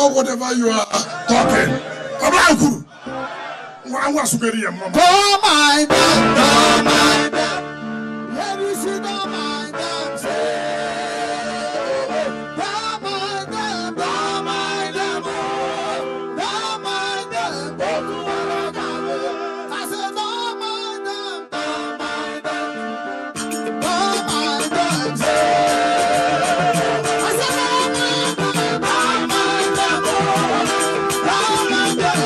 stop whatever you are talking. Don't mind them, don't mind them. Let me see, don't mind them. Don't mind them, don't mind them. Don't mind them. I said, don't mind them, don't mind them. Don't mind them. I said, don't mind them, don't mind them. Don't mind them.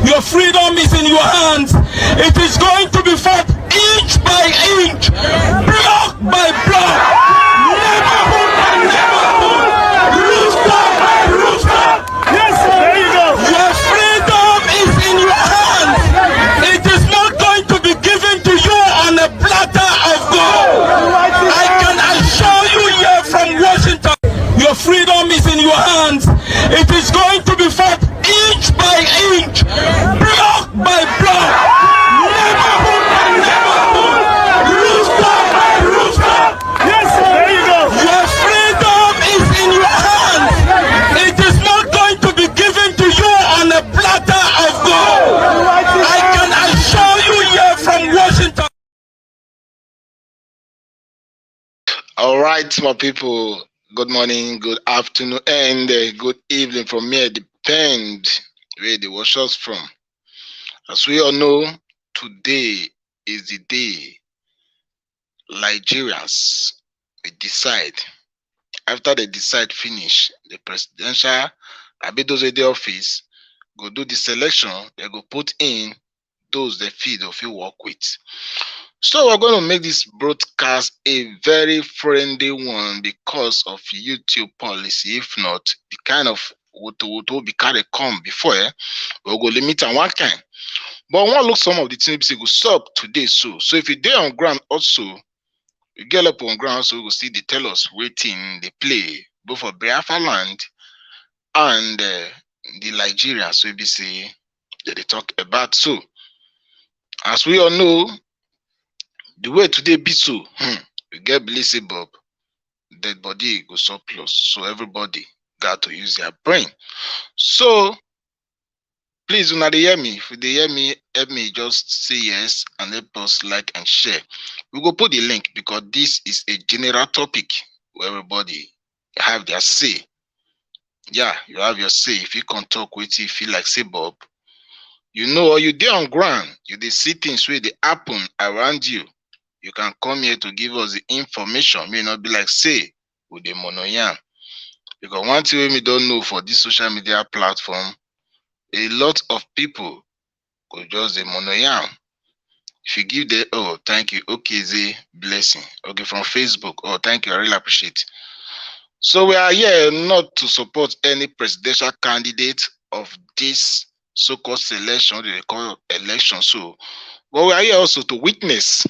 Your freedom is in your hands. It is going to be fought inch by inch, block by block, neighborhood by neighborhood, rooster by rooster. Yes, sir. There you go. Your freedom is in your hands. It is not going to be given to you on a platter of gold. I can assure you here from Washington. Your freedom is in your hands. It is going to be fought inch by inch, block by block, neighborhood by neighborhood, rooster by rooster. Yes, sir. There you go. Your freedom is in your hands. It is not going to be given to you on a platter of gold. I can assure you here from Washington. All right, my people. Good morning, good afternoon, and good evening from here. Depend where they watch us from. As we all know, today is the day Ligerians will decide. After they decide finish, the presidential Abedoze Day office go do the selection. They go put in those they feel of you work with. So we're going to make this broadcast a very friendly one because of YouTube policy. If not, the kind of what will be carried come before, we'll go limit on one kind. But I want to look some of the things we go sub today. So if you're there on ground also, you get up on ground, so we will see they tell us waiting, they play both for Biafra land and the Ligeria. So we say that they talk about. So as we all know, the way today be so, we get Blessed Bob, dead body go surplus. So everybody got to use their brain. So please, when they hear me, if they hear me, help me just say yes and help us like and share. We go put the link because this is a general topic where everybody have their say. Yeah, you have your say. If you can talk with you, feel like say Bob, you know, or you there on ground, you they see things where they happen around you. You can come here to give us the information. May not be like say with the monoyam. Because one thing we don't know for this social media platform, a lot of people go just the monoyam. If you give the oh thank you, okay, the blessing. Okay, from Facebook, oh thank you, I really appreciate. So we are here not to support any presidential candidate of this so-called selection, they call election. So, but we are here also to witness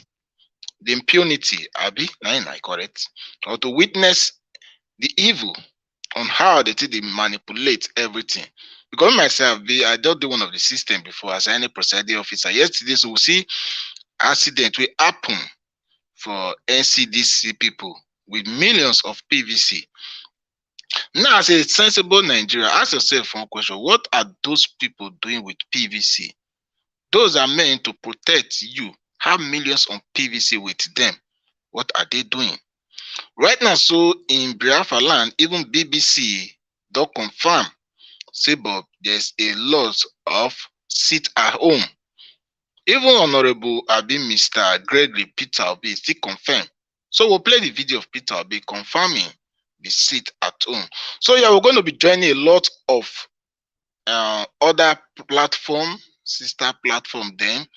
the impunity, Abi, I correct, or to witness the evil on how they manipulate everything. Because myself, I dealt with one of the system before as any presiding officer. Yesterday, so we see accident will happen for NCDC people with millions of PVC. Now, as a sensible Nigeria, ask yourself one question: what are those people doing with PVC? Those are meant to protect you have millions on PVC with them. What are they doing? Right now, so in Biafra land, even BBC don't confirm. Say, Bob, there's a lot of sit at home. Even Honorable Abi Mr. Gregory Peter Obi still confirm. So we'll play the video of Peter Obi confirming the sit at home. So yeah, we're going to be joining a lot of other platform, sister platform then,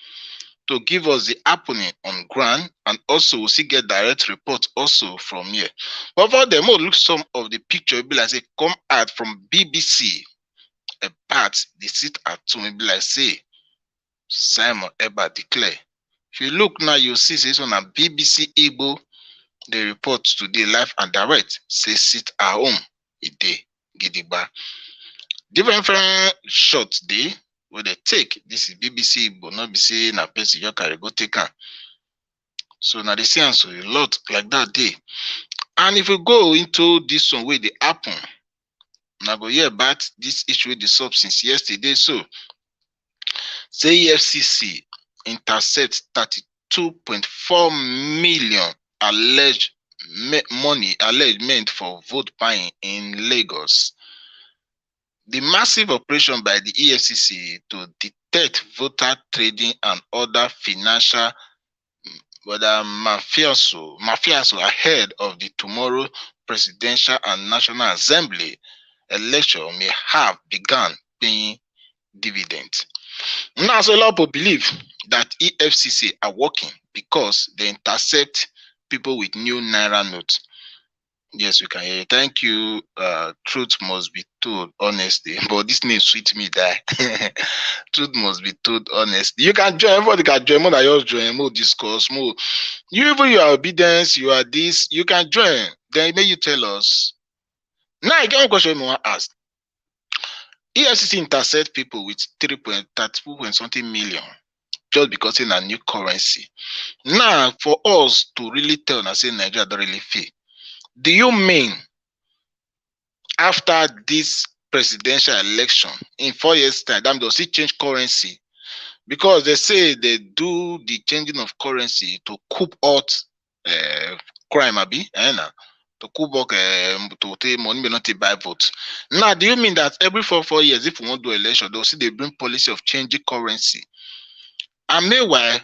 to give us the happening on ground, and also we'll see get direct report also from here. But for them, we'll look some of the picture, it'll be like say come out from BBC about the sit at home, it'll be like say Simon Eber declare. If you look now, you'll see this one on BBC Igbo. They report today live and direct. Say sit at home. Ide Gidigba. Different shots they where they take. This is BBC Igbo, not be say na person you carry go take am. So now they see answer a lot like that day. And if we go into this one where they happen, now go hear about this issue with the sub since yesterday. So say EFCC intercept 32.4 million alleged money meant for vote buying in Lagos. The massive operation by the EFCC to detect voter trading and other financial mafioso ahead of the tomorrow presidential and national assembly election may have begun paying dividends. Now, so a lot of people believe that EFCC are working because they intercept people with new Naira notes. Yes, we can hear you. Thank you. Truth must be told honestly. But this name sweet me die. Truth must be told honestly. You can join, everybody can join, more than yours join, more discuss, more. You are obedience, you are this, you can join. Then may you tell us. Now I get one question I want to ask. EFCC intercept people with 3.32 something million just because in a new currency. Now, for us to really tell and say Nigeria don't really fail, do you mean after this presidential election in 4 years' time, they'll still change currency? Because they say they do the changing of currency to coop out crime, to coop out to take money, but not to buy votes. Now, do you mean that every 4 years, if we want to do election, they'll see they bring policy of changing currency? And meanwhile,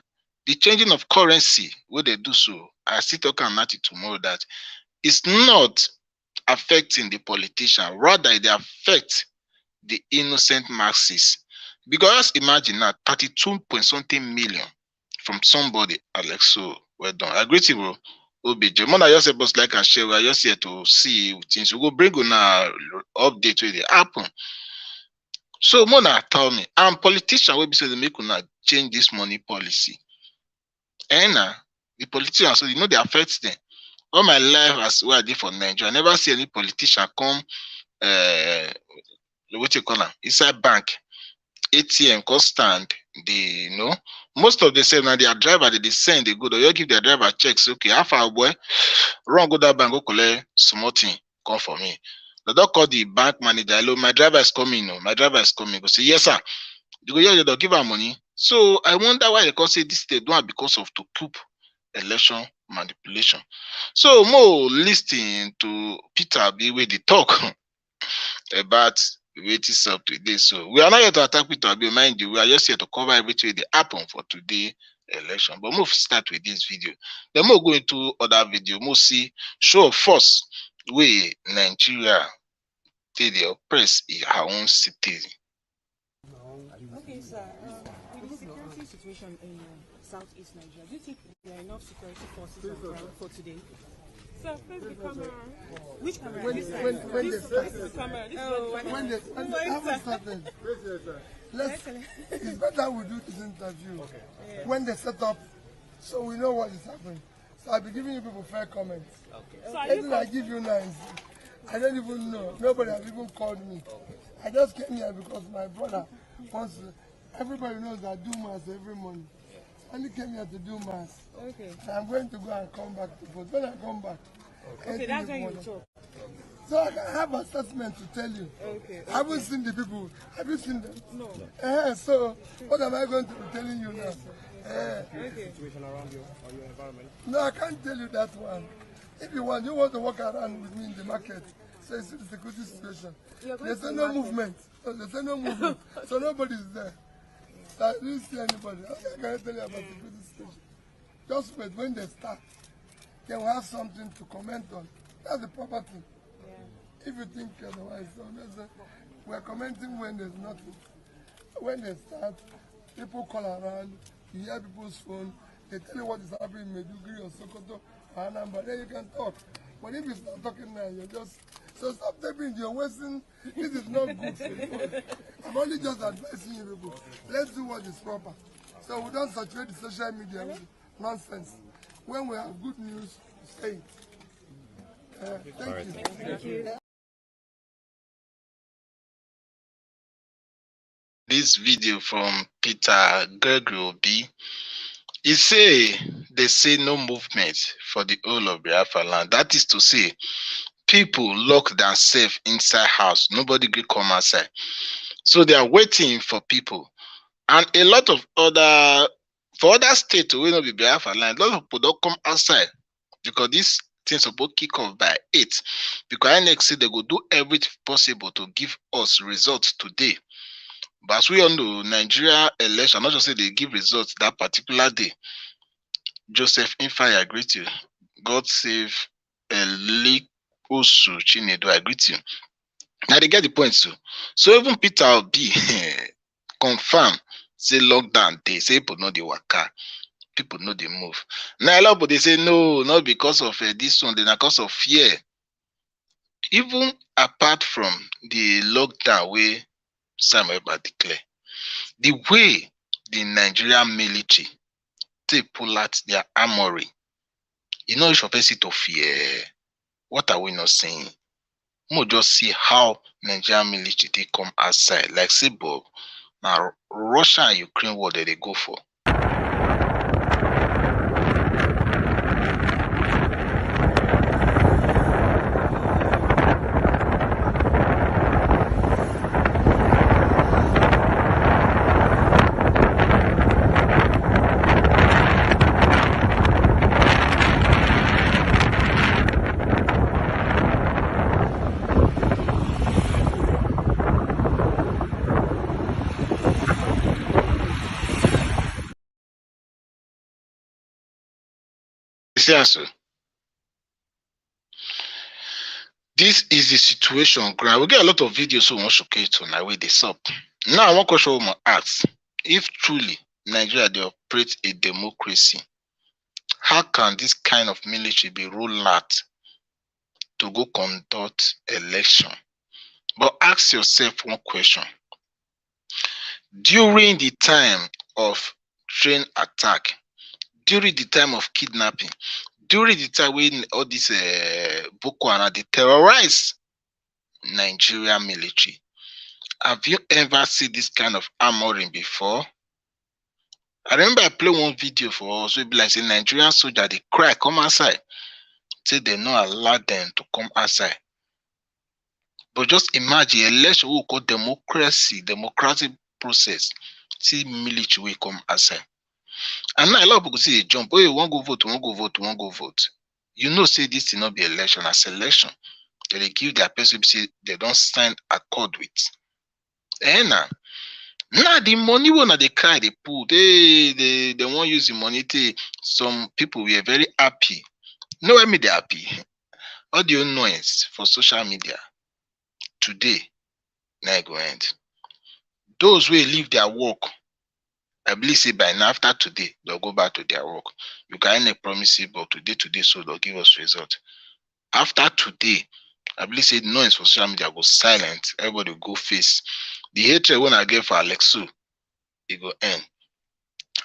the changing of currency, what they do so, I still talk about it tomorrow, that it's not affecting the politician, rather they affect the innocent masses. Because imagine now 32 point something million from somebody, Alex. So well done. I agree with you, bro. OBJ. More than just supposed like and share. We are just here to see things. We go bring on our update where they happen. So Mona tell me, and politician will be say they make una change this money policy. And the politicians, so you know they affect them. All my life as what I did for Nigeria, I never see any politician come what you call them, inside bank, ATM, come stand. They most of the same now their driver they send they go, you give their driver checks, okay, how far boy, run go that bank, go collect small thing, come for me. They don't call the bank manager, hello, my driver is coming, my driver is coming. Go say, yes, sir. You go, yeah, they'll give her money. So I wonder why they can say this they don't because of to keep election manipulation. So more listening to Peter B where they talk about what is up today. So we are not here to attack Peter B, mind you, we are just here to cover everything that happen for today election. But we'll start with this video. Then we'll go into other video. We'll see show of force where Nigeria they oppress in her own citizen. Okay, sir. With the security situation in Southeast Nigeria, do you think there are enough security forces on ground for today? Sir, face the camera. Which camera? This is the camera. It's better we do this interview when they set up, so we know what is happening. So I'll be giving you people fair comments. So Anything I give you now, I don't even know. Nobody has even called me. I just came here because my brother wants to. Everybody knows I do mass every morning. I only came here to do mass. Okay. And I'm going to go and come back to vote. When I come back, okay, that's when you talk. So I can have assessment to tell you. Okay. I haven't seen the people. Have you seen them? No. So what am I going to be telling you now? Okay. Situation around you or your environment? No, I can't tell you that one. If you want to walk around with me in the market, say it's the security situation. There's no movement. There's no movement. So nobody's there. So I didn't see anybody. I can't tell you about the security situation. Just wait when they start. They will have something to comment on. That's the proper thing. If you think otherwise, so we're commenting when there's nothing. When they start, people call around, you hear people's phone, they tell you what is happening in Ligeria or Sokoto or Anambra, then you can talk. But if you start talking now, you're just... So stop taking, you're wasting. This is not good for you. I'm only just advising you people. Let's do what is proper. So we don't saturate the social media with nonsense. When we have good news, say it. Thank you. Thank you. This video from Peter Gregory Obi, he say they say no movement for the whole of Biafra land. That is to say, people lock themselves inside house. Nobody can come outside. So they are waiting for people. And a lot of for other states who will not be Biafra land, a lot of people don't come outside because this thing supposed to kick off by 8. Because INEC say they go do everything possible to give us results today. But as we all know, Nigeria election, not just say they give results that particular day. Joseph Infai, I greet you. God save Eli Osu Chinedu, I greet you. Now they get the point too. So even Peter Obi confirm, say lockdown day, say people know the waka, people know they move. Now a lot of people they say no, not because of this one, then because of fear. Even apart from the lockdown way Samuel declare, the way the Nigerian military they pull out their armory, you know, if a person to fear, what are we not saying? We'll just see how Nigerian military they come outside, like say Bob. Now Russia and Ukraine, what did they go for? So this is the situation. We get a lot of videos so we want to showcase tonight with this up. Now one question we must ask: if truly Nigeria they operate a democracy, how can this kind of military be rolled out to go conduct election? But ask yourself one question. During the time of train attack, during the time of kidnapping, during the time when all this Boko Haram they terrorize Nigerian military, have you ever seen this kind of armoring before? I remember I played one video for us. We be like say Nigerian soldier they cry come outside, say they not allow them to come outside. But just imagine election we call democracy, democratic process. See military will come outside. And now a lot of people say they jump. Oh, you want go vote, want go vote, want go vote. You know, say this will not be election as election. They give their person say they don't sign accord with. And now the money when they cry, they put, they won't use the money. Some people were very happy. No, I mean they're happy. Audio noise for social media today, now go end. Those who leave their work, I believe say by now after today, they'll go back to their work. You can promise it, but today, so they'll give us result. After today, I believe say noise for social media go silent. Everybody will go face. The hatred when I get for Alexu, it go end.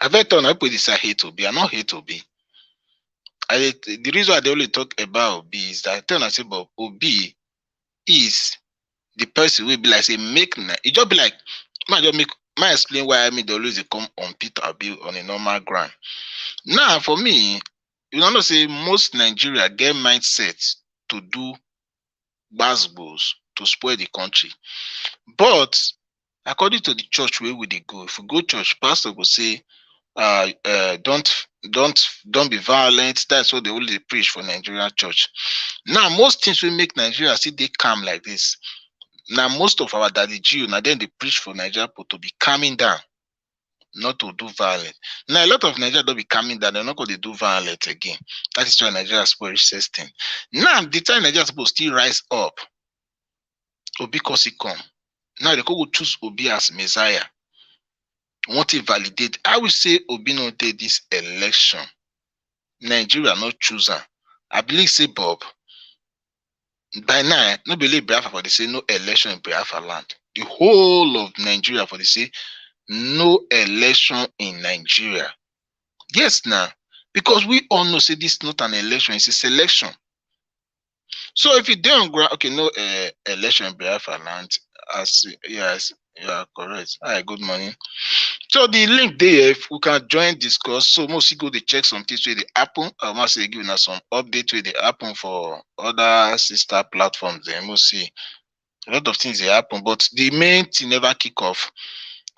I've heard on I put this hate to be. I not hate to be. The reason why they only talk about Obi is that I tell I say, but Obi is the person will be like say make it just be like might explain why I mean they always come on Peter Obi on a normal ground. Now for me, you know say most Nigeria get mindset to do basketballs to spoil the country. But according to the church where we they go, if we go church, pastor will say don't be violent. That's what they only preach for Nigerian church. Now, most things will make Nigeria see they calm like this. Now, most of our daddy Jew, now then they preach for Nigeria people to be calming down, not to do violence. Now, a lot of Nigeria don't be calming down, they're not going to do violence again. That is why Nigeria spoil system. Now, the time Nigeria supposed to still rise up, Obi Kosi come. Now they go choose Obi as Messiah. Want to validate? I will say Obi no take this election. Nigeria not choose am. I believe say Bob. By now, no believe Biafra for the say no election in Biafra land. The whole of Nigeria for the say no election in Nigeria. Yes, now because we all know say this is not an election; it's a selection. So if you don't grant, okay, no election in Biafra land. As yes, you are correct. Hi, good morning. So the link there, if we can join discuss. So mostly go to check some things where they happen. I must say giving us some updates where they happen for other sister platforms. They must see a lot of things they happen, but the main thing never kick off.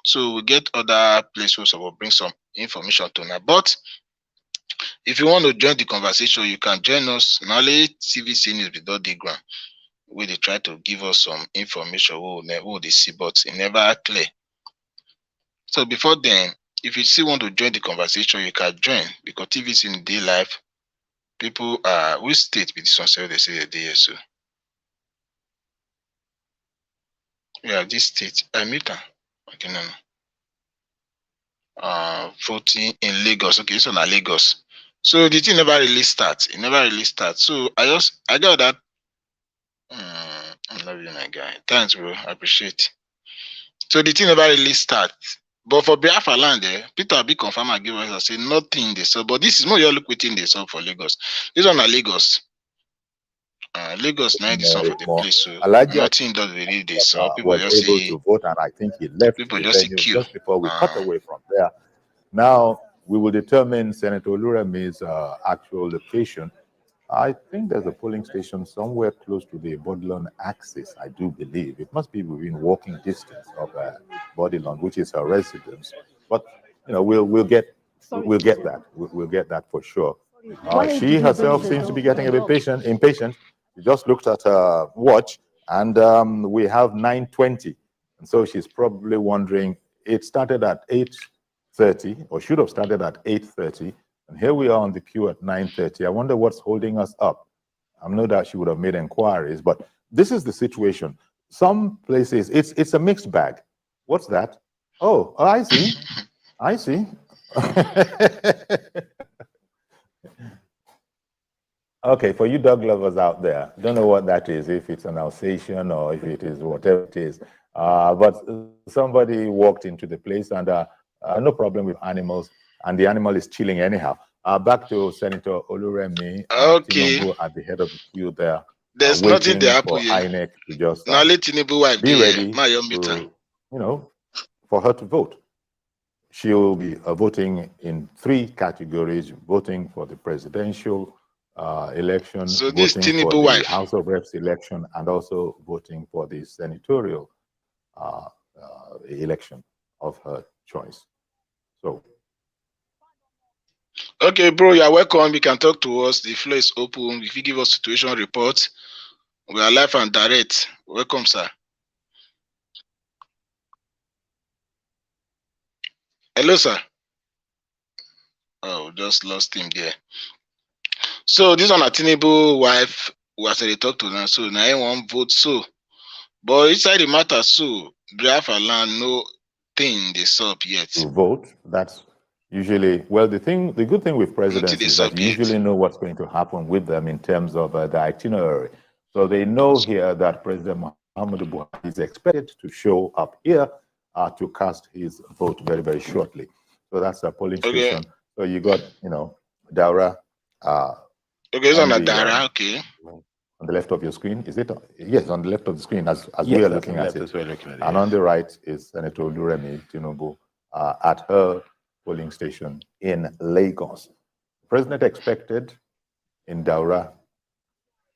So we get other places where we'll bring some information to now. But if you want to join the conversation, you can join us. Nale TVC News without the ground, where they try to give us some information who they see, but it never clear. So before then, if you still want to join the conversation, you can join because TVC in day life. People which state with this one say they say a day so. Yeah, this state. I meet her. Okay, no. Voting in Lagos. Okay, so now Lagos. So the thing never really starts. It never really starts. So I got that. I love you, my guy. Thanks, bro. I appreciate. So the thing never really starts. But for Biafra land, Peter be confirm and give us and say nothing they saw. But this is more you look within they saw for Lagos. This one are Lagos. Lagos now this one for the place. So nothing does really they saw. People was just able say to vote, and I think he left people the just venue queue. just before we cut away from there. Now we will determine Senator Oluremi's actual location. I think there's a polling station somewhere close to the Bodilon axis, I do believe. It must be within walking distance of Bodilon, which is her residence. But you know, we'll get that. We'll get that for sure. She herself seems to be getting a bit impatient. She just looked at her watch, and we have 9:20, and so she's probably wondering. It started at 8:30, or should have started at 8:30. And here we are on the queue at 9:30. I wonder what's holding us up. I know that she would have made inquiries, but this is the situation. Some places, it's a mixed bag. What's that? Oh, I see. I see. Okay, for you dog lovers out there, don't know what that is, if it's an Alsatian or if it is whatever it is. But somebody walked into the place and no problem with animals. And the animal is chilling anyhow. Back to Senator Oluremi. Okay. Tinubu at the head of the queue there. There's nothing there for INEC to just now let Tinubu wife be ready to, you know, for her to vote. She will be voting in 3 categories: voting for the presidential election, so this voting for Tinubu the wife. House of Reps election, and also voting for the senatorial election of her choice. So. Okay, bro, you're welcome. You can talk to us. The floor is open. If you give us situation report, we are live and direct. Welcome, sir. Hello, sir. Oh, just lost him there. So this one, a Tinubu wife, we said they talk to them. So now I won't vote. So, but inside the matter, so Biafra land, no thing they up yet. To vote. That's usually, well, the good thing with presidents is that you usually know what's going to happen with them in terms of the itinerary. So they know here that President Muhammadu Buhari is expected to show up here to cast his vote very, very shortly. So that's a polling station. So you got, you know, Daura. Okay, it's on the Daura, okay. On the left of your screen, is it? Yes, on the left of the screen, as we are looking at it. And on the right is Senator Oluremi Tinubu at her polling station in Lagos. The president expected in Daura.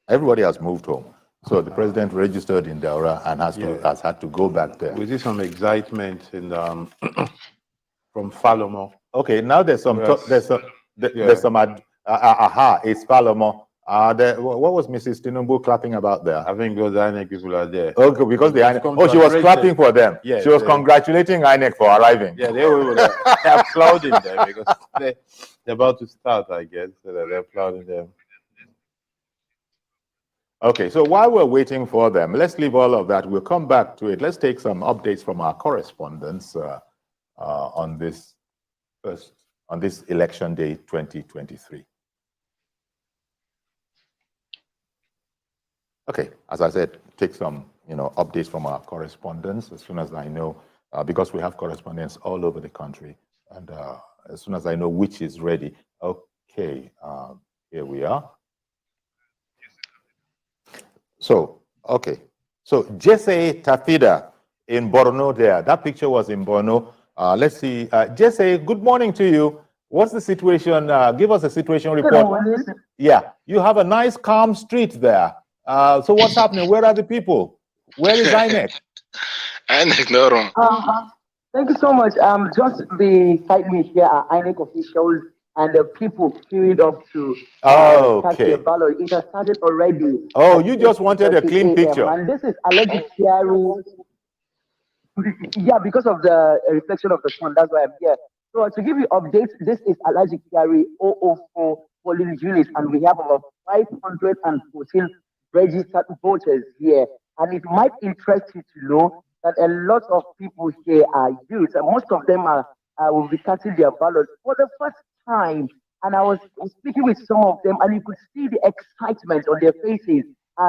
Everybody has moved home. So the president registered in Daura and has had to go back there. We see some excitement in From Falomo. Okay, now there's some Yes. there's some it's Palomo. What was Mrs. Tinubu clapping about there? I think those INEC people are there. Okay, because the INEC, she was clapping for them. Yes, she was congratulating INEC for arriving. Yeah, they were applauding them because they're about to start, I guess. So they're applauding them. Okay, so while we're waiting for them, let's leave all of that. We'll come back to it. Let's take some updates from our correspondents on this election day 2023. Okay, as I said, take some updates from our correspondents as soon as I know, because we have correspondents all over the country, and as soon as I know which is ready. Okay, here we are. So, okay, so Jesse Tafida in Borno there. That picture was in Borno. Let's see, Jesse, good morning to you. What's the situation? Give us a situation report. Yeah, you have a nice calm street there. So what's happening? Where are the people? Where is INEC? INEC, no wrong. Thank you so much. Just beside me here are INEC officials and the people queued up to cast their ballot. It has started already. Oh, you just wanted a clean picture. And this is alleged hearing. Yeah, because of the reflection of the sun, that's why I'm here. So to give you updates, this is Alhaji Kiari 004 polling unit, and we have about 514 registered voters here. And it might interest you to know that a lot of people here are youth, and most of them will be casting their ballots for the first time. And I was speaking with some of them, and you could see the excitement on their faces.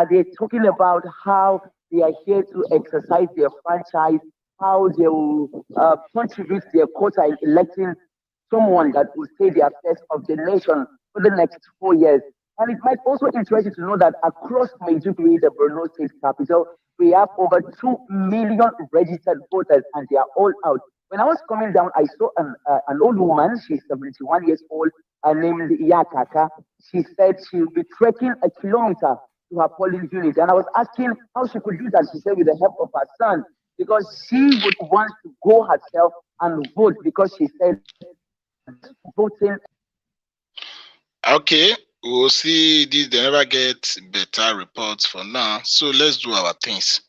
They're talking about how they are here to exercise their franchise, how they will contribute their quota in electing someone that will stay the affairs of the nation for the next 4 years. And it might also interest you to know that across Maiduguri, the Borno state capital, we have over 2 million registered voters, and they are all out. When I was coming down, I saw an old woman. She's 71 years old, named Iyakaka. She said she would be trekking 1 kilometer to her polling unit. And I was asking how she could do that. She said with the help of her son, because she would want to go herself and vote, because she said voting. Okay, we'll see this. They never get better reports for now. So let's do our things.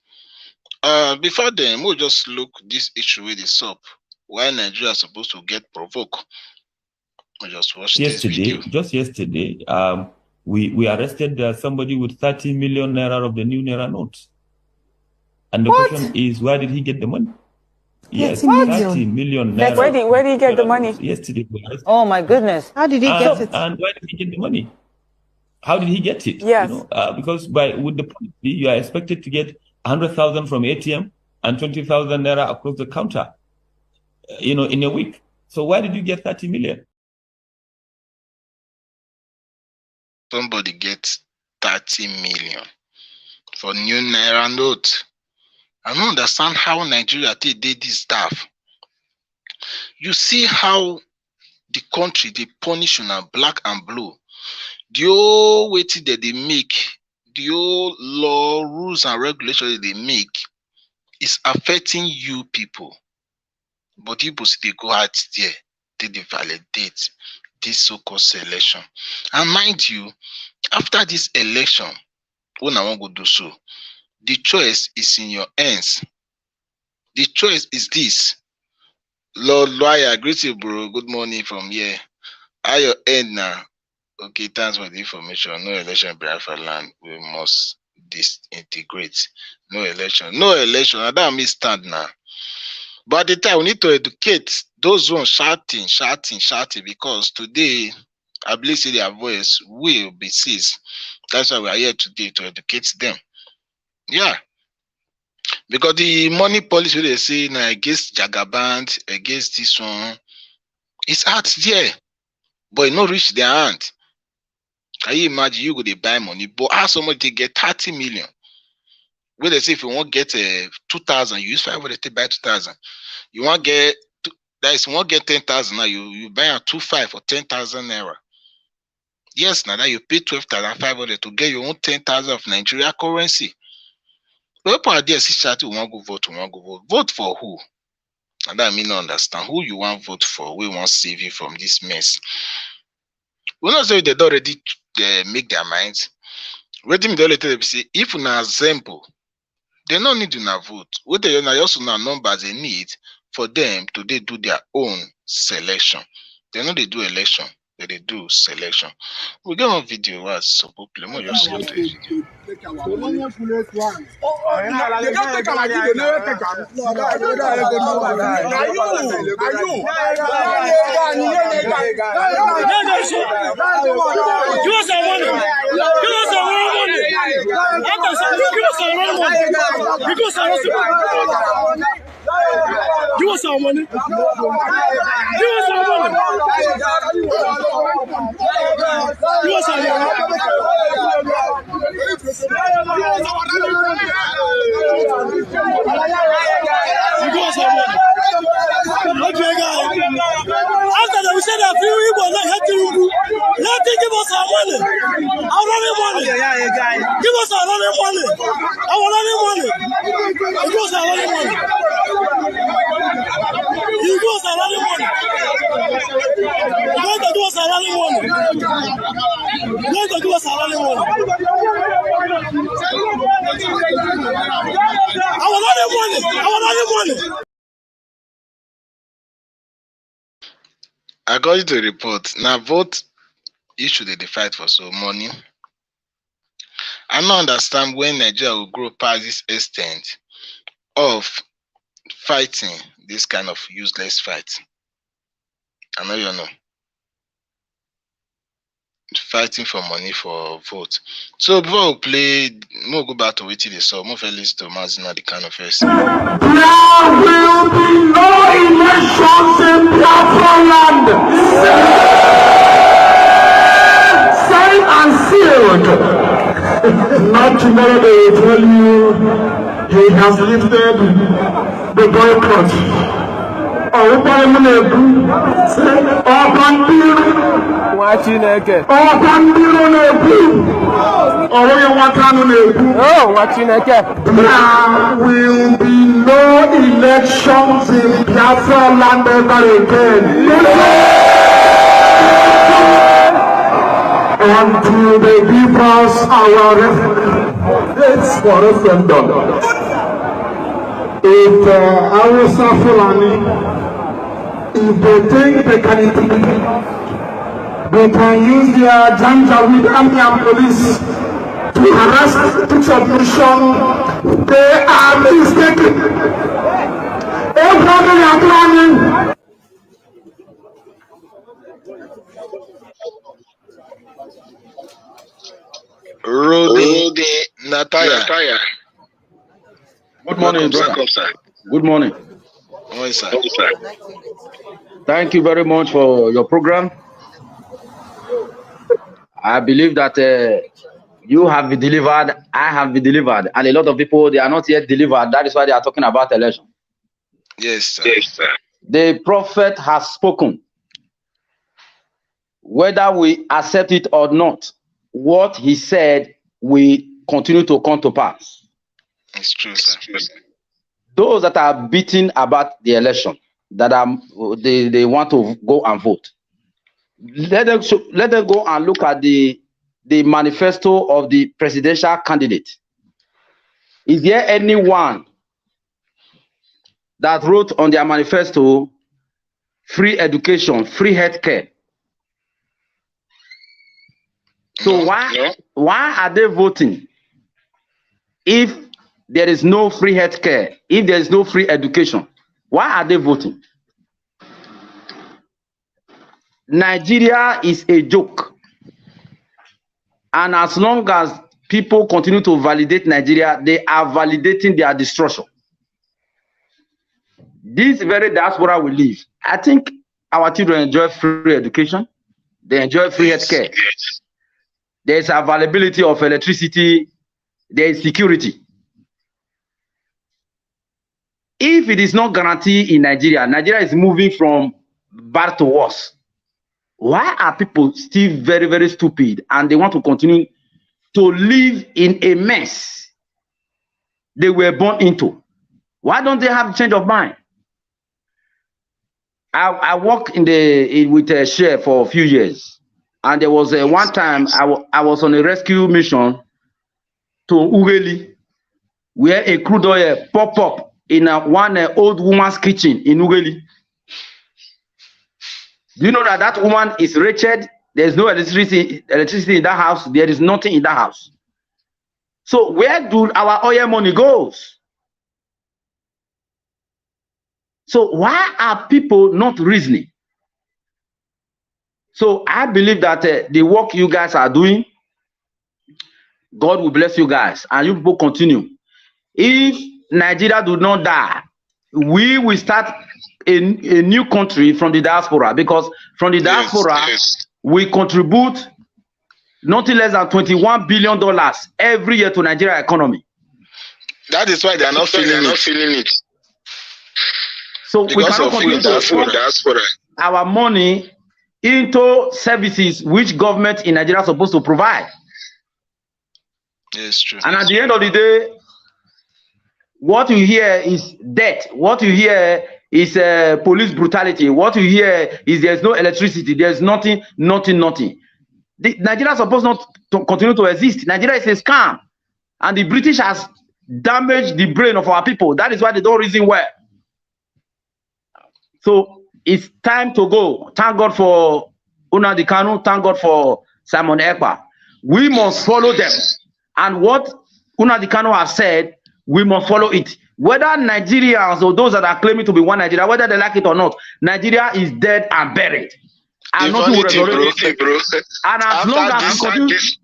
Before then, we'll just look this issue with this up. Why Nigeria is supposed to get provoked. We'll just watch this video. Just yesterday, we arrested somebody with 30 million naira of the new naira notes. And the question is, where did he get the money? Yes, 30 million naira. Where did he get the money? Yesterday. Oh my goodness. How did he get it? And where did he get the money? How did he get it? Yes. Because with the policy, you are expected to get 100,000 from ATM and 20,000 naira across the counter, in a week. So why did you get 30 million? Somebody gets 30 million for new naira note. I don't understand how Nigeria did this stuff. You see how the country, they punish on black and blue. The old way that they make, the old law, rules and regulations that they make is affecting you people. But people see they go out there, they validate this so-called selection. And mind you, after this election, when I want to do so, the choice is in your hands. The choice is this. Lord Lawyer, greet you, bro. Good morning from here. At your end now. Okay, thanks for the information. No election in Biafra land. We must disintegrate. No election. No election. I don't stand now. But at the time, we need to educate those who are shouting, because today, I believe their voice will be seized. That's why we are here today, to educate them. Yeah. Because the money policy they say now against Jagaband, against this one, it's out there. But it not reach their hand. Can you imagine you go to buy money, but how somebody they get 30 million? Where they say if you want to get 2,000, you use 500 to buy 2,000. You want to get you want to get 10,000 now, you buy a 2,500 or 10,000 naira. Yes, now that you pay 12,500 to get your own 10,000 of Nigeria currency. But people are there see chat, we want to go vote, Vote for who? And that I mean not understand who you want vote for. We want save you from this mess. We not say they don't already make their minds. Waiting the later say if una assemble, they no need to vote. What they also now numbers they need for them to they do their own selection. They know they do election, they do selection. We get one video was so popular. More just see the video. Give us our money. Give us our money. Give us our money. Okay, guys. After that, we said that we will not have to let them give us our money. Our money. Give us our money. Our money. Give us our money. You do us a lot of money. You want to do us a lot of money. You want to do us a lot of money. Our lot of money. Our lot of money. According to the report, now vote issue they fight for so money. I don't understand when Nigeria will grow past this extent of fighting this kind of useless fight. I know you know. Fighting for money for vote. So before we play, we'll go back to what they saw. More listen to Mazina, the kind of first. There will be no elections in Biafra land. Signed and sealed. Not tomorrow they will tell you he has lifted the boycott. There will be no elections in Biafra land ever again. Until they give us our dates for referendum. If Hausa Fulani, if they think they can use their Janjaweed army and police to harass to submission, they are mistaken. Everybody are planning. Rudy Nataya. Good morning, brother. Good morning. Yes, sir. Thank you very much for your program. I believe that you have been delivered, I have been delivered, and a lot of people, they are not yet delivered. That is why they are talking about election. Yes, sir. Yes, sir. The prophet has spoken. Whether we accept it or not, what he said will continue to come to pass. It's true, sir. Those that are beating about the election, that are they want to go and vote, let them go and look at the manifesto of the presidential candidate. Is there anyone that wrote on their manifesto free education, free healthcare? So why are they voting if there is no free healthcare, if there is no free education? Why are they voting? Nigeria is a joke. And as long as people continue to validate Nigeria, they are validating their destruction. This very diaspora we live, I think our children enjoy free education. They enjoy free healthcare. There is availability of electricity. There is security. If it is not guaranteed in Nigeria, Nigeria is moving from bad to worse. Why are people still very, very stupid and they want to continue to live in a mess they were born into? Why don't they have change of mind? I worked with a share for a few years, and there was one time I was on a rescue mission to Ugeli, where a crude oil pop up in one old woman's kitchen in Ugeli. Do you know that woman is wretched? There's no electricity in that house. There is nothing in that house. So where do our oil money goes? So why are people not reasoning? So I believe that the work you guys are doing, God will bless you guys, and you people continue. If Nigeria do not die, we will start a new country from the diaspora, because from the diaspora, we contribute nothing less than $21 billion every year to Nigeria economy. That is why they are not feeling it. So because we cannot continue to diaspora our money into services which government in Nigeria is supposed to provide. It's true. And at the end of the day, what you hear is death. What you hear is police brutality. What you hear is there's no electricity. There's nothing. Nigeria is supposed not to continue to exist. Nigeria is a scam. And the British has damaged the brain of our people. That is why they don't reason well. So it's time to go. Thank God for Nnamdi Kanu. Thank God for Simon Ekpa. We must follow them. And what Nnamdi Kanu has said, we must follow it. Whether Nigerians or those that are claiming to be one Nigeria, whether they like it or not, Nigeria is dead and buried. And nothing will resurrect it. And as long as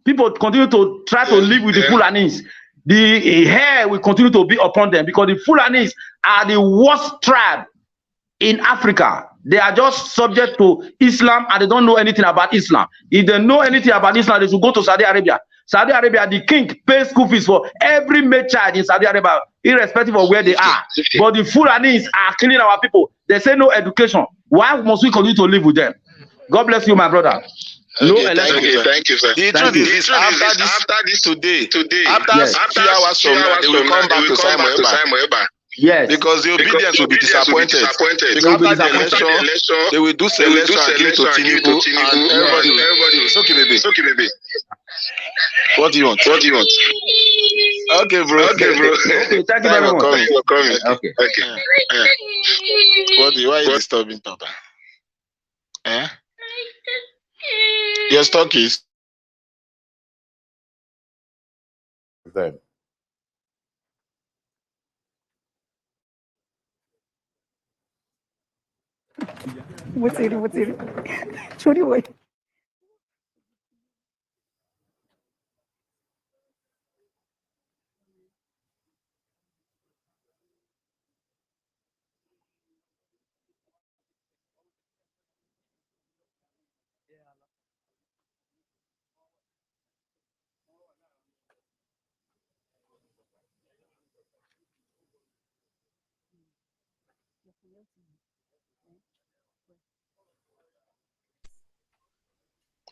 people continue to try to live with the Fulanis, the hair will continue to be upon them, because the Fulanis are the worst tribe in Africa. They are just subject to Islam, and they don't know anything about Islam. If they know anything about Islam, they should go to Saudi Arabia. Saudi Arabia, the king pays school fees for every male child in Saudi Arabia, irrespective of where they are. But the Fulanis are killing our people. They say no education. Why must we continue to live with them? God bless you, my brother. No election. Thank you, sir. The truth is, after this today, after 3 hours from now, they will come back to Simon Ekpa. Yes. Because the obedience will be disappointed. Because after the election, they will do selection and give to Tinubu, and everybody will. It's okay, baby. What do you want? Okay, bro. Okay, thank you very much. For coming. Okay. Why are you disturbing Papa? Your stock is them. What's it? Chori, wait.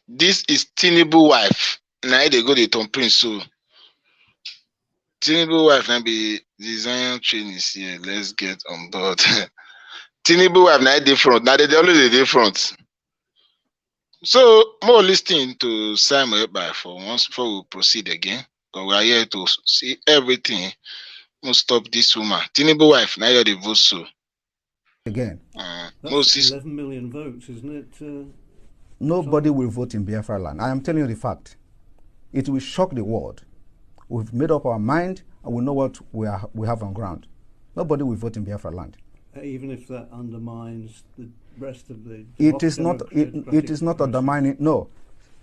this is Tinubu wife. Now they go to Tom Prince. So Tinubu wife now be design training here. Let's get on board. Tinubu wife now different. Now they always different. So more listening to Simon Ekpa for once before we proceed again. Because we are here to see everything. We'll stop this woman. Tinubu wife now they vote so. Again. That's 11 million votes, isn't it? Nobody will vote in Biafra land. I am telling you the fact. It will shock the world. We've made up our mind and we know what we have on ground. Nobody will vote in Biafra land. Even if that undermines the rest of the... It is not undermining. No.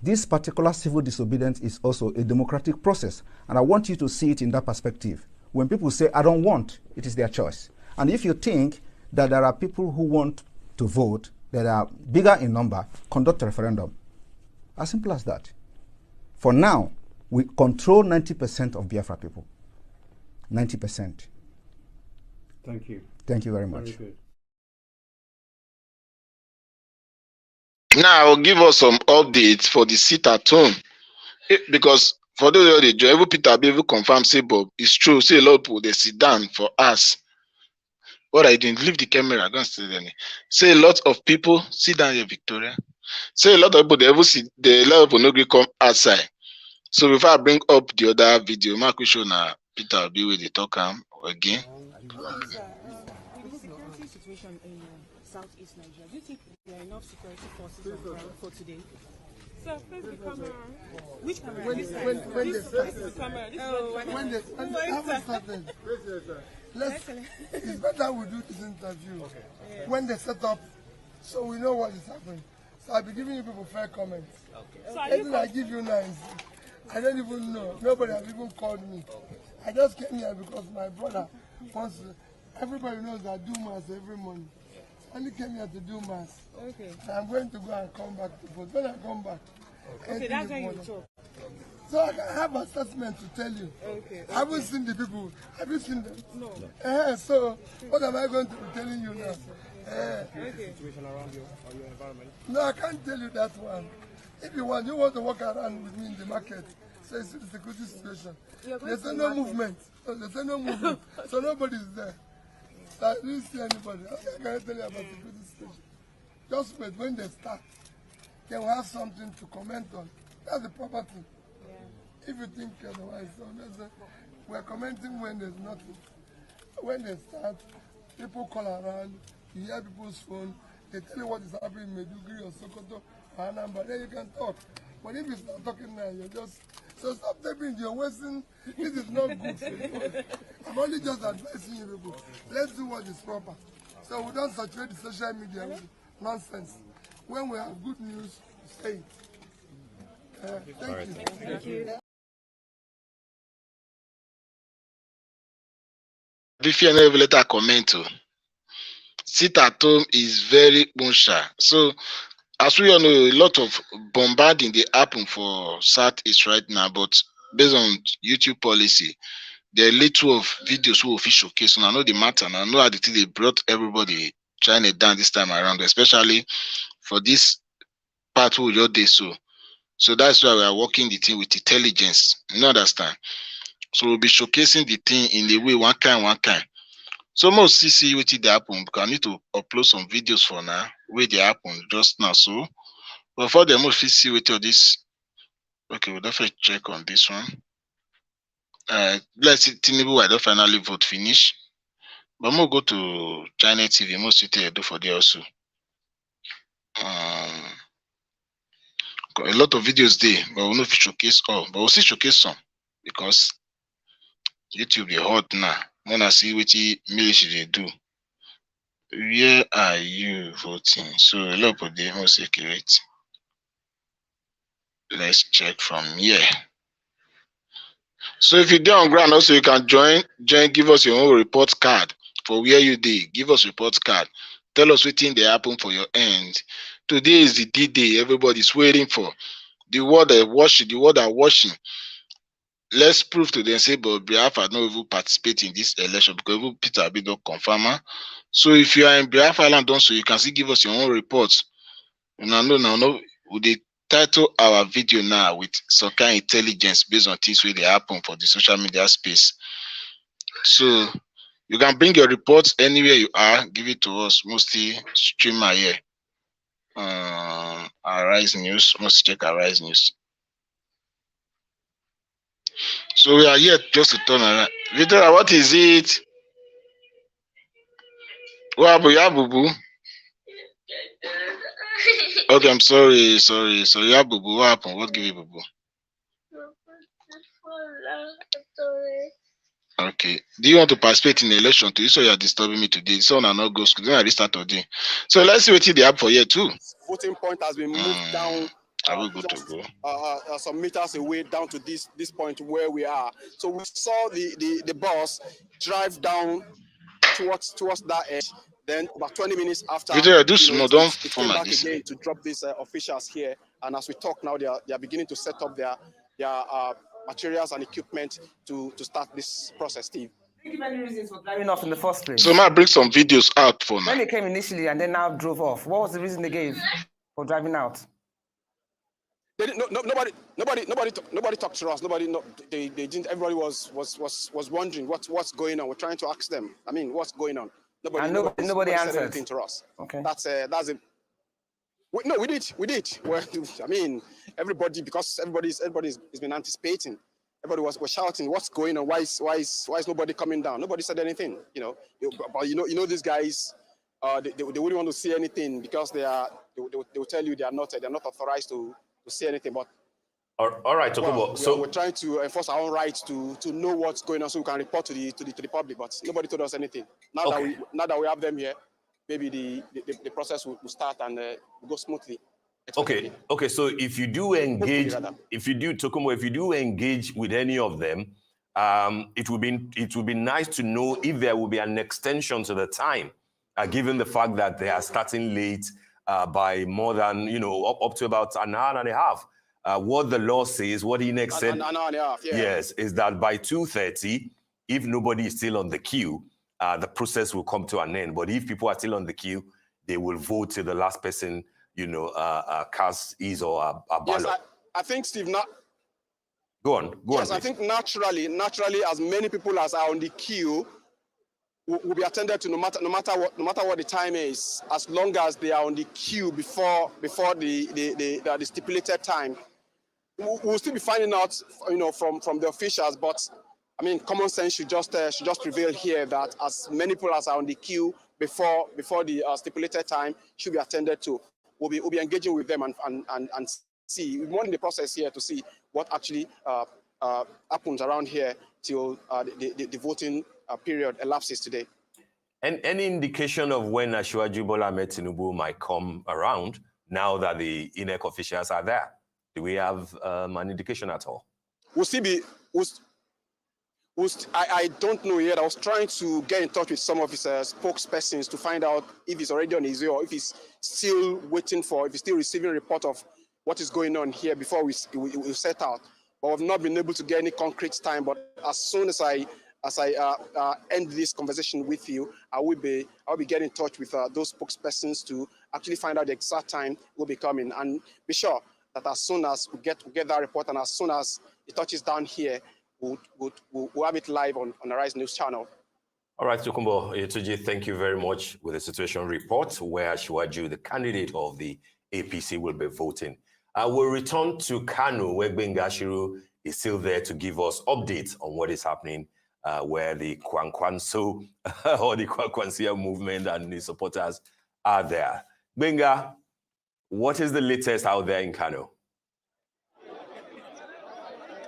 This particular civil disobedience is also a democratic process. And I want you to see it in that perspective. When people say, I don't want, it is their choice. And if you think that there are people who want to vote that are bigger in number, conduct a referendum. As simple as that. For now, we control 90% of Biafra people. 90%. Thank you. Thank you very much. Very good. Now, I'll give us some updates for the sit at home. Because for those of you, every Peter be able to confirm, say, Bob, it's true. Say, a lot of people, they sit down for us. What are you doing? Leave the camera. Go and sit there. Say a lot of people sit down here, Victoria. Say a lot of people they ever see the lot of people no gree come outside. So before I bring up the other video, Mark will show now Peter will be with the talk again. Okay, sir. With the security situation in southeast Nigeria, do you think there are enough security forces on ground for today? So, please the camera. Which camera? When this they camera. haven't started. It's better we do this interview when they set up, so we know what is happening. So I'll be giving you people fair comments. So Anything I give you now is, I don't even know. Nobody has even called me. I just came here because my brother wants to. Everybody knows that I do mass every morning. I only came here to do mass. Okay. And I'm going to go and come back to vote. When I come back, okay, that's when you talk. so I can have assessment to tell you. Okay. I haven't seen the people. Have you seen them? No. So what am I going to be telling you now? Okay. Situation around you or your environment? No, I can't tell you that one. If you want to walk around with me in the market, so it's a security situation. There's no movement. There's no movement. So nobody's there. So I didn't see anybody. I can't tell you about the security situation. Just wait when they start. They will have something to comment on. That's the proper thing. If you think otherwise, so we're commenting when there's nothing. When they start, people call around, you hear people's phone, they tell you what is happening in Meduguri or Sokoto or Anambra, then you can talk. But if you start talking now, you're just... So stop taking, you're wasting. This is not good for you. I'm only just advising you people. Let's do what is proper. So we don't saturate the social media with nonsense. When we have good news, say it. Thank you. Thank you. If you never let her comment, sit at home is very bunsha. So as we all know, a lot of bombarding they happen for Southeast right now, but based on YouTube policy, there are little of videos who official showcase. And I know the matter, and I know how the thing they brought everybody trying it down this time around, especially for this part who your day so. So that's why we are working the thing with intelligence. You understand? So we'll be showcasing the thing in the way one kind. So most see what they happen because I need to upload some videos for now where they happen just now. So but for the most see what all this. Okay, we'll definitely check on this one. Let's see Tinubu I don't finally vote finish. But we'll go to China TV, most they do for there also. Got a lot of videos there, but we'll not showcase all, but we'll still showcase some because YouTube they hot now. Wanna see what military they do. Where are you voting? So a lot of them most accurate. Let's check from here. So if you're there on ground, also you can join, give us your own report card for where you did. Give us report card. Tell us what thing they happen for your end. Today is the D-Day everybody's waiting for. The world are watching. Let's prove to them say, but Biafra not even participate in this election because even Peter Abi don't confirm. So if you are in Biafra land also, you can still give us your own reports. No. Would they title our video now with some kind of intelligence based on things where they happen for the social media space. So you can bring your reports anywhere you are, give it to us, mostly streamer here. Arise News, must check Arise News. So we are here just to turn around. Victoria, what is it? What happened, Boo? Okay, I'm sorry. Yeah, Boo. What happened? What gave you Boo? Okay. Do you want to participate in the election too? So you are disturbing me today. So I not go school. Then I restart today. So let's see what they have for here too. Voting point has been moved down. I will go to go. Some meters away down to this point where we are. So we saw the bus drive down towards that edge. Then about 20 minutes after, Victoria, do small, don't it came back again to drop these officials here. And as we talk now, they are beginning to set up their materials and equipment to start this process, Steve. Did you give any reasons for driving off in the first place? So might bring some videos out for now. When they came initially and then now drove off, what was the reason they gave for driving out? They didn't, nobody talked to us. They didn't. Everybody was wondering what's going on. We're trying to ask them. I mean, what's going on? Nobody said answered anything to us. Okay. That's it. No, we did. Well, I mean, because everybody's been anticipating. Everybody was shouting, "What's going on? Why is nobody coming down?" Nobody said anything. But you know these guys, they wouldn't want to see anything because they will tell you they're not authorized to see anything. But all right, Tokubo. So we're trying to enforce our own rights to know what's going on, so we can report to the public. But nobody told us anything. Now that we have them here, maybe the process will start and go smoothly. Okay. So if you do engage, if you do engage with any of them, it would be nice to know if there will be an extension to the time, given the fact that they are starting late by more than up to about an hour and a half. What the law says, what Inex said, an hour and a half, yeah. Yes, is that by 2:30, if nobody is still on the queue, the process will come to an end. But if people are still on the queue, they will vote till the last person, casts his or a ballot. Yes, I think, Steve, Go on. Yes, I think naturally, as many people as are on the queue will be attended to no matter what the time is, as long as they are on the queue before the stipulated time. We'll still be finding out, from the officials, but I mean, common sense should just prevail here, that as many people as are on the queue before the stipulated time should be attended to. We'll be engaging with them and see. We're more in the process here to see what actually happens around here till the voting period elapses today. And any indication of when Asiwaju Bola Ahmed Tinubu might come around now that the INEC officials are there? Do we have an indication at all? I don't know yet. I was trying to get in touch with some of his spokespersons to find out if he's already on his way or if he's still if he's still receiving a report of what is going on here before we set out. But we've not been able to get any concrete time. But as soon as I end this conversation with you, I'll be getting in touch with those spokespersons to actually find out the exact time we'll be coming, and be sure that as soon as we get that report and as soon as it touches down here, we'll have it live on the Rise News channel. All right, Tokumbo Yetuji, thank you very much with the situation report where Asiwaju, the candidate of the APC, will be voting. I will return to Kano, where Gbenga Ashiru is still there to give us updates on what is happening, where the Kwankwanso or the Kwankwansia movement and the supporters are there. Gbenga, what is the latest out there in Kano?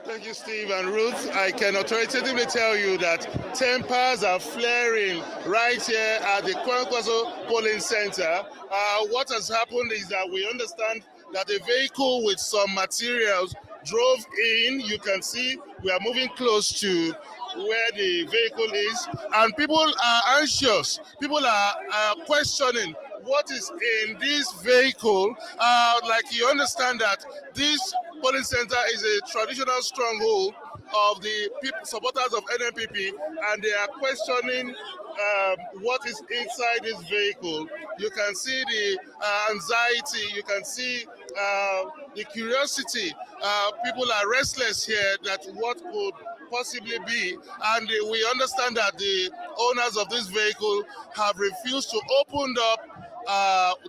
Thank you, Steve and Ruth. I can authoritatively tell you that tempers are flaring right here at the Kwankwaso polling center. What has happened is that we understand that a vehicle with some materials drove in. You can see we are moving close to where the vehicle is, and people are anxious. People are questioning what is in this vehicle. Like you understand that this polling center is a traditional stronghold of the supporters of NNPP, and they are questioning what is inside this vehicle. You can see the anxiety, you can see the curiosity. People are restless here that what could possibly be, and we understand that the owners of this vehicle have refused to open up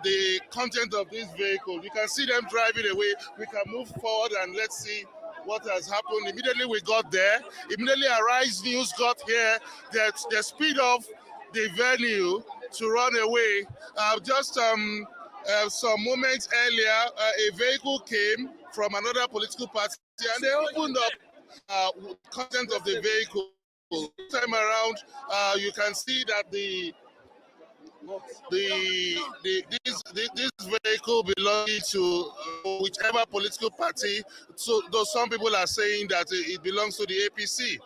the content of this vehicle. You can see them driving away. We can move forward and let's see what has happened. Immediately we got there, immediately Arise News got here, they speed off the venue to run away. Just some moments earlier, a vehicle came from another political party and they opened up content of the vehicle. This time around, you can see that this vehicle belonging to whichever political party. So though some people are saying that it belongs to the APC,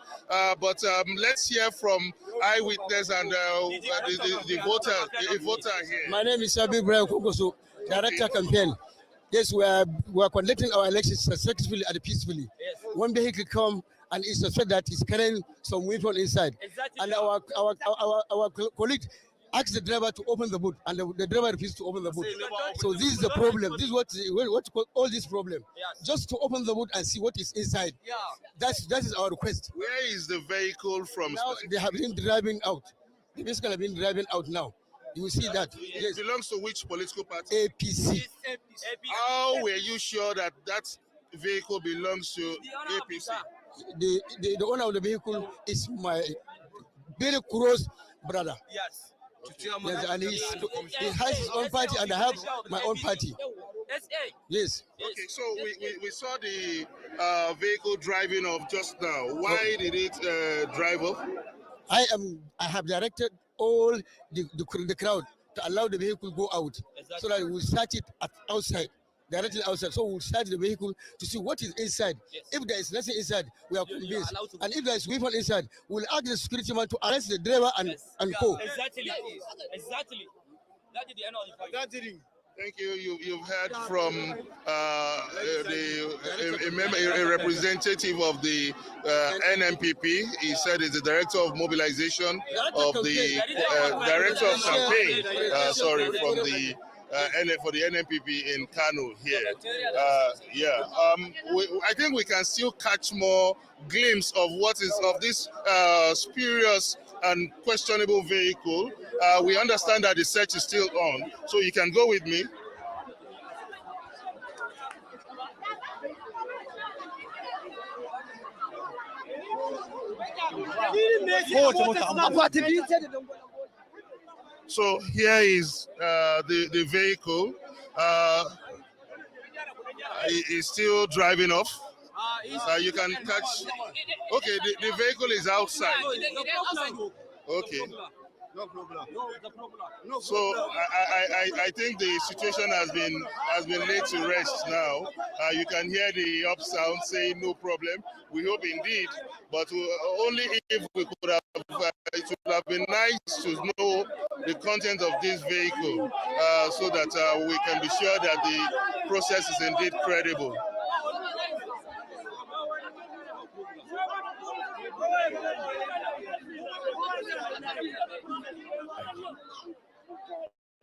but let's hear from eyewitness and the voter here. My name is Sabi Ibrahim Kokoso, Director Campaign. Yes, we are conducting our elections successfully and peacefully. Yes. One vehicle come and it's suspect that it's carrying some weapon inside. Exactly. And our colleague asked the driver to open the boot, and the driver refused to open the boot. So this is the problem. This is what all this problem. Yes. Just to open the boot and see what is inside. Yeah. That is our request. Where is the vehicle from? Now they have been driving out. The vehicle have been driving out now. You will see that. It belongs to which political party? APC. How were you sure that that vehicle belongs to APC? The owner of the vehicle is my very close brother. Yes, and he has his own party, and I have my own party. Yes. Okay, so we saw the vehicle driving off just now. Why did it drive off? I have directed all the crowd to allow the vehicle go out, so that we will search it outside, directly outside. So we'll search the vehicle to see what is inside. If there is nothing inside, we are convinced. And if there is weapon inside, we'll ask the security man to arrest the driver and co. Exactly. That is the end of the fight. That's it. Thank you. You've heard from a representative of the NMPP. He said he's the director of mobilization of the director of campaign. From the for the NMPP in Kano here. I think we can still catch more glimpse of what is of this spurious and questionable vehicle. We understand that the search is still on, so you can go with me. So here is the vehicle. Is still driving off. You can catch. Okay, the vehicle is outside. Okay. No problem. So I think the situation has been laid to rest now. You can hear the up sound saying no problem. We hope indeed, but only if we could have. It would have been nice to know the content of this vehicle, so that we can be sure that the process is indeed credible.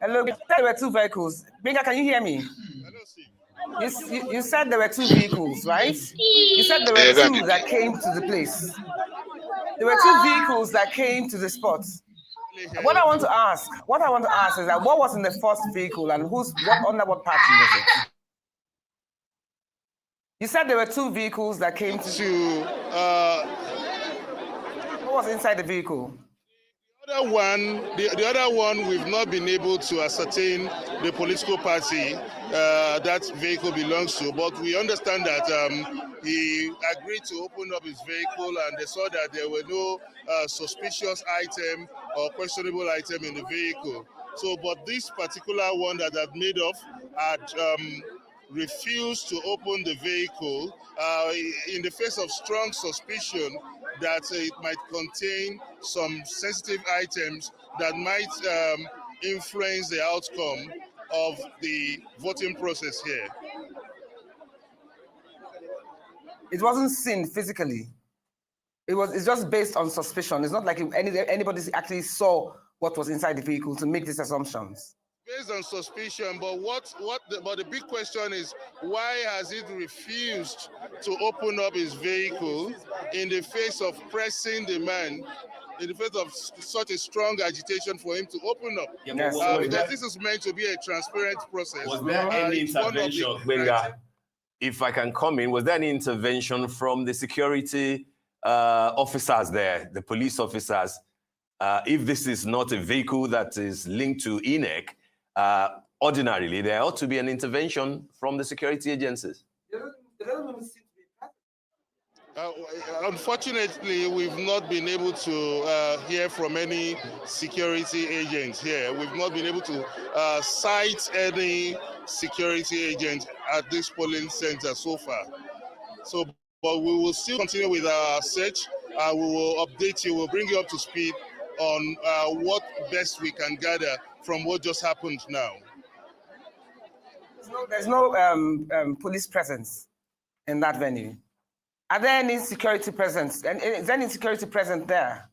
Hello, there were two vehicles. Binga, can you hear me? Hello, Steve. You said there were two vehicles, right? You said there were two that came to the place. There were two vehicles that came to the spot. What I want to ask is that what was in the first vehicle and under what party was it? You said there were two vehicles that came to. What was inside the vehicle? The other one, we've not been able to ascertain the political party that vehicle belongs to, but we understand that he agreed to open up his vehicle and they saw that there were no suspicious item or questionable item in the vehicle. So, but this particular one that had made off had refused to open the vehicle in the face of strong suspicion that it might contain some sensitive items that might influence the outcome of the voting process here. It wasn't seen physically. It's just based on suspicion. It's not like anybody actually saw what was inside the vehicle to make these assumptions. Based on suspicion, but but the big question is, why has it refused to open up his vehicle in the face of pressing demand, in the face of such a strong agitation for him to open up? Yes. Because this is meant to be a transparent process. Was there any intervention, Benga? If I can come in, was there any intervention from the security officers there, the police officers? If this is not a vehicle that is linked to INEC, ordinarily, there ought to be an intervention from the security agencies. Unfortunately, we've not been able to hear from any security agents here. We've not been able to cite any security agent at this polling center so far. So, but we will still continue with our search. We will update you. We'll bring you up to speed on what best we can gather from what just happened now. There's no police presence in that venue. Are there any security presence? And is there any security present there?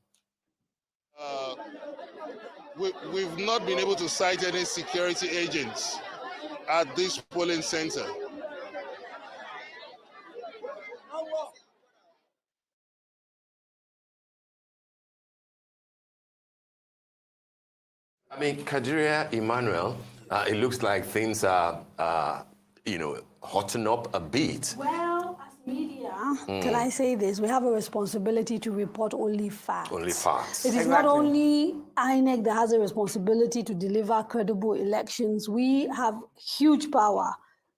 We've not been able to cite any security agents at this polling center. I mean, Ligeria, Emmanuel, it looks like things are, hotting up a bit. Well, as media, can I say this? We have a responsibility to report only facts. Only facts. It is not only INEC that has a responsibility to deliver credible elections. We have huge power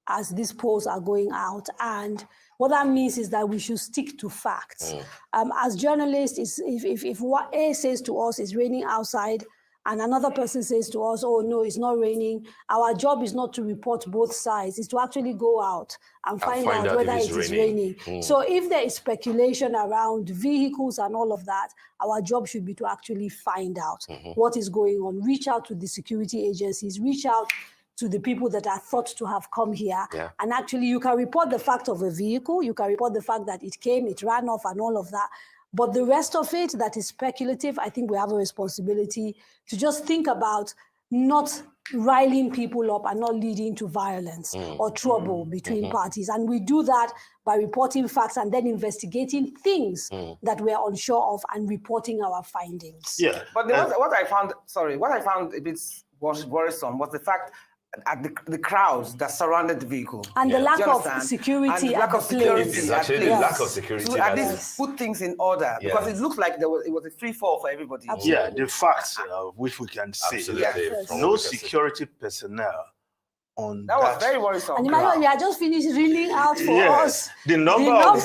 as these polls are going out. And what that means is that we should stick to facts. As journalists, if what A says to us is raining outside, and another person says to us, oh, no, it's not raining, our job is not to report both sides. It's to actually go out and find out whether it is raining. So if there is speculation around vehicles and all of that, our job should be to actually find out what is going on. Reach out to the security agencies, reach out to the people that are thought to have come here. And actually, you can report the fact of a vehicle, you can report the fact that it came, it ran off and all of that. But the rest of it that is speculative, I think we have a responsibility to just think about not riling people up and not leading to violence or trouble between parties. And we do that by reporting facts and then investigating things that we're unsure of and reporting our findings. Yeah. But what I found a bit worrisome was the fact at the crowds that surrounded the vehicle. And the lack of security at the place. It's actually the lack of security. To at least put things in order, because it looked like it was a free fall for everybody. Yeah, the facts which we can say. No security personnel on that. Was very worrisome. And Emmanuel, you are just finished reading out for us. The number of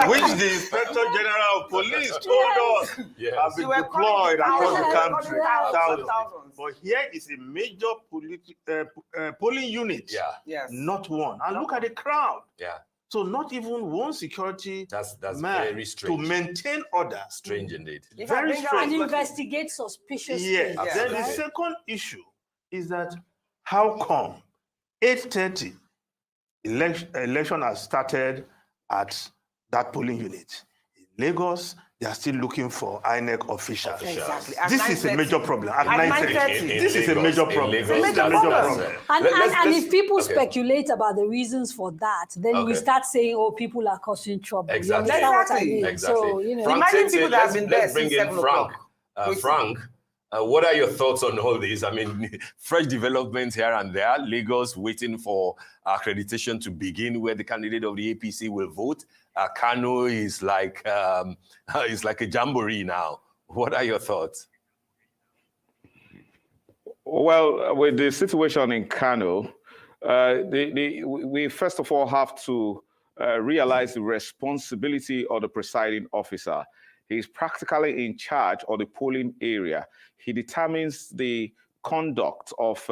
which the Inspector General of Police told us have been deployed across the country. Thousands. But here is a major polling unit, not one. And look at the crowd. So not even one security man very strange. To maintain order. Strange indeed. Very strange. And investigate suspicious things. Then the second issue is that how come 8:30 election has started at that polling unit? In Lagos, they are still looking for INEC officials. Exactly. This is a major problem. At 9:30. This is a major problem. And if people speculate about the reasons for that, then we start saying, oh, people are causing trouble. Exactly. You understand what I mean? Exactly. So, imagine people that have been there since 7 o'clock. Frank, what are your thoughts on all this? I mean, fresh developments here and there. Lagos waiting for accreditation to begin where the candidate of the APC will vote. Kano is like a jamboree now. What are your thoughts? Well, with the situation in Kano, we first of all have to realize the responsibility of the presiding officer. He's practically in charge of the polling area. He determines the conduct of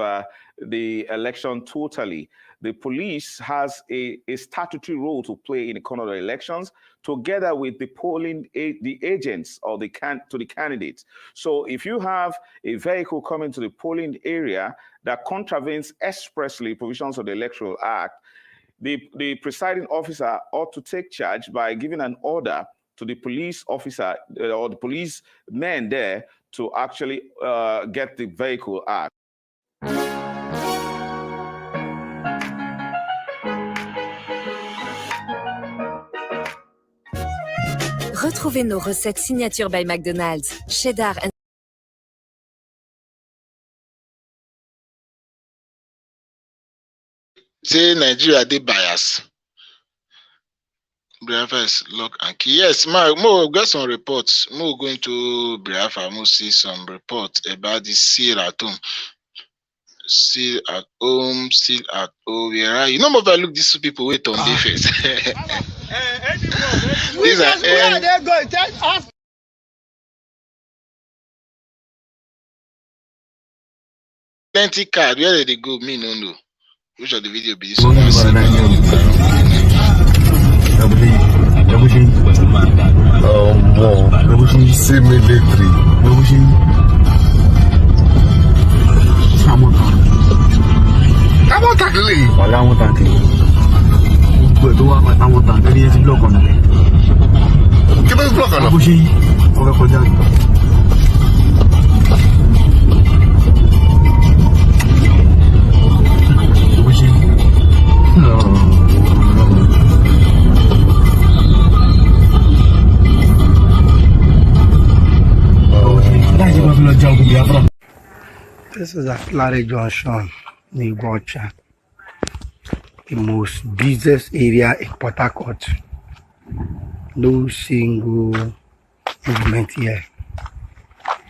the election totally. The police has a statutory role to play in the conduct of elections, together with the the agents of the candidates. So if you have a vehicle coming to the polling area that contravenes expressly provisions of the Electoral Act, the presiding officer ought to take charge by giving an order to the police officer or the police men there to actually get the vehicle out. Retrouvez nos recettes signature by McDonald's, cheddar and say Nigeria they bias. Biafra lock and key. Yes, more got some reports. More going to Biafra, more see some reports about this seal at home. Seal at home, seal at home. Yeah, you know more look these people wait on their face. These are where they going? Tell us. Plenty card, where did they go? Me no know. Which of the video be this? This is at Ligeria Junction, Nigocha, the most busiest area in Port Harcourt. No single movement here.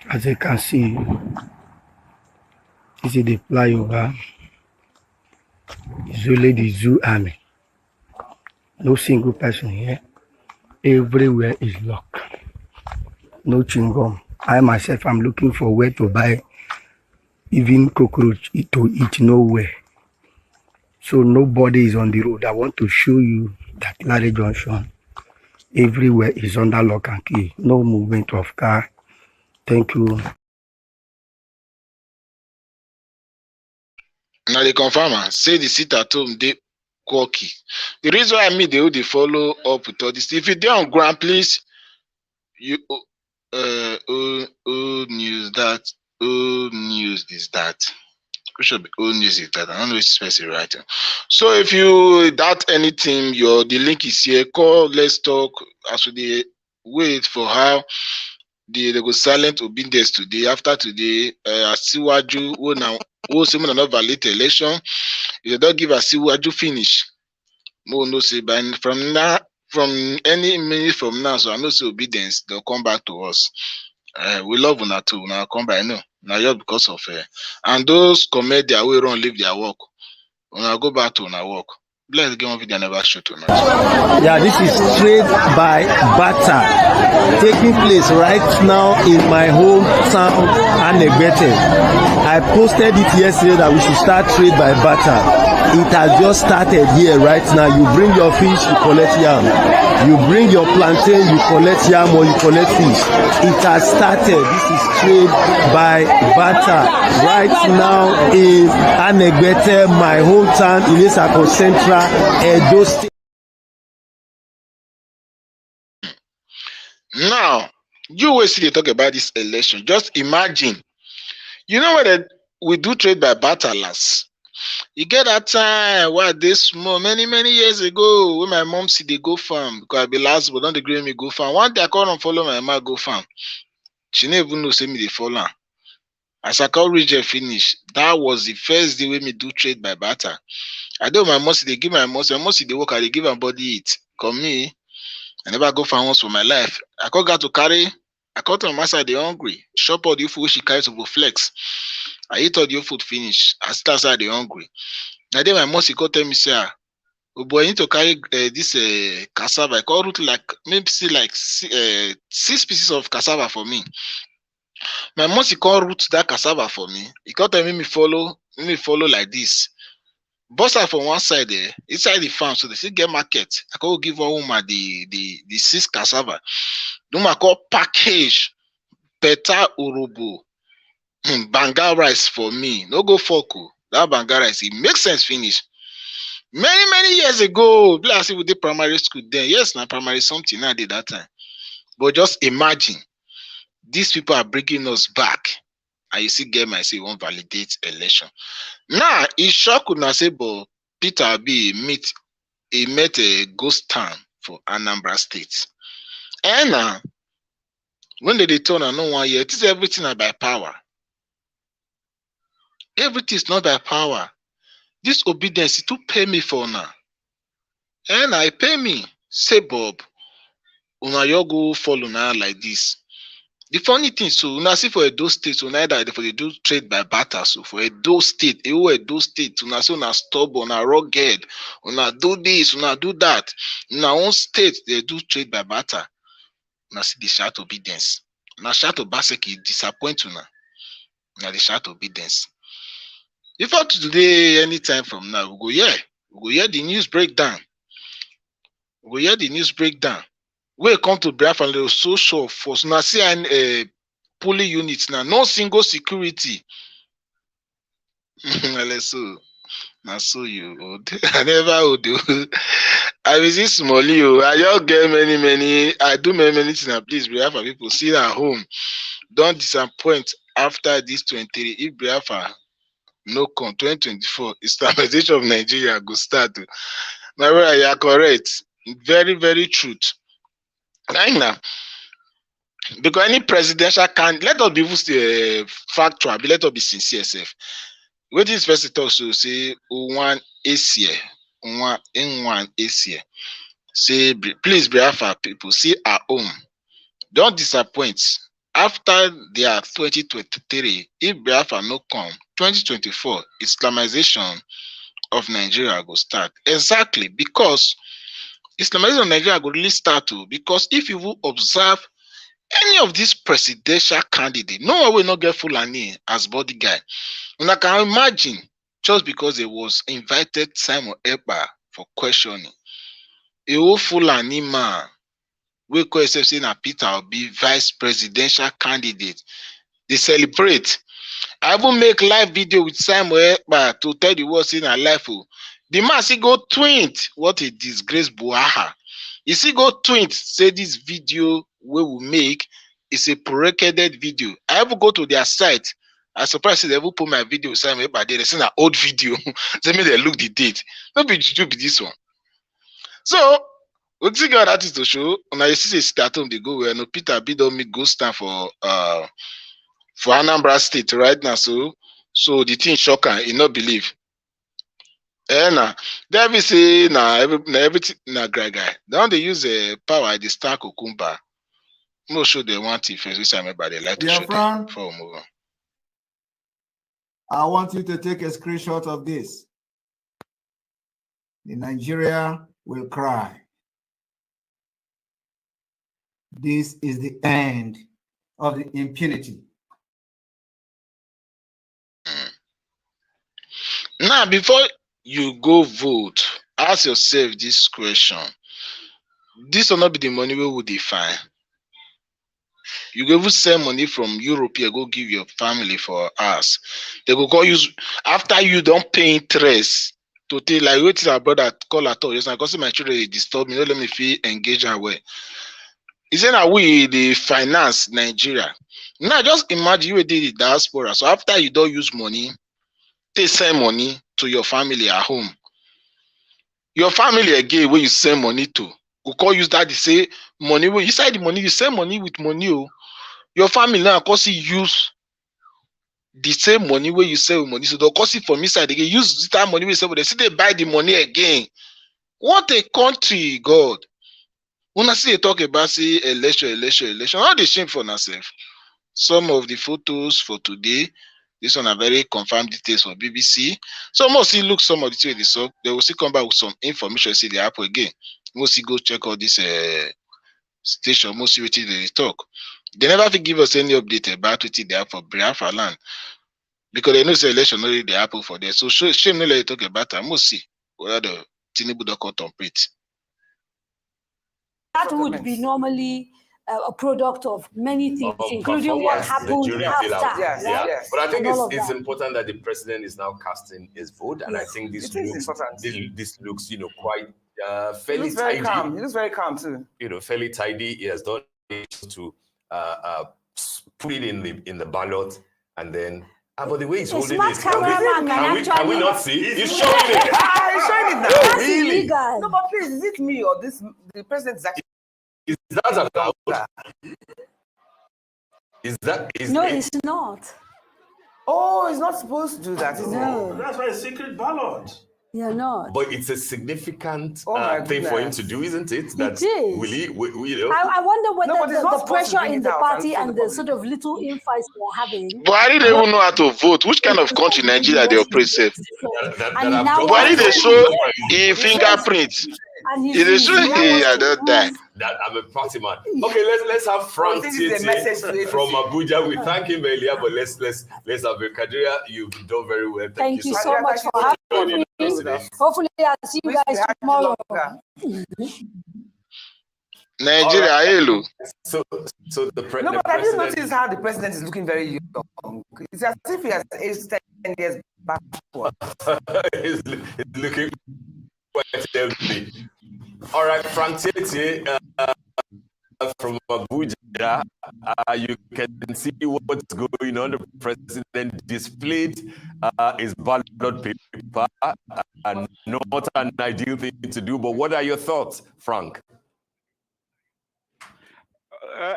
As you can see, this is the flyover. It's only the zoo army. No single person here. Everywhere is locked. No chewing gum. I myself am looking for where to buy even cockroach to eat, nowhere. So nobody is on the road. I want to show you that Ligeria Junction, everywhere is under lock and key. No movement of car. Thank you. Now the confirmer say the sit at home they quirky. The reason why they follow up with all this. If you on ground, please, you news that news is that. It should be news is that. I don't know which specific right. So if you doubt anything, the link is here. Call, let's talk as we wait for how they go silent obedience today. After today, Asiwaju who say not valid election. If they don't give Asiwaju finish, no say by from any minute from now, so I know say obedience, they'll come back to us. We love una too. Now come by no. Now you're because of and those commit their way run, leave their work. When I go back to our work. Let's get on video never shoot tonight. Yeah, this is trade by barter taking place right now in my hometown, Anegbete. I posted it yesterday that we should start trade by barter. It has just started here right now. You bring your fish, you collect yam. You bring your plantain, you collect yam or you collect fish. It has started. This is trade by barter right now in Anegbete, my hometown, Ilesako Central, Edo State. Now, you always see they talk about this election. Just imagine, you know what we do trade by barter last. You get that time where this small many years ago when my mom see they go farm because I be last but don't agree me go farm. One day I call and follow my mama go farm. She never even know say me they follow. As I call reach finish, that was the first day when me do trade by barter. I do my mom see they give my mom see they work, I they give my body eat. Come me, I never go farm once for my life. I call got to carry. I call to my master they hungry. Shop all the food she carries to go flex. I eat all your food finish. I still outside the hungry. Now then my mom she tell me say, oh boy, I need to carry this cassava. I call root like maybe see like 6 pieces of cassava for me. My mom she call root that cassava for me. He can't tell me follow like this. Boss her from one side there, inside the farm, so they still get market. I can give one woman the 6 cassava. Do my call package better urubu. Banga rice for me. No go foku. That banga rice, it makes sense finish. Many years ago, I see with the primary school then. Yes, now primary something I did that time. But just imagine, these people are bringing us back. And you see, game I say won't validate election. Now, it's shock could not say, but Peter B met a ghost town for Anambra State. And when they turn and no one yet, it is everything by power. Everything is not by power. This obedience is to pay me for now. And I pay me. Say Bob, una you go follow now like this. The funny thing, so una see for Edo State, so neither for they do trade by barter. So for Edo State, Edo State, una say una stubborn, una rugged, una do this, una do that. In our own state, they do trade by barter. Una see the shout obedience. Una shout obaseki disappoint una. Una the shout obedience. Before today, anytime from now, we go hear the news breakdown. We hear the news breakdown. We come to Biafra and so sure force. Now see an police units now, no single security. So you I never would do. I visit Smolly. I just get many. I do many things. Please, Biafra people, sit at home. Don't disappoint after this 23. If Biafra no come 2024, Islamization of Nigeria go start. My brother, you are correct. Very truth. Right now, Because any presidential candidate, let us be factual, but let us be sincere. What this person talks to say, one ACA, one ACA. Say, please, Biafra people, see our home. Don't disappoint. After their 2023, if Biafra no come, 2024, Islamization of Nigeria will start. Exactly, because Islamization of Nigeria will really start to. Because if you will observe any of these presidential candidates, no one will not get Fulani as bodyguard. And I can imagine, just because they was invited Simon Ekpa for questioning, a whole Fulani man wey call himself say na Peter Obi vice presidential candidate, they celebrate. I even make live video with Simon Ekpa to tell the world say na life. The man still go tweet what a disgrace Buaha. He still go tweet say this video wey we make is a pre-recorded video. I even go to their site. I surprised say they even put my video with Simon Ekpa there. They say na old video. Say me they look the date. No be juju be this one. So we still got that is to show. Now you see sit at home they go where no Peter B don't meet go stand for Anambra State right now. So the thing shock and he not believe. Now they say everything na guy. Now they use a power the star cucumber. No show they want it first. Which I remember they like to show them before we move on. I want you to take a screenshot of this. The Nigeria will cry. This is the end of the impunity. Now, before you go vote, ask yourself this question. This will not be the money we will define. You go send money from Europe, you go give your family for us. They go call you after you don't pay interest to tell like wait till our brother call at all. Yes, I because my children they disturb me, don't let me feel engaged away. Is it that we the finance Nigeria? Now just imagine you did the diaspora. So after you don't use money, they send money to your family at home. Your family again where you send money to, will call you that they say money where you send the money, you send money with money. Oh. Your family now cause you use the same money where you sell money. So they'll cost it from inside. They can use that money we sell, but they see they buy the money again. What a country, God. When I see they talk about say election, how they shame for themselves. Some of the photos for today, this one are very confirmed details for BBC. So mostly look some of the things they saw. They will still come back with some information. See the app again. Mostly go check all this station. Mostly what they talk. They never give us any update about what they have for Biafra land because they know the election already they happen for them. So shame no let you talk about that. Must see whether the Tinubu don't contemplate. That would be normally a product of many things, including what happened after. Yes. But I think it's important that the president is now casting his vote, and I think this looks quite fairly tidy. Calm. He looks very calm too. Fairly tidy. He has done it to put it in the ballot, and then. But the way he's holding it, can we not see? He's showing it. He's showing it now. Really? No, but please, is it me or the president is actually? Is that allowed? No, it's not. Oh, he's not supposed to do that, is No. That's why it's secret ballot. You're not. But it's a significant thing for him to do, isn't it? It is. Will he, I wonder whether the pressure in the party and the sort of little infights they're having. Buhari don't even know how to vote. Which kind of country Nigeria they operate safe? Buhari they show in fingerprints. It is really I don't die. That I'm a party man. Okay, let's have Frank from Abuja. We thank him earlier, but let's have a Kadria. You've done very well. Thank you so much for having me. Hopefully, I'll see you guys tomorrow. Nigeria, hello. So the president. No, but I didn't notice how the president is looking very young. It's as if he has aged 10 years backward. He's looking quite healthy. All right, Frank Tete from Abuja. You can see what's going on. The president displayed his ballot paper, and not an ideal thing to do. But what are your thoughts, Frank?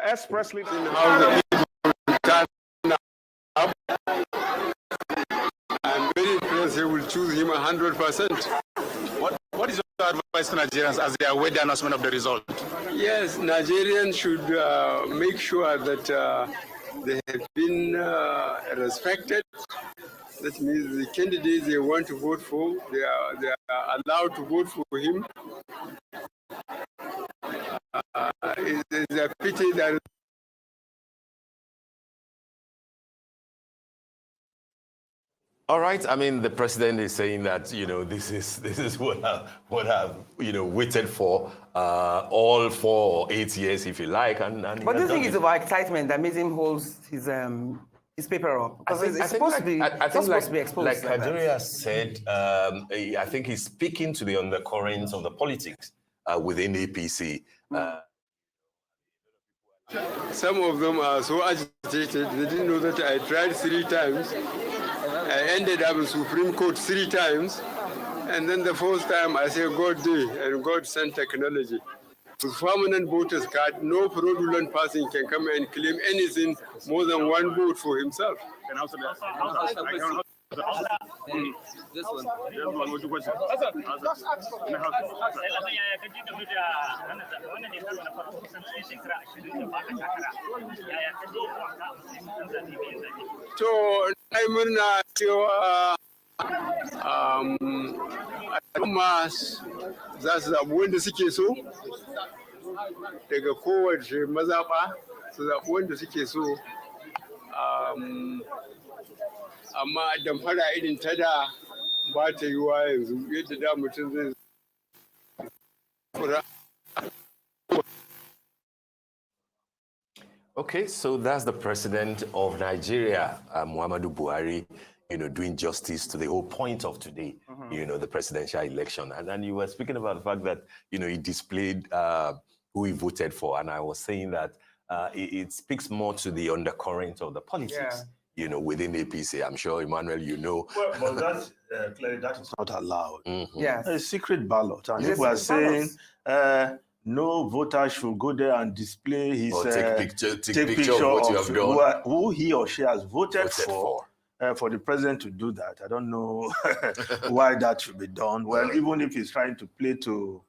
expressly. How the people stand up. I'm very impressed. They will choose him 100%. What is your advice to Nigerians as they await the announcement of the result? Yes, Nigerians should make sure that they have been respected. That means the candidates they want to vote for, they are allowed to vote for him. It's a pity that. All right. I mean, the president is saying that this is what I've waited for all for 8 years, if you like. But do you think it's about excitement that made him hold his paper up? Because it's supposed to be exposed. Like Ligeria said, I think he's speaking to the undercurrents of the politics within APC. Some of them are so agitated, they didn't know that I tried 3 times. I ended up in Supreme Court 3 times. And then the 4th time I said, God did, and God sent technology. With permanent voters card, no fraudulent person can come and claim anything more than 1 vote for himself. This one. What's your question? So, I'm murna cewa al'umma za su zaɓi wanda suke so daga kowace mazaɓa su zaɓi wanda suke so. Amma damfara irin ta da ba ta yiwa yanzu yadda da mutum zai fura. Okay, so that's the president of Nigeria, Muhammadu Buhari, doing justice to the whole point of today, the presidential election. And then you were speaking about the fact that, he displayed who he voted for. And I was saying that it speaks more to the undercurrent of the politics, within APC. I'm sure, Emmanuel, Well, but that's clearly that is not allowed. Yes. A secret ballot. And people are saying no voter should go there and display his take picture of what you have done. Who he or she has voted for the president to do that. I don't know why that should be done. Well, even if he's trying to play to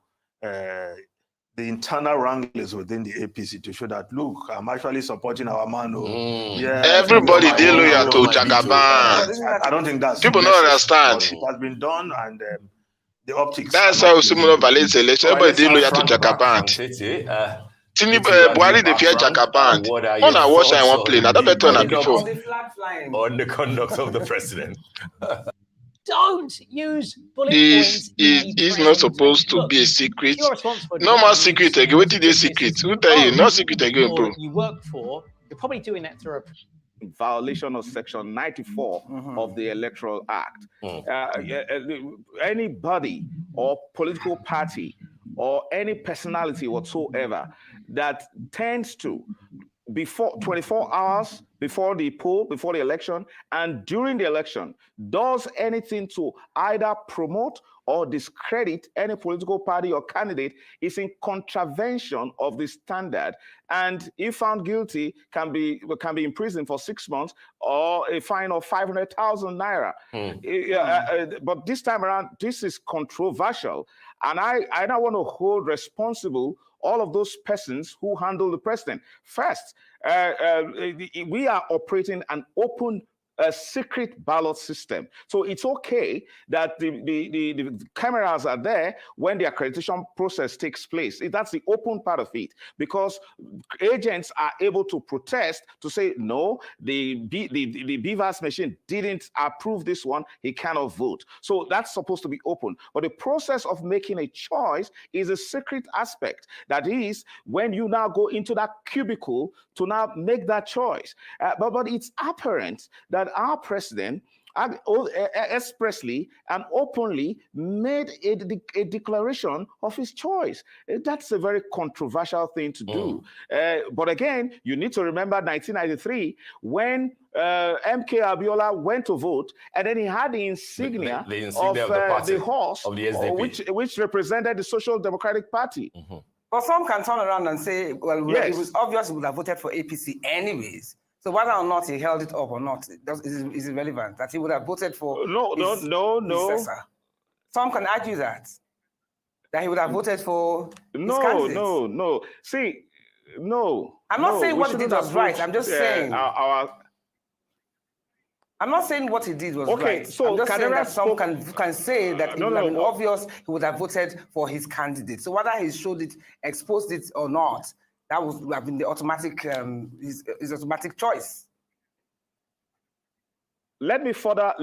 the internal wranglers within the APC to show that, look, I'm actually supporting our man. Yeah, everybody they loyal to Jagaban. I don't think that's people don't understand. It has been done, and the optics. That's how similar Valencia election. Everybody they loyal to Jagaban. Buhari they fear Jagaban. On a watch and one play. Now that better than before. On the conduct of the president. Don't use bullet points. Is not supposed to be a secret. No more secret again. What is the secret? Who tell you? No secret again, bro. You work for. You're probably doing that through a violation of Section 94 of the Electoral Act. Anybody or political party or any personality whatsoever that tends to, before 24 hours before the poll, before the election, and during the election, does anything to either promote or discredit any political party or candidate is in contravention of the standard, and if found guilty, can be imprisoned for 6 months or a fine of 500,000 naira. But this time around, this is controversial, and I now want to hold responsible all of those persons who handle the president. First, we are operating an open secret ballot system. So it's okay that the cameras are there when the accreditation process takes place. That's the open part of it, because agents are able to protest to say, no, the BVAS machine didn't approve this one, he cannot vote. So that's supposed to be open. But the process of making a choice is a secret aspect. That is, when you now go into that cubicle to now make that choice. But it's apparent that our president expressly and openly made a declaration of his choice. That's a very controversial thing to do. But again, you need to remember 1993 when MK Abiola went to vote, and then he had the insignia, of the horse, of the SDP. which represented the Social Democratic Party. But some can turn around and say, well, Yes. it was obvious he would have voted for APC anyways. So whether or not he held it up or not is irrelevant. That he would have voted for No. successor. Some can argue that he would have voted for his candidates. No. See, no. I'm not saying what he did was right. approach, I'm just saying. I'm not saying what he did was right. So I'm just saying that some spoke... can say that it would have been obvious he would have voted for his candidate. So whether he showed it, exposed it or not, that would have been the automatic his automatic choice. Let me further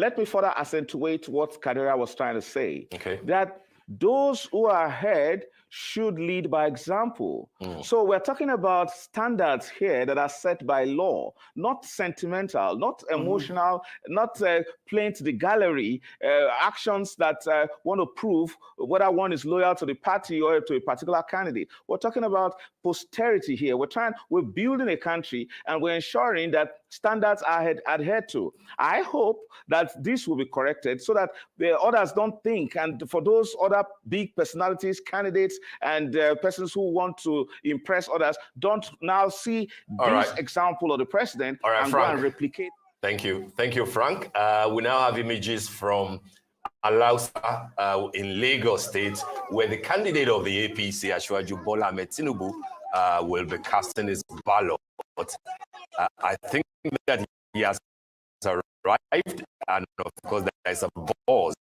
accentuate what Kadera was trying to say. Okay. That those who are ahead should lead by example. So we're talking about standards here that are set by law, not sentimental, not emotional, not playing to the gallery, actions that want to prove whether one is loyal to the party or to a particular candidate. We're talking about posterity here. We're building a country and we're ensuring that standards are adhered to. I hope that this will be corrected so that the others don't think, and for those other big personalities, candidates, and persons who want to impress others, don't now see this example of the president and Frank. go and replicate. Thank you, Frank. We now have images from Alausa in Lagos State, where the candidate of the APC, Asiwaju Bola Ahmed Tinubu, will be casting his ballot. I think that he has arrived, and of course there is a buzz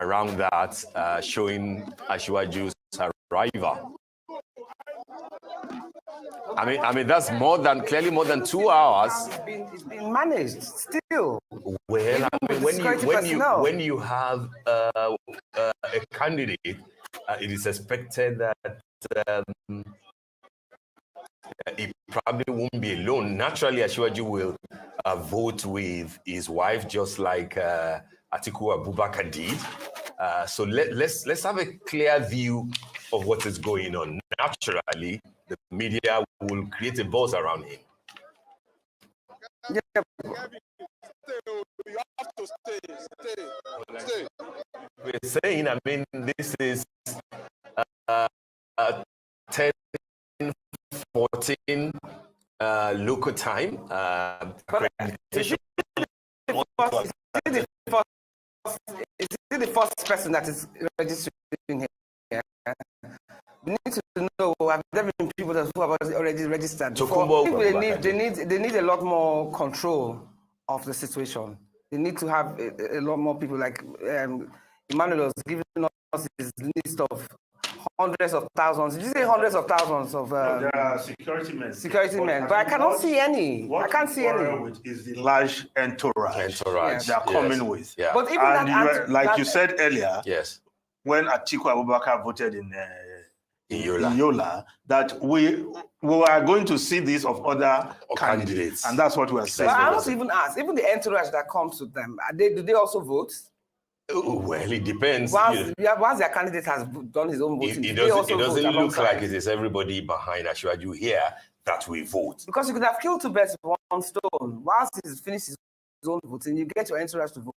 around that, showing Asiwaju's arrival. I mean that's clearly more than 2 hours. It's been managed still. Well, I mean, when you have a candidate, it is expected that he probably won't be alone. Naturally, Asiwaju will vote with his wife, just like Atiku Abubakar did. So let's have a clear view of what is going on. Naturally, the media will create a buzz around him. Yeah. You have to stay. We're saying, I mean, this is 10:14 local time. Is it the first person that is registering here? We need to know, have there been people who have already registered? They need a lot more control of the situation. They need to have a lot more people, like Emmanuel was giving us his list of hundreds of thousands. Did you say hundreds of thousands of there are security men. Security men, but I cannot see any. I can't see any. With is the large entourage they are coming with. Yeah. But even like you said earlier, yes, when Atiku Abubakar voted in Yola, that we are going to see this of other candidates, and that's what we are saying. But I want to even ask, even the entourage that comes to them, do they also vote? Well, it depends. Once their candidate has done his own voting, it doesn't look like it is everybody behind Asiwaju here that we vote. Because you could have killed two birds with one stone. Once he's finished his own voting, you get your entourage to vote.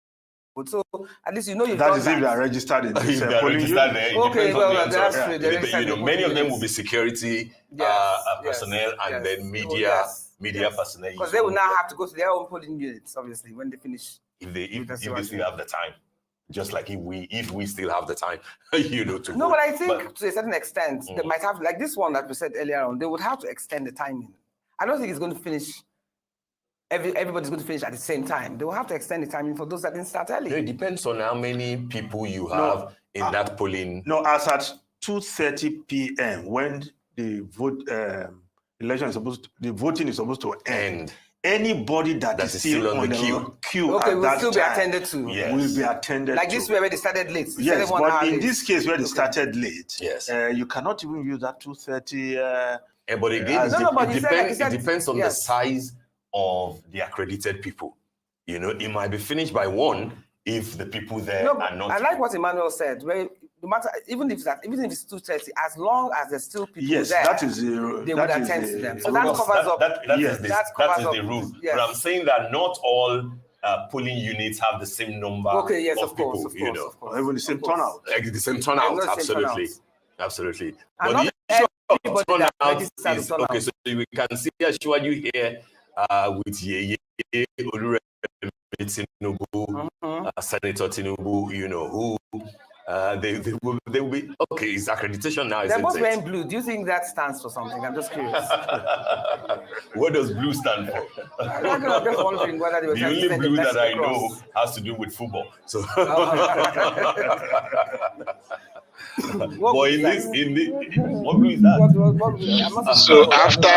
So at least you know you've done that. That is if they are registered in this polling unit. Okay, well, that's true. Many of them will be security personnel and then media personnel. Because they will now have to go to their own polling units, obviously, when they finish. If they still have the time. Just like if we still have the time, to No, but I think to a certain extent, they might have, like this one that we said earlier on, they would have to extend the timing. I don't think it's going to finish, everybody's going to finish at the same time. They will have to extend the timing for those that didn't start early. It depends on how many people you have in that polling. No, as at 2:30 p.m. when the voting is supposed to end. Anybody that is still on the queue will still be attended to. Yes. Will be attended like to. This where they started late. Yes, but in this case where they started late, you cannot even use that 2:30. But again, it depends on the size of the accredited people. It might be finished by 1 if the people there are not. I like what Emmanuel said. No matter, even if it's 2:30, as long as there's still people there, that is they would attend to them. So that covers up. That is the rule. Yes. But I'm saying that not all polling units have the same number of people. Of course. Even the same turnout. The same turnout, absolutely. Absolutely. And But not everybody that registered is, to turn okay, out. so we can see Ashwaju here with Yeye Oluremi Tinubu, Senator Tinubu, you know, who they will be, okay, it's accreditation now, They're isn't both it? wearing blue. Do you think that stands for something? I'm just curious. What does blue stand for? I'm just wondering whether they were The trying to only send a blue that message I across. know has to do with football. So, What in blue is what blue is that? So after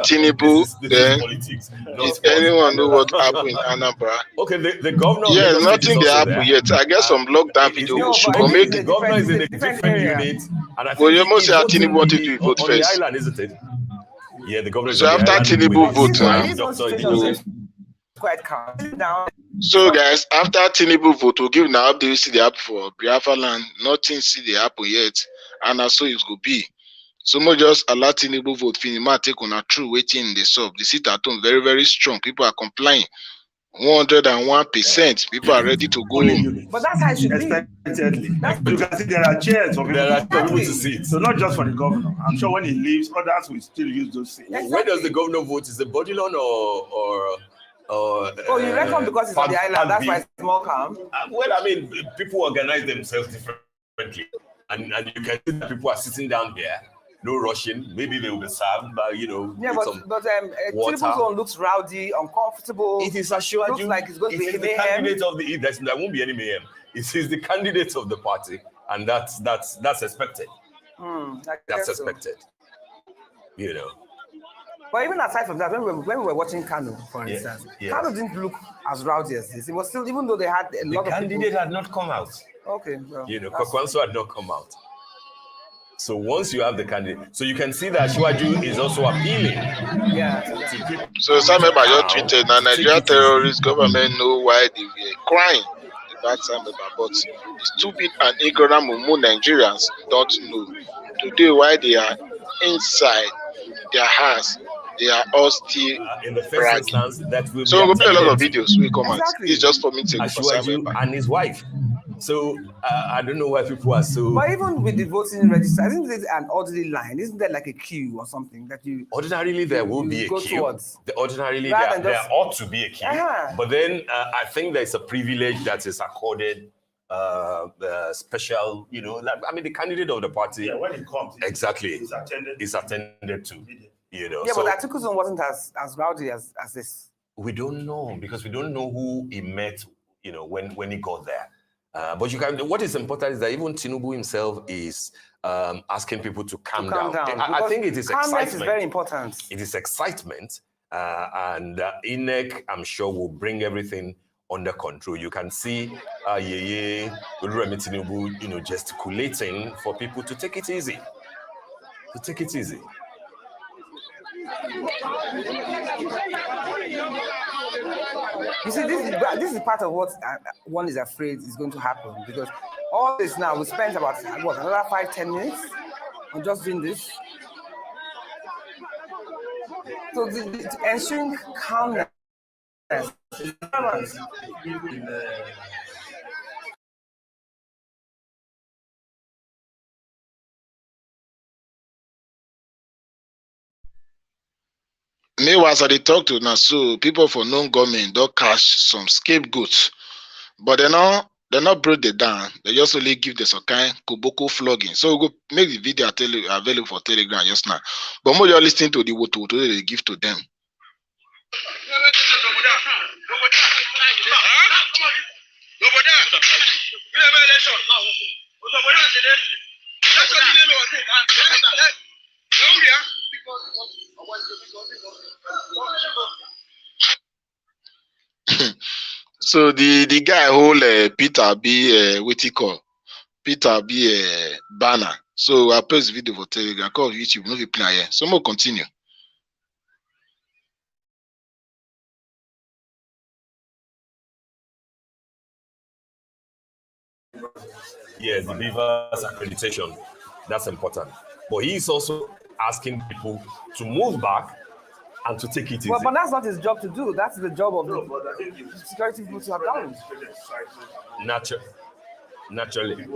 Tinubu, then politics. did anyone know what happened in Anambra? Okay, the governor of Yes, Lagos State is nothing they also happen there. yet. I guess some lockdown video will show, but make the governor is in a different unit, and I well, think you must say votes Tinubu wanted to vote on the first. island, isn't it? Yeah, the governor is So on the after island. Tinubu vote now, Quite calm. Down. So guys, after Tinubu vote, we'll give now update. See the app for Biafra land. Nothing see the happen yet, and so it will be. So much just allow Tinubu vote. Finima take on a true waiting in the sub. The seat at home very very strong. People are complying. 101%. People are ready to go. But that's how it should be. Expectedly. You can see there are chairs for people to sit. So not just for the governor. I'm sure when he leaves, others will still use those seats. Exactly. Where does the governor vote? Is it Bodilon or you reckon because it's on the island, that's why it's more calm? Well, I mean, people organize themselves differently. And you can see that people are sitting down here, no rushing. Maybe they will be served, but yeah, but Tinubu's one looks rowdy, uncomfortable. It is assured looks like it's going to be the candidate of the there won't be any mayhem. It is the candidate of the party, and that's expected. That's expected. You know. But even aside from that, when we were watching Kano, for instance, Kano didn't look as rowdy as this. It was still, even though they had a lot of people. The candidate had not come out. Okay. Well, Kwakwanso had not come out. So once you have the candidate, so you can see that Ashwaju is also appealing. Yeah. So some member just tweeted that Nigeria terrorist government know why they were crying about some member, but stupid and ignorant Mumu Nigerians don't know today why they are inside their house. They are all still in the first instance that will so we'll play a lot of videos. We come out. It's just for me to Ashwaju and his wife. So I don't know why people are so. But even with the voting register, isn't there an orderly line? Isn't there like a queue or something that you? Ordinarily, there will be a queue. Towards. Ordinarily, there ought to be a queue. But then I think there's a privilege that is accorded. Special, I mean, the candidate of the party. Yeah, when it comes, exactly, is attended to. Yeah, so, but Atiku's wasn't as rowdy as this. We don't know because we don't know who he met. When he got there. But what is important is that even Tinubu himself is asking people to calm down. I think it is excitement. Calmness is very important. It is excitement, and INEC, I'm sure, will bring everything under control. You can see Yeye Oluremi Tinubu, gesticulating for people to take it easy. You see, this is part of what one is afraid is going to happen, because all this now, we spent about, another 5-10 minutes on just doing this. So the ensuing calmness is paramount. Meanwhile, as I talk to now, so people for non-government don't catch some scapegoats, but they not break it down. They just only give the some kind koboko flogging. So we'll go make the video available for Telegram just now. But more you're listening to the what they give to them. So the guy hold Peter B what he call Peter B banner. So I post video for Telegram, call YouTube, no reply here. So more continue. Yes, the Beavers accreditation. That's important. But he's also asking people to move back and to take it easy. Well, but that's not his job to do. That's the job of the security people to have done. Naturally.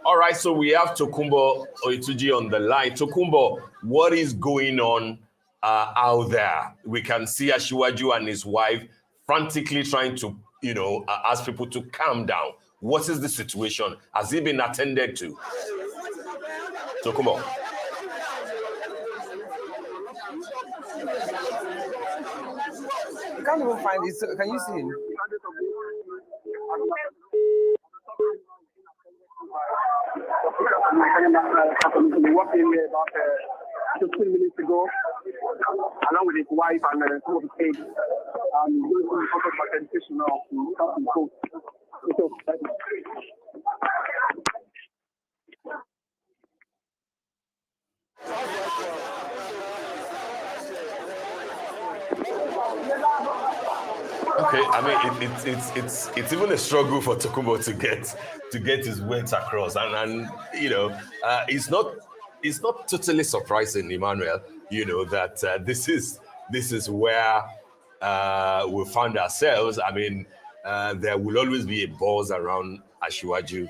All right, so we have Tokumbo Oituji on the line. Tokumbo, what is going on out there? We can see Asiwaju and his wife frantically trying to, ask people to calm down. What is the situation? Has it been attended to? Tokumbo. You can't even find it. Can you see him? Walking there about 15 minutes ago, along with his wife and some of the kids. Going to focus my education now to start to go. Okay, I mean it's even a struggle for Tokumbo to get his words across, and it's not totally surprising, Emmanuel. That this is where we found ourselves. I mean, there will always be a buzz around Asiwaju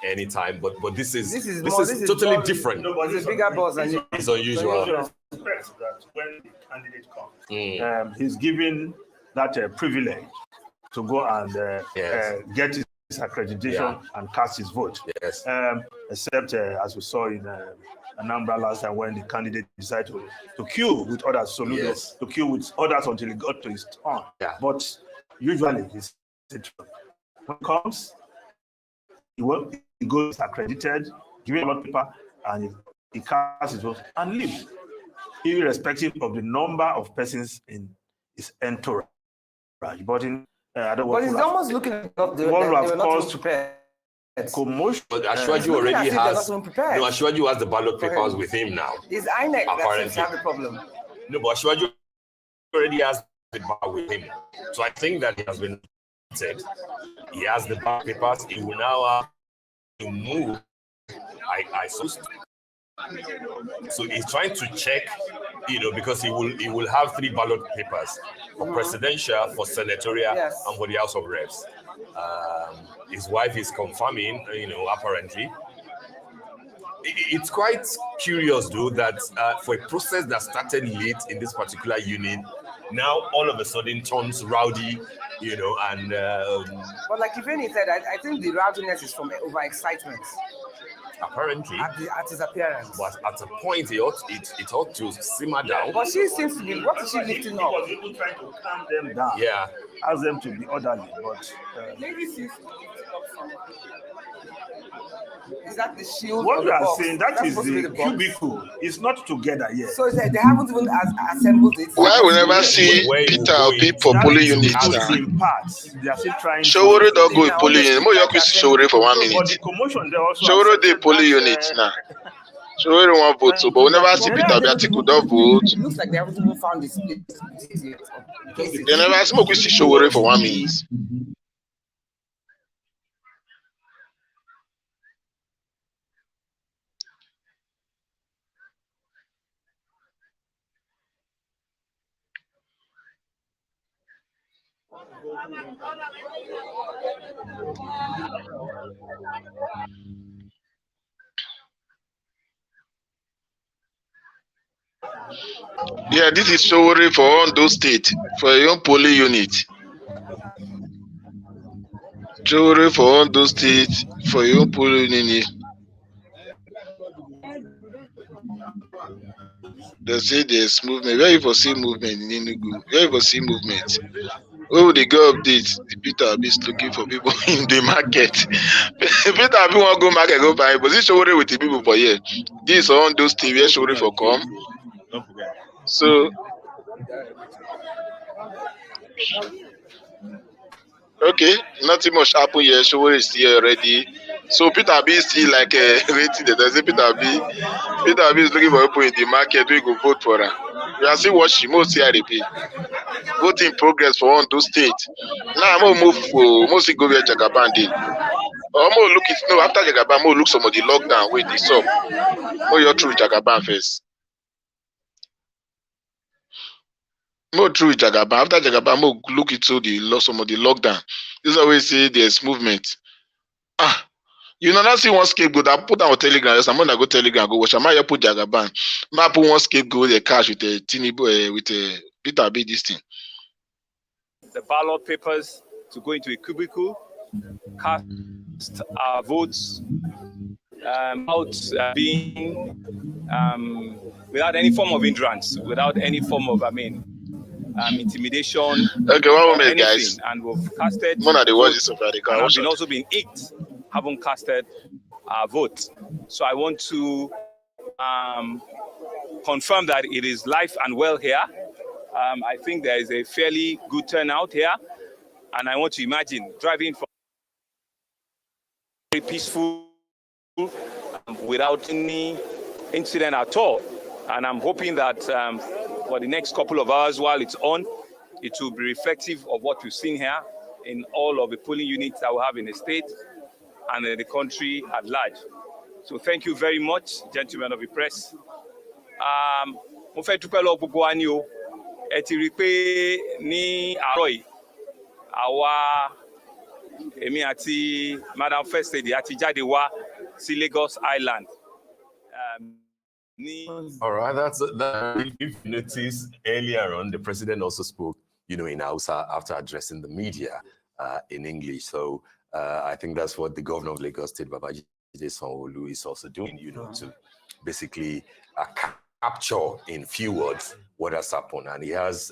anytime, but this is totally different. No, it's a bigger buzz than it's unusual. That when the candidate comes, he's given that privilege to go and get his accreditation and cast his vote. Yes. Except as we saw in Anambra last time when the candidate decided to queue with others, to queue with others until he got to his turn. Yeah. But usually when it comes, he goes accredited, give him a lot of paper, and he casts his vote and leaves, irrespective of the number of persons in his entourage. But it's almost looking like they were not prepared. Commotion. But Asiwaju already has. Asiwaju has the ballot papers with him now. It's INEC that seems to have the problem. No, but Asiwaju already has the ballot with him. So I think that he has been said. He has the ballot papers. He will now have to move. I suppose. So he's trying to check, because he will have 3 ballot papers for presidential, for senatorial, and for the House of Reps. His wife is confirming, apparently. It's quite curious, though, that for a process that started late in this particular unit, now all of a sudden turns rowdy, and... But like Ifeni said, I think the rowdiness is from overexcitement. Apparently, at his appearance, but at a point it ought to simmer down. But she seems to be. What is she lifting up? He was even trying to calm them down. Yeah, ask them to be orderly. But maybe she's. Is that the shield? What we are saying, that is the cubicle. It's not together yet. So they haven't even assembled it. Why we never see Peter or people for polling units now? They are still trying. Showore don't go in polling unit. More you see Showore for 1 minute. But the commotion there also. Showore dey polling units now. Showore won't vote, so but we never see Peter Biatiku don't vote. It looks like they haven't even found this. They never see we see Showore for 1 minute. Yeah, this is Showore for Ondo State for your own polling unit. Showore for Ondo State for your own polling unit. They say there's movement. Where you for see movement in Enugu? Where you for see movement? Where would they go update? The Peter Abi is looking for people in the market. Peter Abi want go market go buy, but this Showore with the people for here. This on those TV where Showore for come. So okay, nothing much happen here. Showore is here already. So Peter Abi is still like waiting. They say Peter Abi is looking for people in the market. We go vote for her. We are still watching most CRP. Vote in progress for Ondo State. Now I'm gonna move for mostly go where Jagaban did. I'm gonna look it. No, after Jagaban, I'm gonna look some of the lockdown. Wait, this up. Oh, you're through Jagaban first. More through Jagaban. After Jagaban, I'm gonna look into some of the lockdown. This always say there's movement. You know, not see one scapegoat. I put on Telegram. Someone that go Telegram go watch. I might put Jagaban. I put one scapegoat the cash with a teeny boy with a Peter B this thing. The ballot papers to go into a cubicle, cast our votes out being without any form of hindrance, without any form of intimidation. Okay, one moment, anything. guys. And we've casted One of the votes, words of Radical. and have been also been icked, haven't casted our vote. So I want to confirm that it is live and well here. I think there is a fairly good turnout here, and I want to imagine driving from very peaceful without any incident at all. And I'm hoping that for the next couple of hours while it's on, it will be reflective of what we've seen here in all of the polling units that we have in the state and in the country at large. So thank you very much, gentlemen of the press. Mo fẹ́ dúpẹ́ lọ́wọ́ gbogbo wa ní o. Ẹ ti rí pé ní àárọ̀ yìí, àwa èmi àti Madam First Lady àti jáde wá sí Lagos Island. All right, that's that. If you notice earlier on, the president also spoke, in Hausa after addressing the media in English. So I think that's what the governor of Lagos State, Babajide Sanwo-Olu, is also doing, to basically capture in few words what has happened. And he has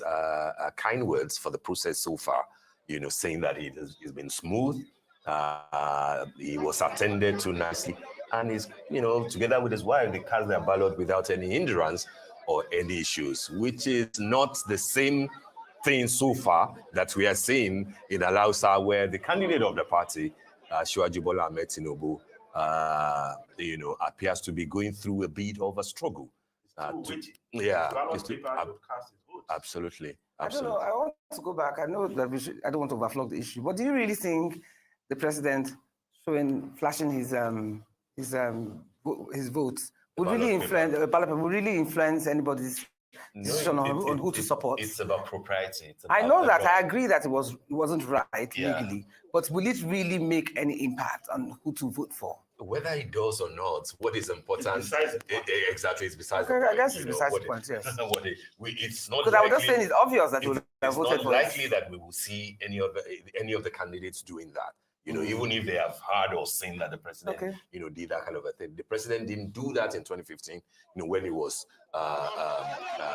kind words for the process so far, saying that it's been smooth. He was attended to nicely. And he's, together with his wife, they cast their ballot without any hindrance or any issues, which is not the same thing so far that we are seeing in Alausa, where the candidate of the party, Asiwaju Bola Ahmed Tinubu, appears to be going through a bit of a struggle. Absolutely. I don't know. I want to go back. I know that I don't want to overflow the issue, but do you really think the president flashing his votes would really influence anybody's decision on who to support? It's about propriety. I know that. I agree that it wasn't right legally, but will it really make any impact on who to vote for? Whether it does or not, what is important exactly is besides the point. I guess it's besides the point, yes. It's not because I was just saying it's obvious that you would have voted for it. It's not likely that we will see any of the candidates doing that. Even if they have heard or seen that the president, did that kind of a thing. The president didn't do that in 2015, when he was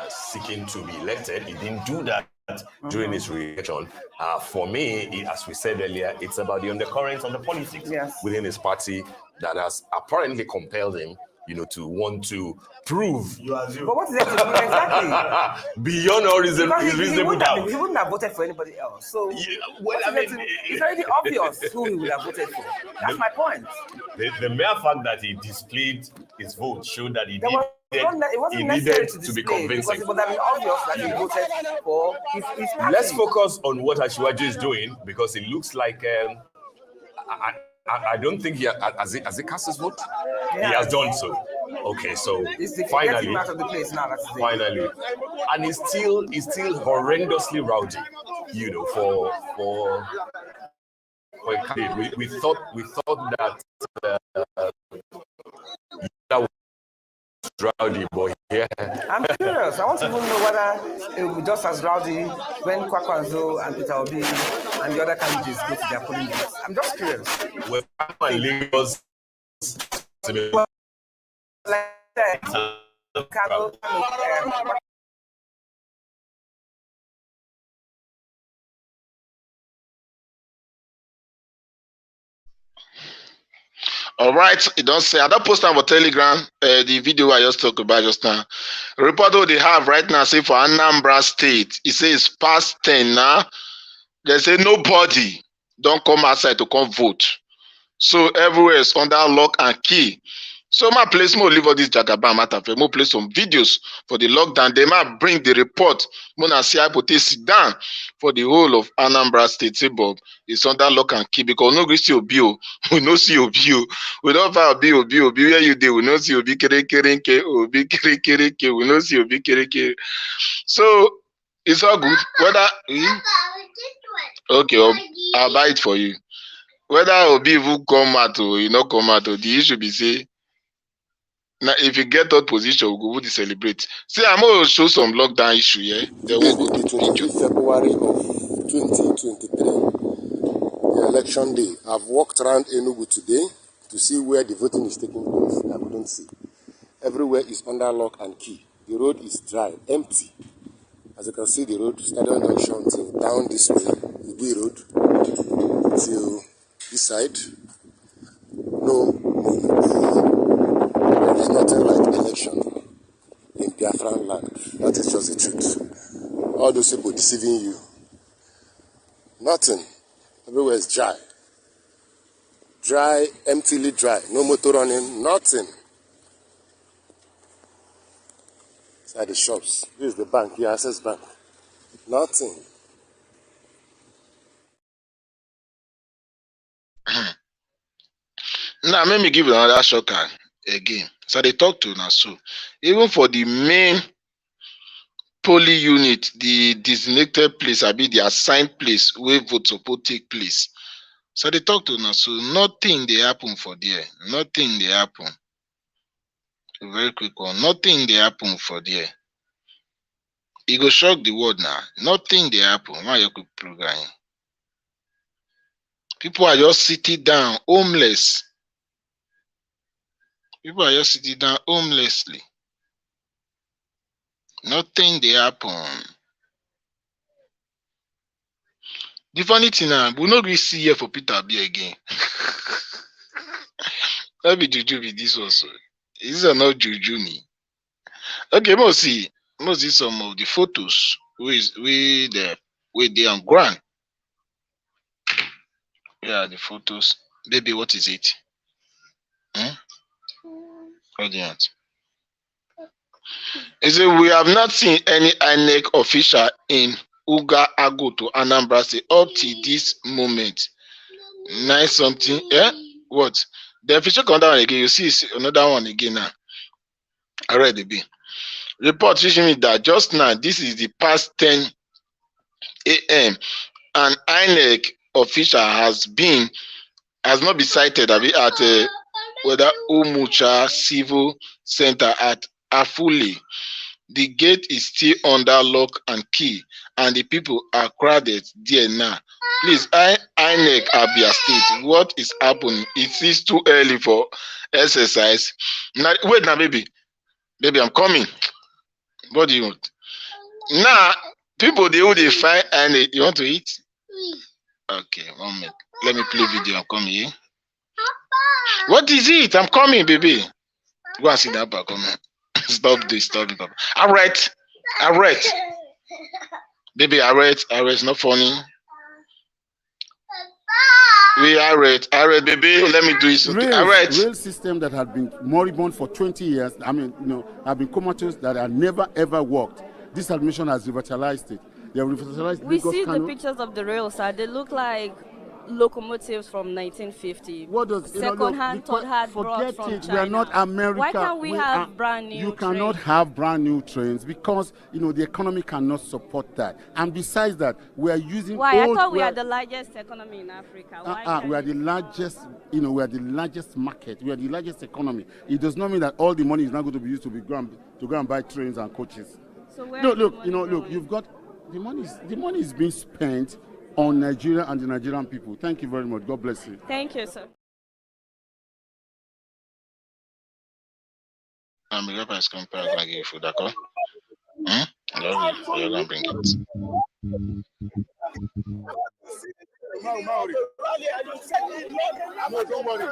seeking to be elected. He didn't do that during his re-election. For me, as we said earlier, it's about the undercurrents of the politics within his party that has apparently compelled him, to want to prove. But what is that exactly? Beyond all reasonable doubt. He wouldn't have voted for anybody else. So it's already obvious who he would have voted for. That's my point. The mere fact that he displayed his vote showed that he needed to be convincing. Because it would have been obvious that he voted for his party. Let's focus on what Asiwaju is doing, because it looks like I don't think has he cast his vote? He has done so. Okay, so finally, and he's still horrendously rowdy, for a candidate. We thought that that was rowdy, but yeah. I'm curious. I want to even know whether it will be just as rowdy when Kwakwanzo and Peter Obi and the other candidates go to their polling booths. I'm just curious. Well, Lagos. All right, it does say. I don't post on Telegram the video I just talked about just now. Report what they have right now say for Anambra State. It says past 10 now. They say nobody don't come outside to come vote. So everywhere is under lock and key. So my place more leave all this Jagaban matter. More play some videos for the lockdown. They might bring the report. Mona see I put sit down for the whole of Anambra State. Say Bob, it's under lock and key because no see Obio. We no see Obio. We don't have Obio. Where you do? We no see Obi kere. We no see Obi kere. So it's all good. Whether okay, I'll buy it for you. whether Obi will come out or you not come out, the issue be say, now if you get that position, we'll go to celebrate. See, I'm going to show some lockdown issue, yeah? Then we'll go to 25th February of 2023, the election day. I've walked around Enugu today to see where the voting is taking place. I couldn't see. Everywhere is under lock and key. The road is dry, empty. As you can see, the road, Stadium Junction, till down this way, Ubi Road, till this side. No movement. There is nothing like election in Biafran land. That is just the truth. All those people deceiving you. Nothing. Everywhere is dry. Dry, emptily dry. No motor running, nothing. Inside the shops. This is the bank, the Access Bank. Nothing. Now, let me give you another shocker again. So they talk to Nasu. Even for the main poly unit, the designated place, I mean the assigned place where vote support take place. So they talk to Nasu. Nothing they happen for there. Nothing they happen. A very quick one. Nothing they happen for there. It go shock the world now. Nothing they happen. Why you could program? People are just sitting down, homeless. People are just sitting down homelessly. Nothing they happen. The funny thing now, we not really see here for Peter B again. That be juju be this also. These are not juju me. Okay, must see some of the photos we they on ground. Yeah, the photos. Baby, what is it? Audience. He said, we have not seen any INEC official in Uga Ago to Anambra State up to this moment. Nice something. Yeah? What? The official come down again. You see another one again now. Already be. Report reaching me that just now, this is the past 10 a.m. An INEC official has not been sighted at whether Umucha Civil Center at Afuli. The gate is still under lock and key, and the people are crowded there now. Please, INEC Abia State, what is happening? It is too early for exercise. Now, wait now, baby. Baby, I'm coming. What do you want? Now, people, they find INEC. You want to eat? Okay, 1 minute. Let me play video. I'm coming here. What is it? I'm coming, baby. Go and sit down back. Come on. Stop this. All right. Baby, all right. It's not funny. We all right, baby. Let me do it. Okay. All right. Rail system that had been moribund for 20 years. I mean, have been comatose that have never ever worked. This administration has revitalized it. They have revitalized. We see the pictures of the rail side. They look like locomotives from 1950. What does second-hand, third-hand brought from China? We are not America. Why can't we have brand new You cannot have brand new trains because the economy cannot support that. And besides that, we are using. Why? I thought we are the largest economy in Africa. We are the largest. We are the largest market. We are the largest economy. It does not mean that all the money is not going to be used to go and buy trains and coaches. So where look. You've got the money. The money is being spent on Nigeria and the Nigerian people. Thank you very much. God bless you. Thank you, sir. I'm going to come back and give you food, d'accord? I love you. You're going to bring it. No, don't worry.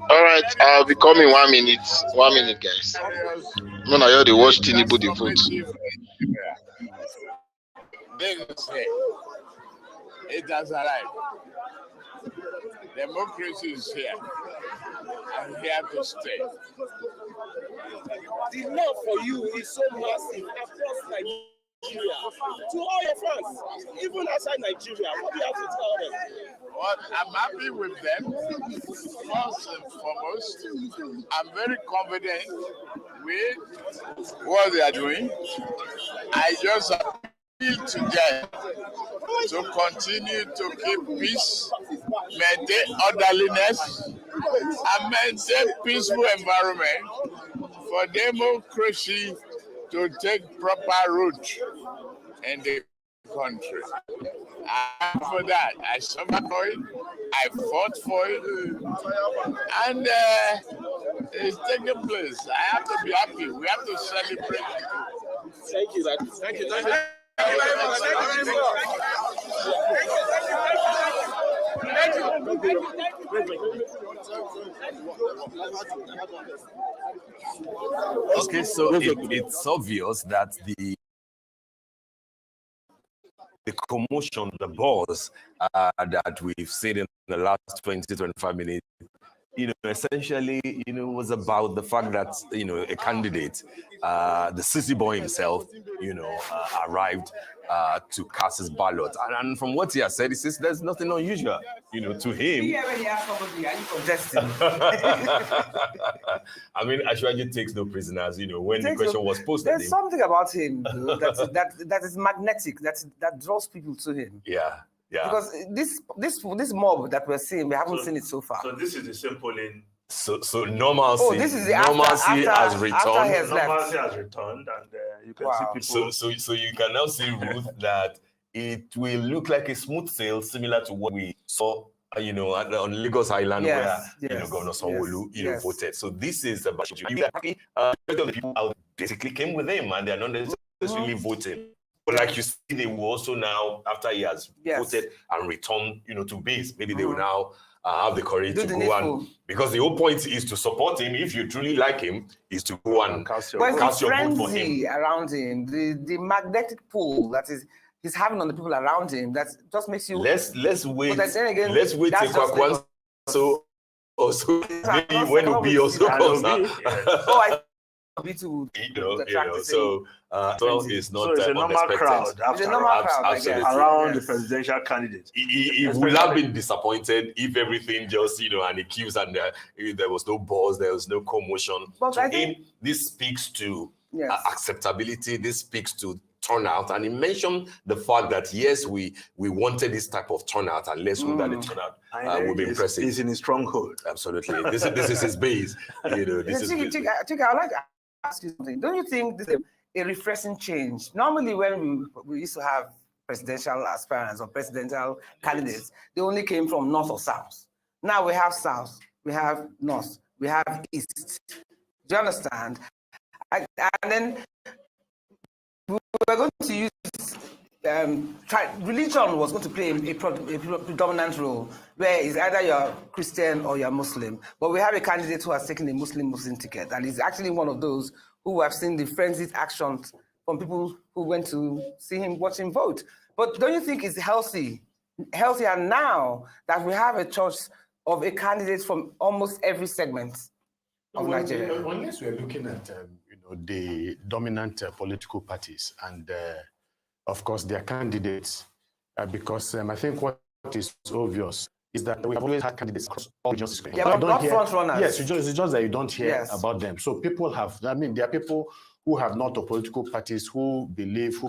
All right, I'll be coming 1 minute. 1 minute, guys. No, I already watched Tinubu the vote. It has arrived. Democracy is here. I'm here to stay. The love for you is so massive across Nigeria. To all your friends, even outside Nigeria, what do you have to tell them? Well, I'm happy with them. First and foremost, I'm very confident with what they are doing. I just together to continue to keep peace, maintain orderliness, and maintain peaceful environment for democracy to take proper root in the country. And for that, I suffered for it, I fought for it, and it's taking place. I have to be happy. We have to celebrate. Thank you. Thank you. Thank you. Okay, so it's obvious that the commotion, the buzz that we've seen in the last 20-25 minutes, essentially, was about the fact that, a candidate, the city boy himself, arrived to cast his ballot. And from what he has said, he says there's nothing unusual, to him. You already asked somebody, are you contesting? I mean, Ashwaji takes no prisoners, when the question was posed at him. There's something about him, though, that is magnetic, that draws people to him. Yeah. Yeah. Because this mob that we're seeing, we haven't seen it so far. So this is the same polling. So normalcy. Oh, this is the normalcy has returned. Normalcy has returned, and you can see people. So you can now see, Ruth, that it will look like a smooth sail, similar to what we saw, on Lagos Island, where Governor Sanwo-Olu, voted. So this is about the people out basically came with him, and they're not necessarily voting. But like you see, they will also now, after he has voted and returned, to base, maybe they will now have the courage to go and, because the whole point is to support him. If you truly like him, is to go and cast your vote for him. Around him, the magnetic pull that he's having on the people around him, that just makes you. Let's wait. But then again, let's wait till Kwakwan. So also maybe when Obi also comes out. So it's not it's a normal crowd. It's a normal crowd, absolutely, around the presidential candidate. He would have been disappointed if everything just, and he queues and there was no buzz, there was no commotion. But to him, this speaks to acceptability. This speaks to turnout, and he mentioned the fact that yes, we wanted this type of turnout, and let's hope that the turnout will be impressive. He's in his stronghold. Absolutely, this is his base. This is. I would like to ask you something. Don't you think this is a refreshing change? Normally, when we used to have presidential aspirants or presidential candidates, they only came from north or south. Now we have south, we have north, we have east. Do you understand? And then we're going to use religion was going to play a predominant role, where it's either you're Christian or you're Muslim. But we have a candidate who has taken a Muslim ticket, and he's actually one of those who have seen the frenzied actions from people who went to see him, watch him vote. But don't you think it's healthier now that we have a choice of a candidate from almost every segment of Nigeria? Unless we're looking at the dominant political parties and of course their candidates, because I think what is obvious is that we have always had candidates across all regions. Yeah, but not front runners. Yes, it's just that you don't hear about them. So people have, there are people who have not of political parties who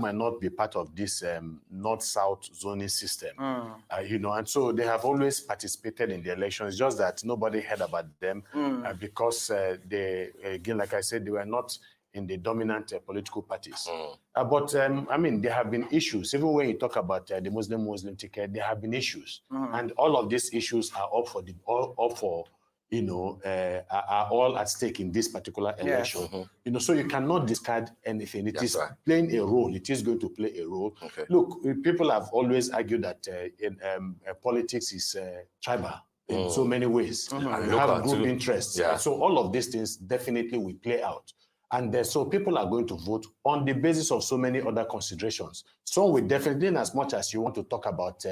might not be part of this north-south zoning system, and so they have always participated in the elections, just that nobody heard about them because they, again, like I said, they were not in the dominant political parties. But there have been issues. Even when you talk about the Muslim ticket, there have been issues, and all of these issues are are all at stake in this particular election. So you cannot discard anything. It is playing a role. It is going to play a role. Look, people have always argued that politics is tribal in so many ways. You have group interests. So all of these things definitely will play out. And so people are going to vote on the basis of so many other considerations. So we definitely, in as much as you want to talk about,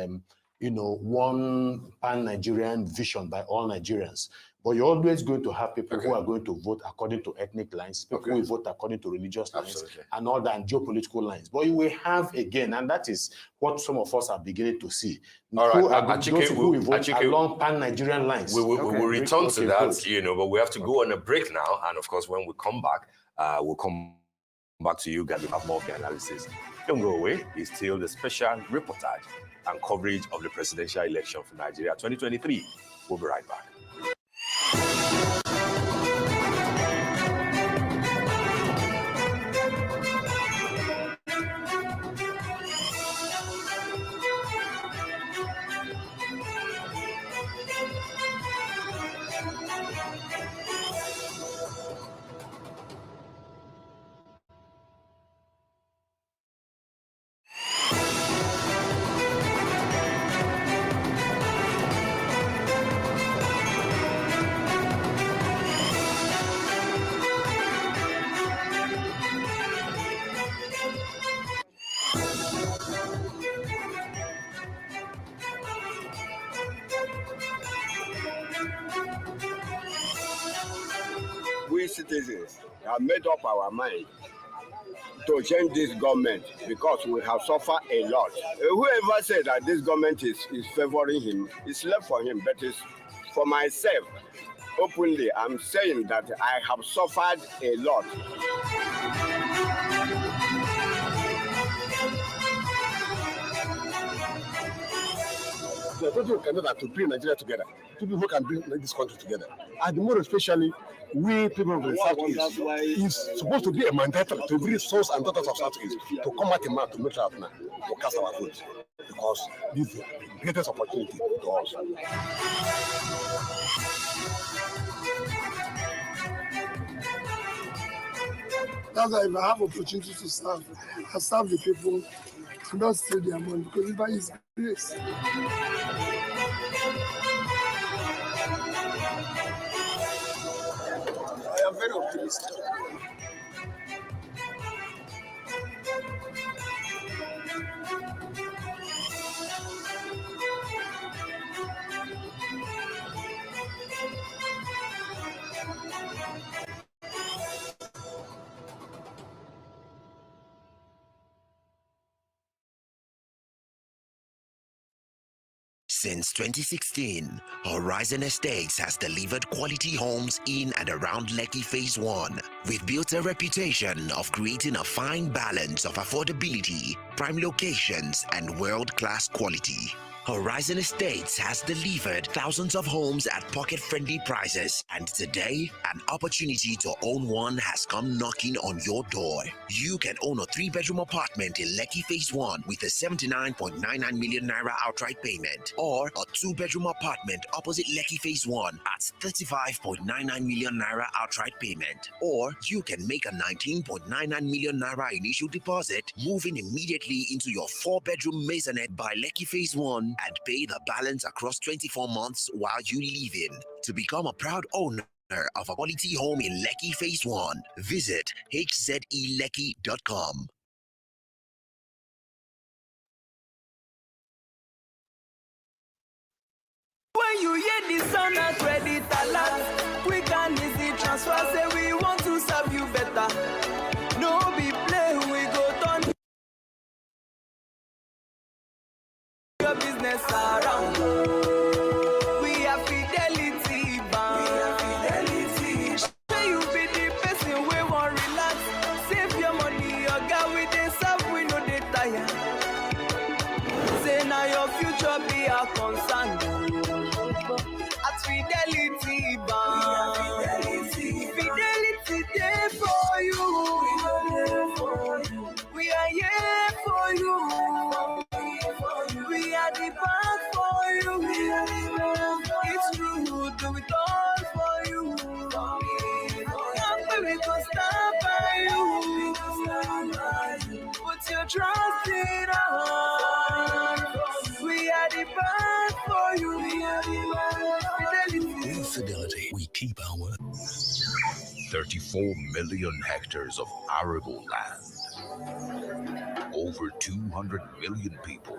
one pan-Nigerian vision by all Nigerians, but you're always going to have people who are going to vote according to ethnic lines, people who will vote according to religious lines, and all that, and geopolitical lines. But you will have, again, and that is what some of us are beginning to see. All right, who will vote along pan-Nigerian lines. We will return to that, but we have to go on a break now. And of course, when we come back, we'll come Back to you guys. We have more of the analysis. Don't go away. It's still the special reportage and coverage of the presidential election for Nigeria 2023. We'll be right back. We citizens have made up our mind to change this government because we have suffered a lot. Whoever said that this government is favoring him, it's left for him. But it's for myself, openly, I'm saying that I have suffered a lot. The people who can do that to bring Nigeria together, people who can bring this country together, and more especially we people of the Southeast, is supposed to be a mandatory to every sons and daughters of Southeast to come out a man to make sure to cast our vote, because this is the greatest opportunity to us. That's why if I have opportunity to serve, I serve the people and not steal their money, because if I is grace. I am very optimistic. Since 2016, Horizon Estates has delivered quality homes in and around Lekki Phase 1. We've built a reputation of creating a fine balance of affordability, prime locations, and world-class quality. Horizon Estates has delivered thousands of homes at pocket-friendly prices, and today, an opportunity to own one has come knocking on your door. You can own a 3-bedroom apartment in Lekki Phase 1 with a 79.99 million naira outright payment, or a 2-bedroom apartment opposite Lekki Phase 1 at 35.99 million naira outright payment, or you can make a 19.99 million naira initial deposit, moving immediately into your 4-bedroom maisonette by Lekki Phase 1 and pay the balance across 24 months while you live in. To become a proud owner of a quality home in Lekki Phase 1, visit hzelekki.com. When you hear the sound of credit alert, quick and easy transfer, say we want to serve you better. No be play, we go turn your business around. We are Fidelity Bank. Say you be the person we want relax. Save your money, your girl with the serve, we know they tired. Say now your future be a concern. At Fidelity Bank. Fidelity there for you. We are here for you. We are the bank for you. It's true, do it all for you. And we go stand by you. Put your trust in us. We are the bank for you. In Fidelity, we keep our word. 34 million hectares of arable land. Over 200 million people.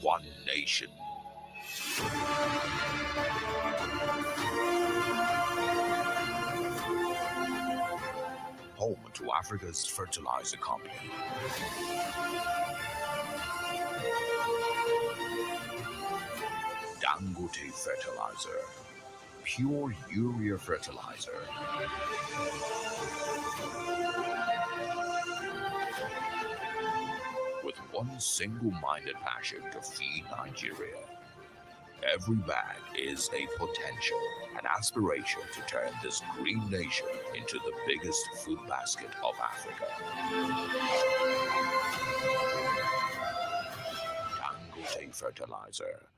One nation. Home to Africa's fertilizer company. Dangote Fertilizer. pure urea fertilizer. With one single-minded passion to feed Nigeria. Every bag is a potential, an aspiration to turn this green nation into the biggest food basket of Africa. Dangote Fertilizer.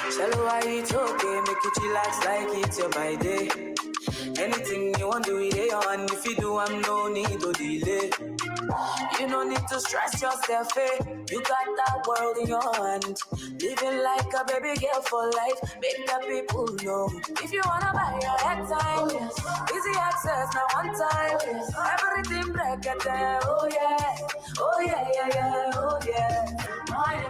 Shallow, why it's okay, make you chillax like it's your by day. Anything you want to do it on, if you do, I'm no need to delay. You don't need to stress yourself, eh? You got that world in your hand. Living like a baby girl for life, make the people know. If you wanna buy your headtime, easy access, now one time. Everything break it there, oh yeah. Oh yeah, yeah, yeah, oh yeah. My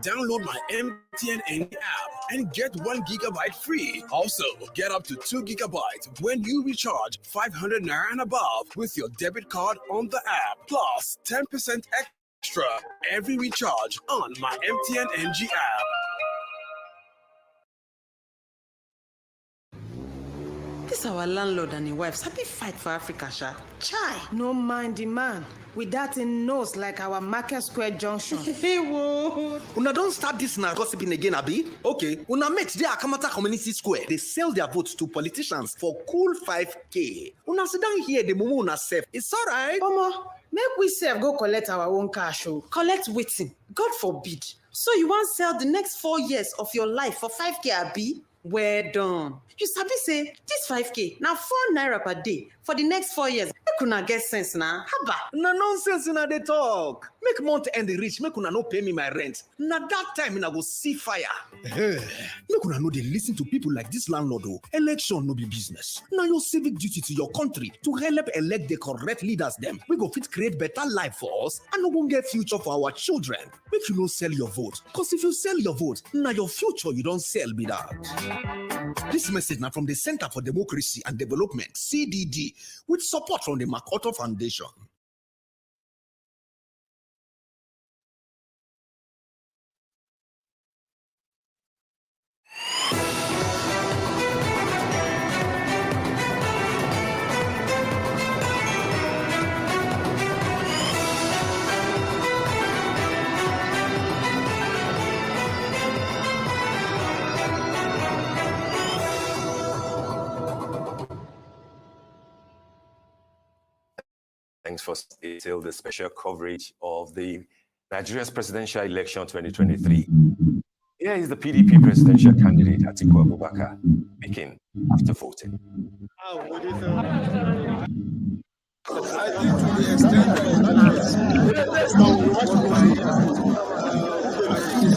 Download my MTN NG app and get 1 gigabyte free. Also, get up to 2 gigabytes when you recharge 500 Naira and above with your debit card on the app. Plus 10% extra every recharge on my MTN NG app. This our landlord and his wife happy fight for Africa, sha. Chai. No mind the man. With that in nose like our Market Square Junction. He would. Una don't start this now gossiping again, Abi. Okay. Una mates there at Akamata Community Square. They sell their votes to politicians for cool 5K. Una sit down here, the mumu una safe. It's alright. Omo, make we sef go collect our own cash. Collect waiting. God forbid. So you want sell the next 4 years of your life for 5K, Abi? Well done. You sabi say this 5K now 4 Naira per day for the next 4 years. Make una get sense now. Haba. Na nonsense una dey talk. Make month end reach, make una no pay me my rent. Na that time una go see fire. Make una no dey listen to people like this landlord. Election no be business. Now your civic duty to your country to help elect the correct leaders them. We go fit create better life for us and no go get future for our children. Make you no sell your vote. Cause if you sell your vote, now your future you don't sell be that. This message now from the Center for Democracy and Development, CDD, with support from the MacArthur Foundation. Thanks for still the special coverage of the Nigeria's presidential election 2023. Here is the PDP presidential candidate Atiku Abubakar speaking after voting. I think to the extent that it's a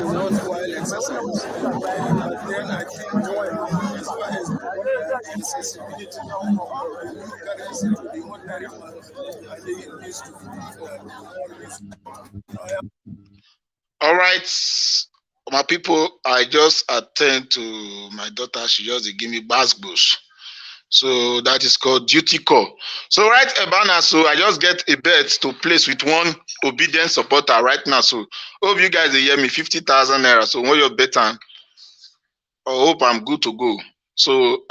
worthwhile exercise, but then I think more as far as the accessibility currency to the ordinary man, I think it needs to be All right, my people, I just attend to my daughter. She just give me basketballs. So that is called duty call. So right, Ebana, so I just get a bet to place with one obedient supporter right now. So hope you guys hear me, 50,000 Naira. So when you're betting, I hope I'm good to go. So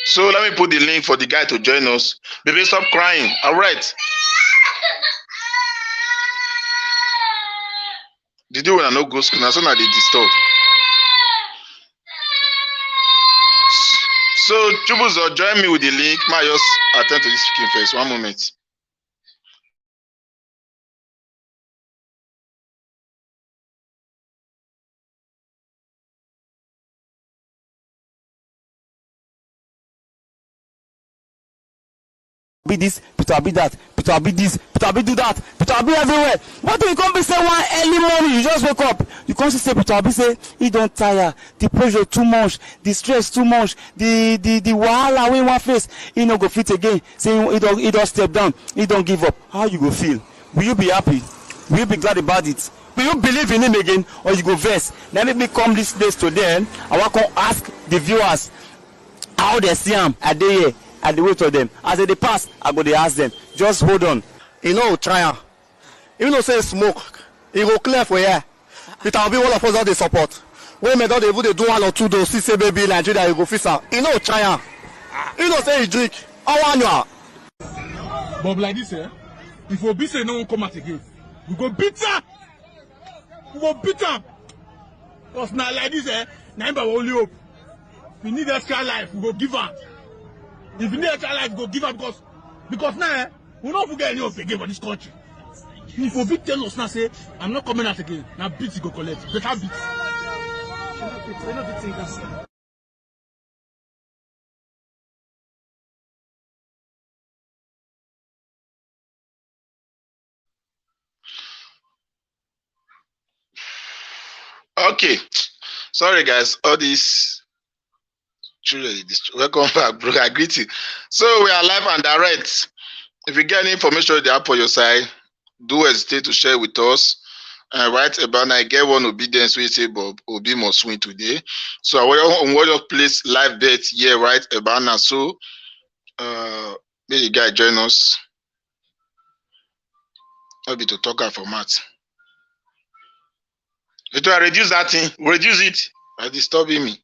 so let me put the link for the guy to join us. Baby, stop crying. All right. Did you want to know go school? Now so now they disturb. So Chubuzo, join me with the link. Ma just attend to this speaking first. 1 moment. Be this, Peter be that, Peter be this, Peter be do that, Peter be everywhere. What do you come be say one early morning? You just wake up. You come say Peter be say he don't tire, the pressure too much, the stress too much, the wahala wey one face, he no go fit again. Say he don't step down, he don't give up. How you go feel? Will you be happy? Will you be glad about it? will you believe in him again or you go vex? Let me come this place today. I want to ask the viewers how they see him. Are they here? Are they wait for them? As they pass, I go to ask them. Just hold on. You know, try am. Even though say smoke, e go clear for here. Peter Obi, all of us don dey support. When me don dey even dey do 1 or 2 dose, see say baby Nigeria, you go fix am. You know, try am. You know, say you drink. How one you? But like this, if Obi say no one come out again, we go beat am. We go beat am. Because now like this, now we only hope. We need extra life, we go give am. If we need extra life, we go give am because now we don't forget any hope again for this country. If Obi tell us now say I'm not coming out again, now beat you go collect. Better beat. Okay. Sorry guys, all these children, welcome back, bro. I greet you. So we are live and direct. If you get any information they have for your side, do hesitate to share with us. Right about now, I get one obedience we say Bob Obi must win today. So I want to place live bet here right about now. So may the guy join us. Maybe to talk our format. It will reduce that thing, reduce it. It's disturbing me.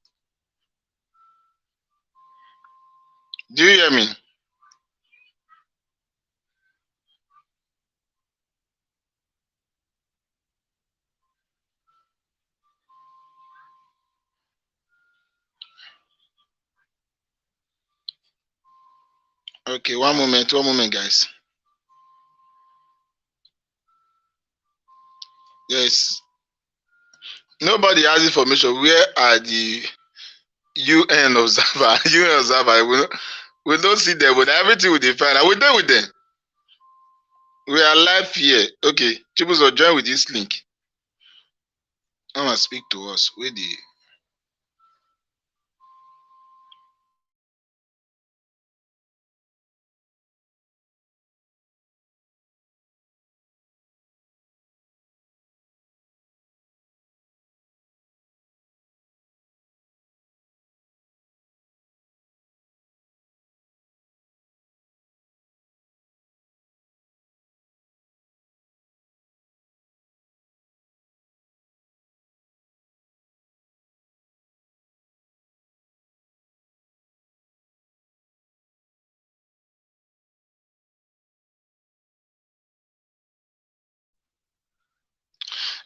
Do you hear me? Okay, one moment, guys. Yes. Nobody has information. Where are the UN observer? UN observer. We don't see them, but everything will be fine. We're done with them. We are live here. Okay, people will join with this link. Come and speak to us. Where the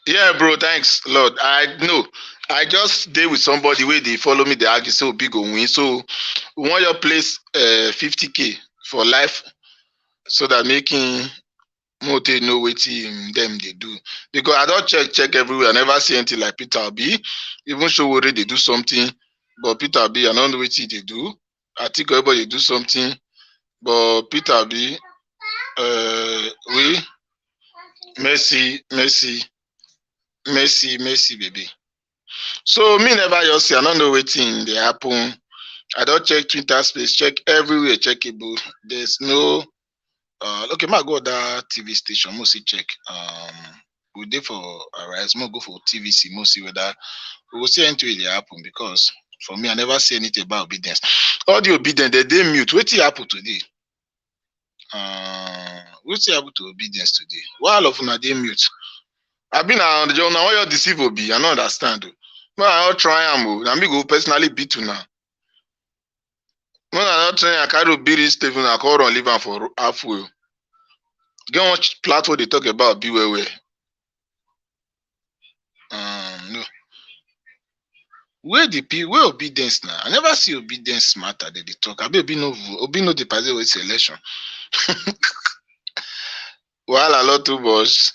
yeah, bro, thanks, Lord. I know. I just did with somebody where they follow me, they argue so big on win. So we want your place 50K for life so that making more they know what them they do. Because I don't check everywhere. I never see anything like Peter Obi. Even show where they do something, but Peter Obi, I don't know what they do. I think everybody do something, but Peter Obi, we Messi, baby. So me never just see. I don't know what thing they happen. I don't check Twitter space, check everywhere, checkable. There's no okay, might go that TV station, mostly check. We did for Arise, more go for TVC, mostly whether we will see anything they happen because for me I never see anything about obedience. All the obedience they mute. What happen today? What's happen to obedience today? Why all of them are they mute? I've been around the job now. Why you deceive Obi? I don't understand. When I not try am, I me go personally beat you now. When I not try, I can't beat this Stephen. I call on leave am for halfway. Get one platform they talk about. Be where. No. Where the people? Where obedience now? I never see obedience matter. They talk. I be Obi no the party with election. While a lot too much.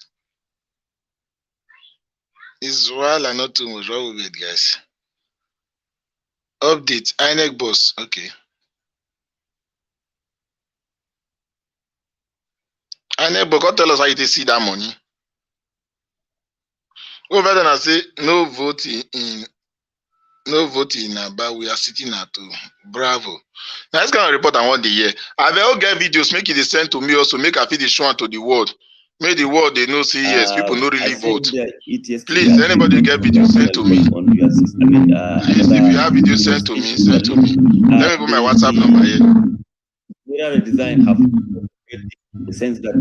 It's while I not too much. What will be it, guys? Update. INEC boss. Okay. INEC boss, come tell us how you see that money. Over then I say no voting in but we are sitting at home. Bravo. Now this kind of report I want the year. I will get videos, make it send to me also, make a video show to the world. Make the world they know see yes, people no really vote. Please, anybody get video send to me. Please, if you have video send to me, send to me. Let me put my WhatsApp number here. Where the design have in the sense that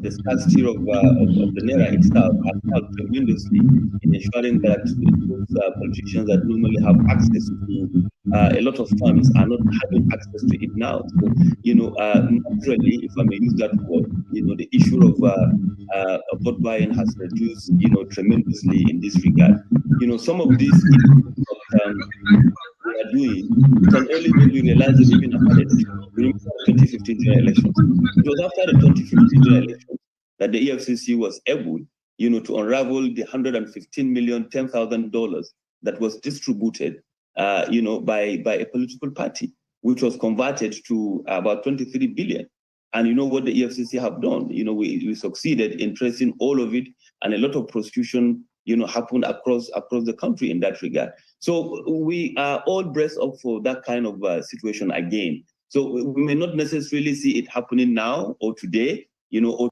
the scarcity of the naira itself has helped tremendously in ensuring that those politicians that normally have access to a lot of funds are not having access to it now. So, naturally, if I may use that word, the issue of vote buying has reduced, tremendously in this regard. Some of these we are doing, it's an early that we realized it even after the election. Remember the 2015 general elections. It was after the 2015 general elections that the EFCC was able, to unravel the $115 million, $10,000 that was distributed, by a political party, which was converted to about 23 billion. And you know what the EFCC have done? We succeeded in tracing all of it, and a lot of prosecution, happened across the country in that regard. So we are all braced up for that kind of situation again. So we may not necessarily see it happening now or today, or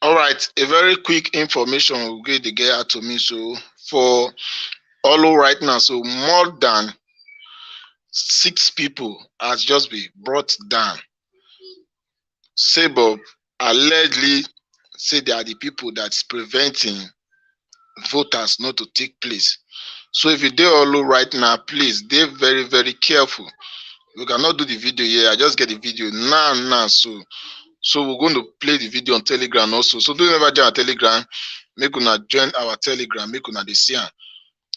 All right, a very quick information will get the get out to me. So for all right now, so more than 6 people has just been brought down. Sebob allegedly say they are the people that's preventing voters not to take place. So if you do all right now, please, they're very, very careful. We cannot do the video here. I just get the video now. So we're going to play the video on Telegram also. So don't ever join our Telegram. Make una join our Telegram. Make una dey see am.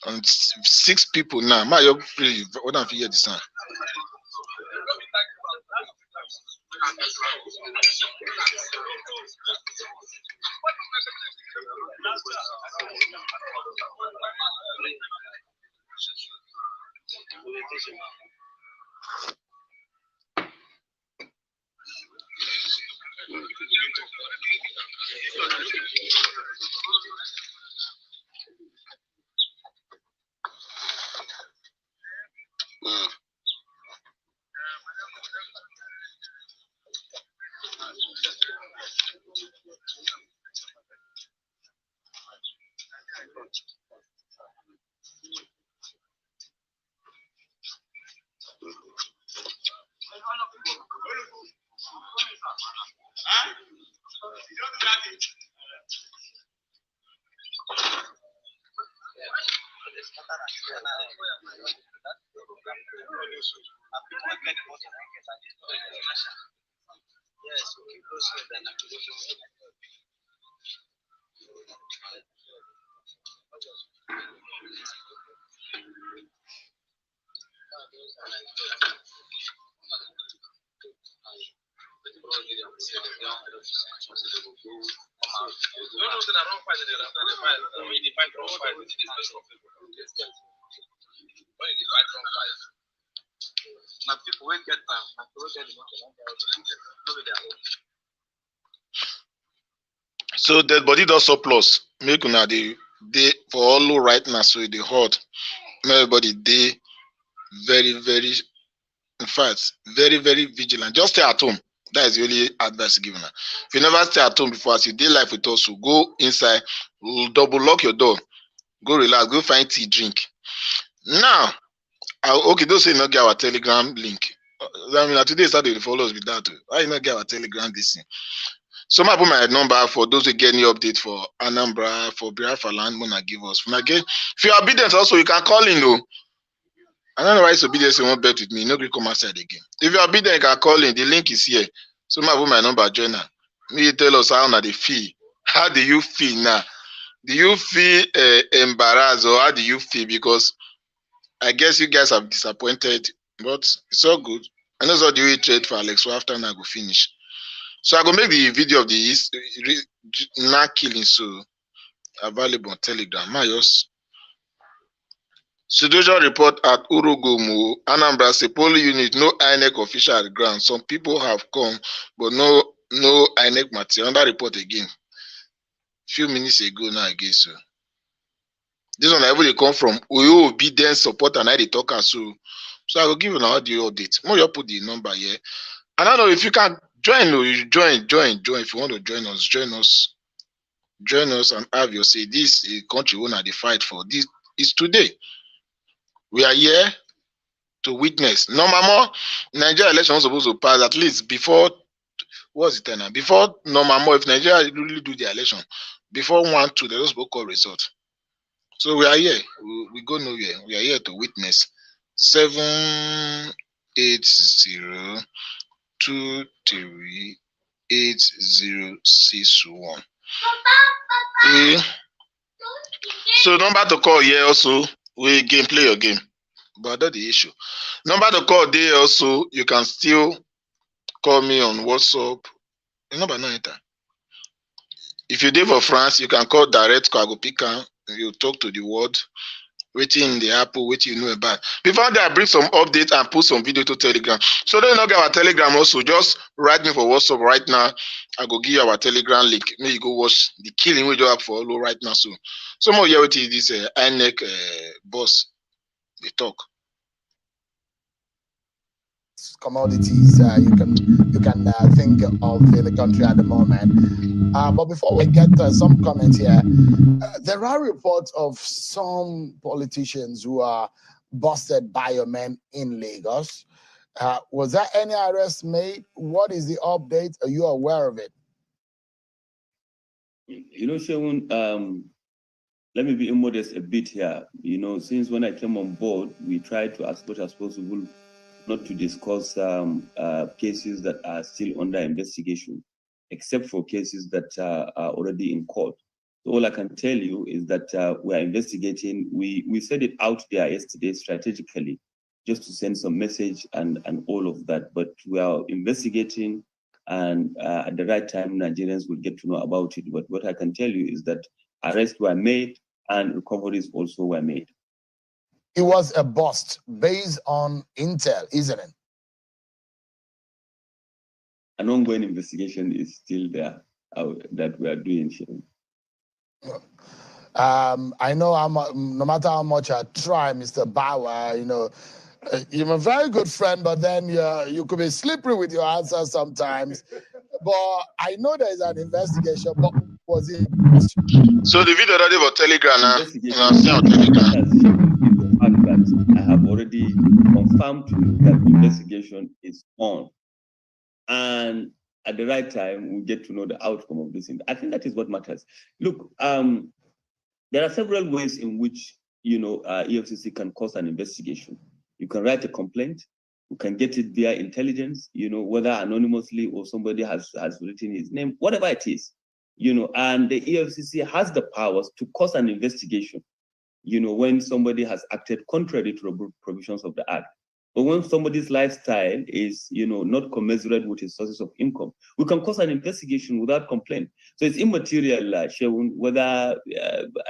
And 6 people now. My young play. What am I hear the sound? So that body does surplus. Make una dey for all right now. So they hot. Everybody dey very, very, in fact, very, very vigilant. Just stay at home. That is really advice given. If you never stay at home before, as you dey life with us, so go inside, double lock your door, go relax, go find tea, drink. Now, okay, those say not get our Telegram link. I mean, today started to follow us with that. Why you not get our Telegram this thing? So I put my number for those who get any update for Anambra, for Biafra land, Mona give us. If you are obedient also, you can call in though. I don't know why it's obedience you won't bet with me. No great come outside again. If you are obedient, you can call in. The link is here. So I put my number, join her. Me tell us how they feel. How do you feel now? Do you feel embarrassed or how do you feel? Because I guess you guys have disappointed, but it's all good. And that's what you trade for Alex. So after now, I go finish. So I go make the video of the not killing so available on Telegram. Mayos. Situation report at Urugumu, Anambra, say polling unit, no INEC official at ground. Some people have come, but no INEC material. Another report again. Few minutes ago now, I guess so. This one I really come from obedient support and I dey talk as so I will give you an audio update. More you put the number here. And I don't know if you can join, you join. If you want to join us and have your say. This is country we are the fight for. This is today. We are here to witness. No more Nigeria election was supposed to pass at least before what's it now? Before no more if Nigeria really do the election, before 1-2, they just call result. So we are here. We go nowhere. We are here to witness 780238061. So number to call here also. We play your game. But that's the issue. Number to call there also. You can still call me on WhatsApp. The number no enter. If you dey for France, you can call direct call. I go pick am. You talk to the world. Waiting in the Apple, waiting you know about. Before that, I bring some update and put some video to Telegram. So don't not get our Telegram also. Just write me for WhatsApp right now. I go give you our Telegram link. Maybe you go watch the killing we do have for all right now. So some of you what is this INEC boss they talk. Commodities you can think of in the country at the moment. But before we get some comments here, there are reports of some politicians who are busted by your men in Lagos. Was there any arrest made? What is the update? Are you aware of it? You know, Shewun, let me be immodest a bit here. You know, since when I came on board, we tried to, as much as possible, not to discuss cases that are still under investigation, except for cases that are already in court. So all I can tell you is that we are investigating. We said it out there yesterday strategically, just to send some message and all of that. But we are investigating, and at the right time, Nigerians will get to know about it. But what I can tell you is that arrests were made and recoveries also were made. It was a bust based on intel, isn't it? An ongoing investigation is still there that we are doing. I know no matter how much I try, Mr. Bauer, you know, you're a very good friend, but then you could be slippery with your answers sometimes. But I know there is an investigation, but was it? So the video already for Telegram now. I have already confirmed to you that the investigation is on. And at the right time, we get to know the outcome of this. I think that is what matters. Look, there are several ways in which, you know, EFCC can cause an investigation. You can write a complaint. You can get it via intelligence, you know, whether anonymously or somebody has written his name, whatever it is, you know, and the EFCC has the powers to cause an investigation, you know, when somebody has acted contrary to the provisions of the Act. But when somebody's lifestyle is, you know, not commensurate with his sources of income, we can cause an investigation without complaint. So it's immaterial, Shewun, whether,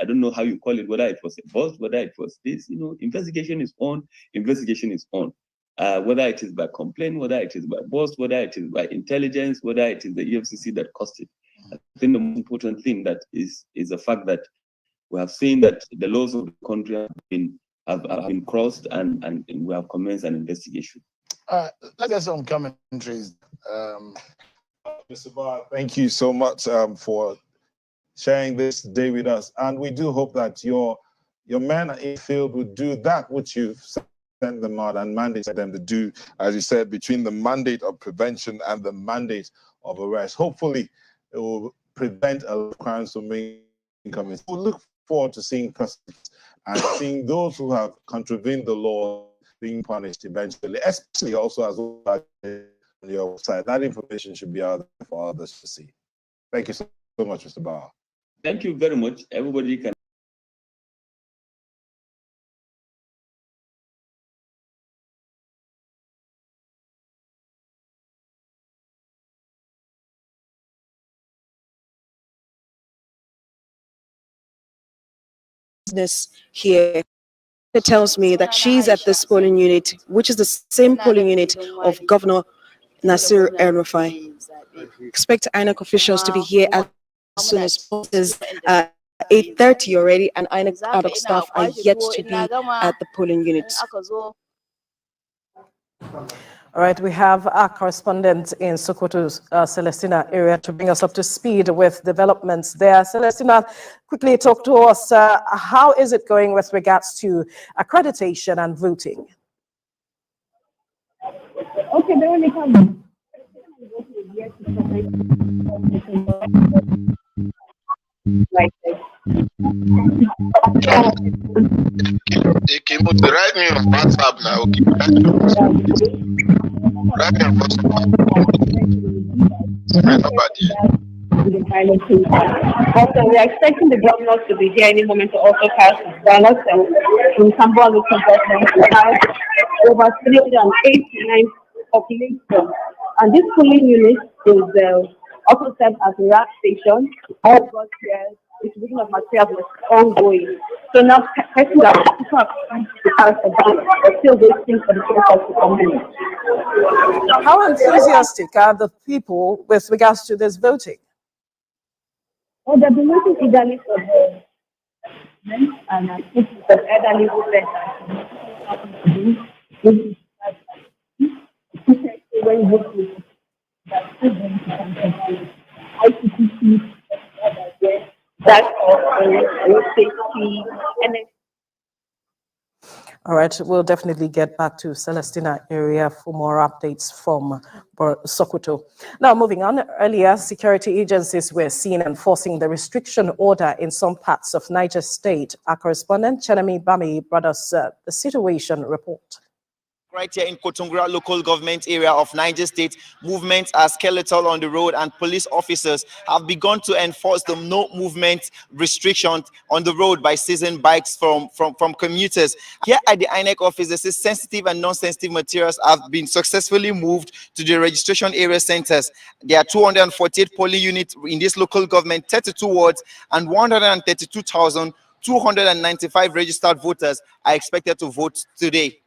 I don't know how you call it, whether it was a bust, whether it was this, you know, investigation is on, investigation is on. Whether it is by complaint, whether it is by bust, whether it is by intelligence, whether it is the EFCC that caused it. I think the most important thing that is the fact that we have seen that the laws of the country have been crossed and we have commenced an investigation. Let's get some commentaries. Mr. Barr, thank you so much for sharing this day with us. And we do hope that your men in the field will do that which you've sent them out and mandated them to do, as you said, between the mandate of prevention and the mandate of arrest. Hopefully, it will prevent a lot of crimes from being coming. We look forward to seeing customers and seeing those who have contravened the law being punished eventually, especially also as well on your website. That information should be out there for others to see. Thank you so much, Mr. Bauer. Thank you very much. Everybody can. Here it tells me that she's at this polling unit, which is the same polling unit of Governor Nasir El-Rufai. Expect INEC officials to be here as soon as possible. 8:30 already, and INEC ad hoc staff are yet to be at the polling units. All right, we have our correspondent in Sokoto, Celestina area, to bring us up to speed with developments there. Celestina, quickly talk to us. How is it going with regards to accreditation and voting? Okay, Veronica. Okay, but write me on WhatsApp now. Okay, write me on WhatsApp. Also, we are expecting the governors to be here any moment to also cast ballots in Sambo local government. We have over 389 population, and this polling unit is also served as a rack station. All got here, distribution of materials was ongoing. So now, people are still waiting for the process to come in. How enthusiastic are the people with regards to this voting? Oh, they've been waiting eagerly for the men and I think the elderly women when voting ICTC, that safety, and All right, we'll definitely get back to Celestina area for more updates from Sokoto. Now, moving on, earlier security agencies were seen enforcing the restriction order in some parts of Niger State. Our correspondent, Chenemi Bami, brought us the situation report. Right here in Kotungura local government area of Niger State, movements are skeletal on the road and police officers have begun to enforce the no movement restrictions on the road by seizing bikes from commuters. Here at the INEC office, they say sensitive and non-sensitive materials have been successfully moved to the registration area centers. There are 248 polling units in this local government, 32 wards, and 132,295 registered voters are expected to vote today.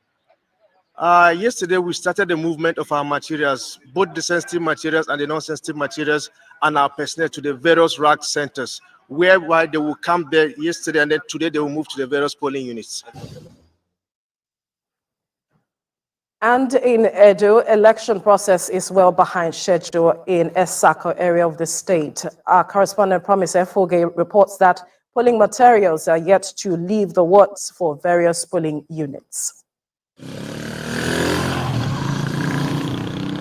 Yesterday, we started the movement of our materials, both the sensitive materials and the non-sensitive materials, and our personnel to the various rack centers, whereby they will come there yesterday, and then today they will move to the various polling units. And in Edo, election process is well behind schedule in Esako area of the state. Our correspondent Promise Foge reports that polling materials are yet to leave the wards for various polling units.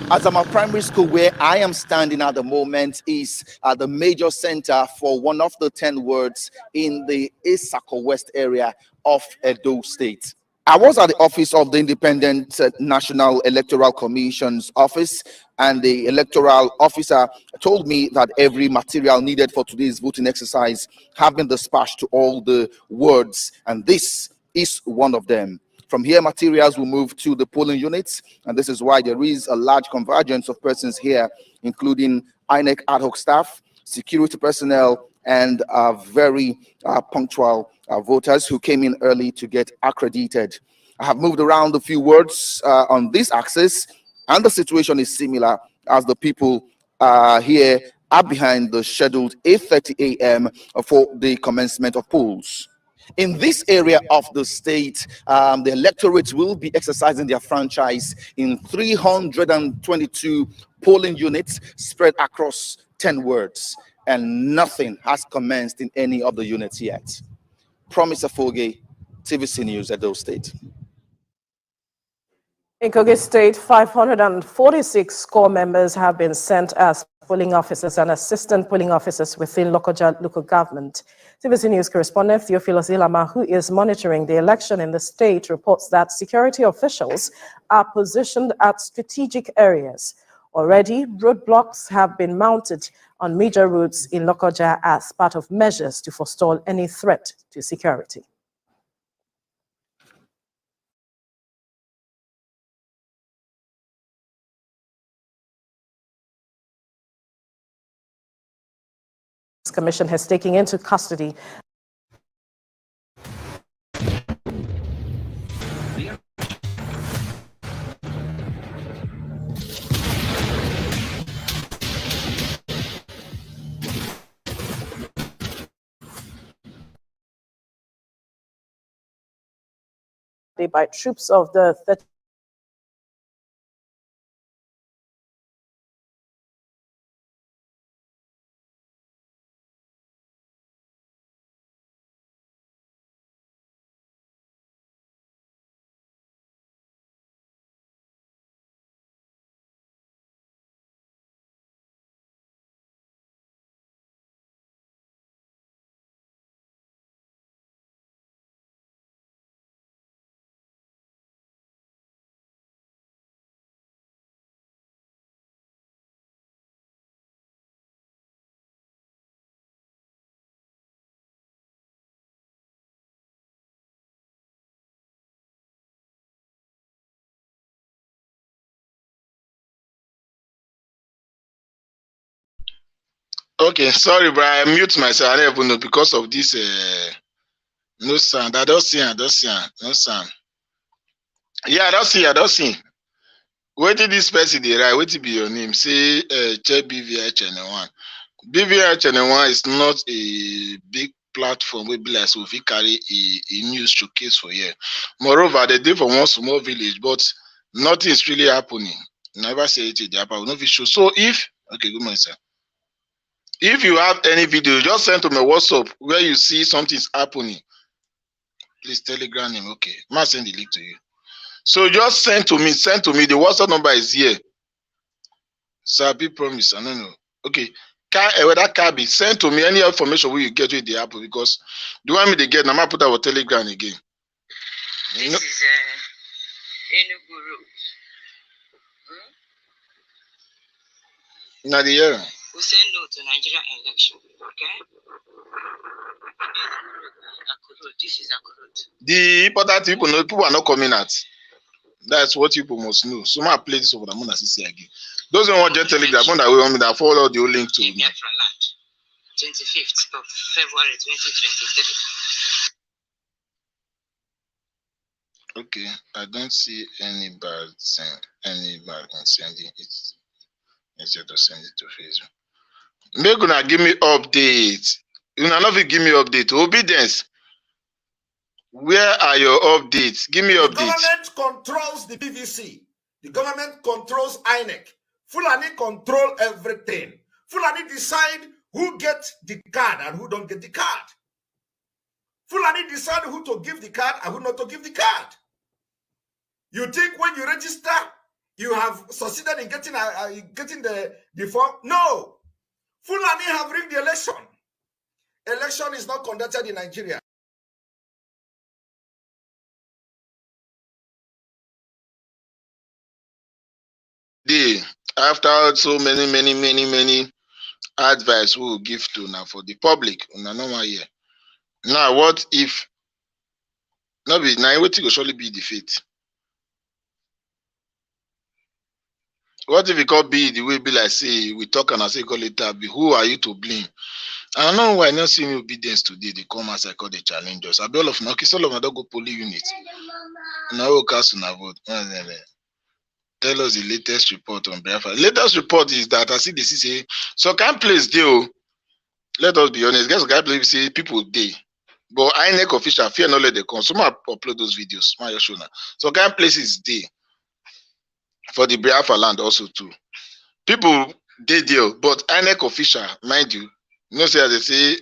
Azama Primary School, where I am standing at the moment, is the major center for one of the 10 wards in the Esako West area of Edo State. I was at the office of the Independent National Electoral Commission's office, and the electoral officer told me that every material needed for today's voting exercise have been dispatched to all the wards, and this is one of them. From here, materials will move to the polling units, and this is why there is a large convergence of persons here, including INEC ad hoc staff, security personnel, and very punctual voters who came in early to get accredited. I have moved around a few words on this axis, and the situation is similar as the people here are behind the scheduled 8:30 a.m. for the commencement of polls. In this area of the state, the electorate will be exercising their franchise in 322 polling units spread across 10 wards, and nothing has commenced in any of the units yet. Promise Afoge, TVC News, Edo State. In Kogi State, 546 corps members have been sent as polling officers and assistant polling officers within local government. TVC News correspondent Theophilus Ilama, who is monitoring the election in the state, reports that security officials are positioned at strategic areas. Already, roadblocks have been mounted on major routes in Lokoja as part of measures to forestall any threat to security. Commission has taken into custody by troops of the 30th Okay, sorry, bro. I mute myself. I don't even know because of this. No sound. I don't see. No sound. Yeah, I don't see. Wait till this person they write. Wait till be your name. Say check BVI channel 1. BVI channel 1 is not a big platform. We be like so if we carry a news showcase for here. Moreover, they did for one small village, but nothing is really happening. Never say it. They happen. No show. So if okay, good morning, sir. If you have any video, just send to my WhatsApp where you see something's happening. Please Telegram him. Okay, I send the link to you. So just send to me. The WhatsApp number is here. So I be promise. I don't know. Okay, whether Kabi send to me any information where you get with the Apple because the one me they get. Now I put our Telegram again. This is Enugu Road. Now the year. We say no to Nigerian election, okay? This is Akurut. The important people are not coming out. That's what people must know. So I play this over the moon as you see again. Those who want to Telegram, that we want me to follow the link to. 25th of February 2023. Okay, I don't see any bad in sending it. Instead of sending it to Facebook. Make una give me update. You know, not give me update. Obedience. Where are your updates? Give me updates. The government controls the PVC. The government controls INEC. Fulani control everything. Fulani decide who gets the card and who don't get the card. Fulani decide who to give the card and who not to give the card. You think when you register, you have succeeded in getting the form? No. Fulani have rigged the election. Election is not conducted in Nigeria. After so many advice we will give to now for the public, no one here. Now, what if no be now? What will surely be defeat? What if it could be the way be like say we talk and I say call it that? Who are you to blame? I don't know why I not seeing obedience today. They come as I call the challengers. I be all of them. Okay, so long I don't go police unit. Now we cast on a vote. Tell us the latest report on Biafra. Latest report is that I see this is a so can't place deal. Let us be honest. Guys, can't believe say people day. But INEC official fear not let they come. Some upload those videos. My show now. So can't places day for the Biafra land also too. People they deal, but INEC official, mind you, you know say as they say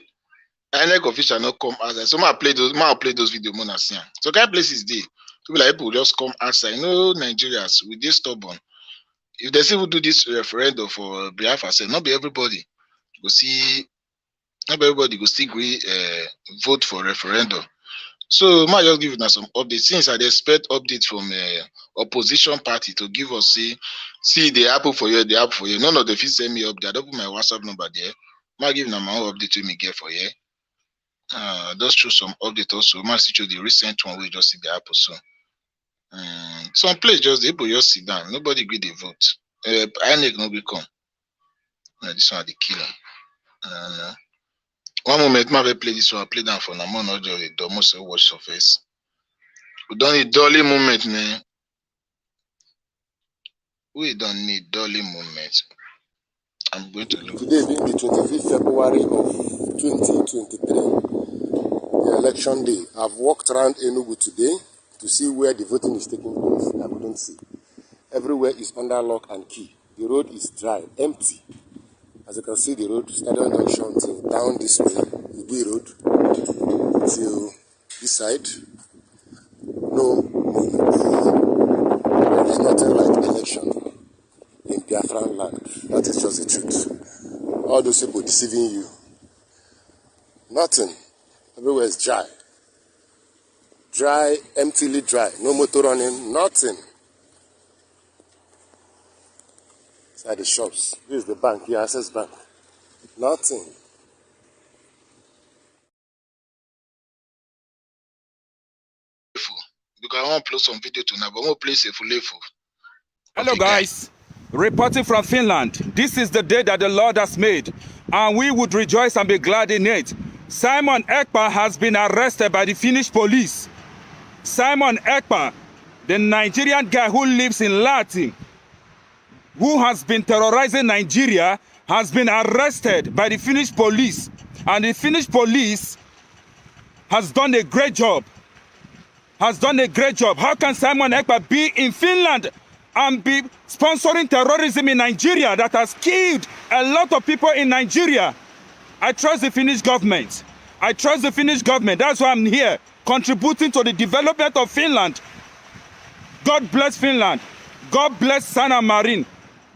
INEC official not come outside. So I play those videos more than so can't places day. People like people just come outside. You know, Nigerians, we just stubborn. If they say we do this referendum for Biafra, say not be everybody go see, not be everybody go still agree vote for referendum. So might just give us some updates. Since I expect updates from opposition party to give us see the apple for you, the apple for you. None of the fees send me up there. I don't put my WhatsApp number there. Might give them my own update to me get for you. Just show some update also. Might show the recent one we just see the apple soon. Some place just the people just sit down. Nobody agree the vote. INEC no be come. This one the killer. One moment, I play this one. I play down for now. Not just the almost watch surface. We don't need dolly moment, man. We don't need dolly moment. I'm going to look. Today being the 25th February of 2023, the election day. I've walked around Enugu today to see where the voting is taking place. I couldn't see. Everywhere is under lock and key. The road is dry, empty. As you can see, the road, Stadium Junction, till down this way, Ibi Road, till this side. No movement. There is nothing like election in Biafran land. That is just the truth. All those people deceiving you. Nothing. Everywhere is dry. Dry, emptily dry. No motor running, nothing. Inside the shops. This is the bank, here, Access Bank. Nothing. Because I want to play some video tonight, but I want to play safe. Hello guys, reporting from Finland. This is the day that the Lord has made, and we would rejoice and be glad in it. Simon Ekpa has been arrested by the Finnish police. Simon Ekpa, the Nigerian guy who lives in Latin, who has been terrorizing Nigeria, has been arrested by the Finnish police. And the Finnish police has done a great job. How can Simon Ekpa be in Finland and be sponsoring terrorism in Nigeria that has killed a lot of people in Nigeria? I trust the Finnish government. That's why I'm here, contributing to the development of Finland. God bless Finland. God bless Sanna Marin.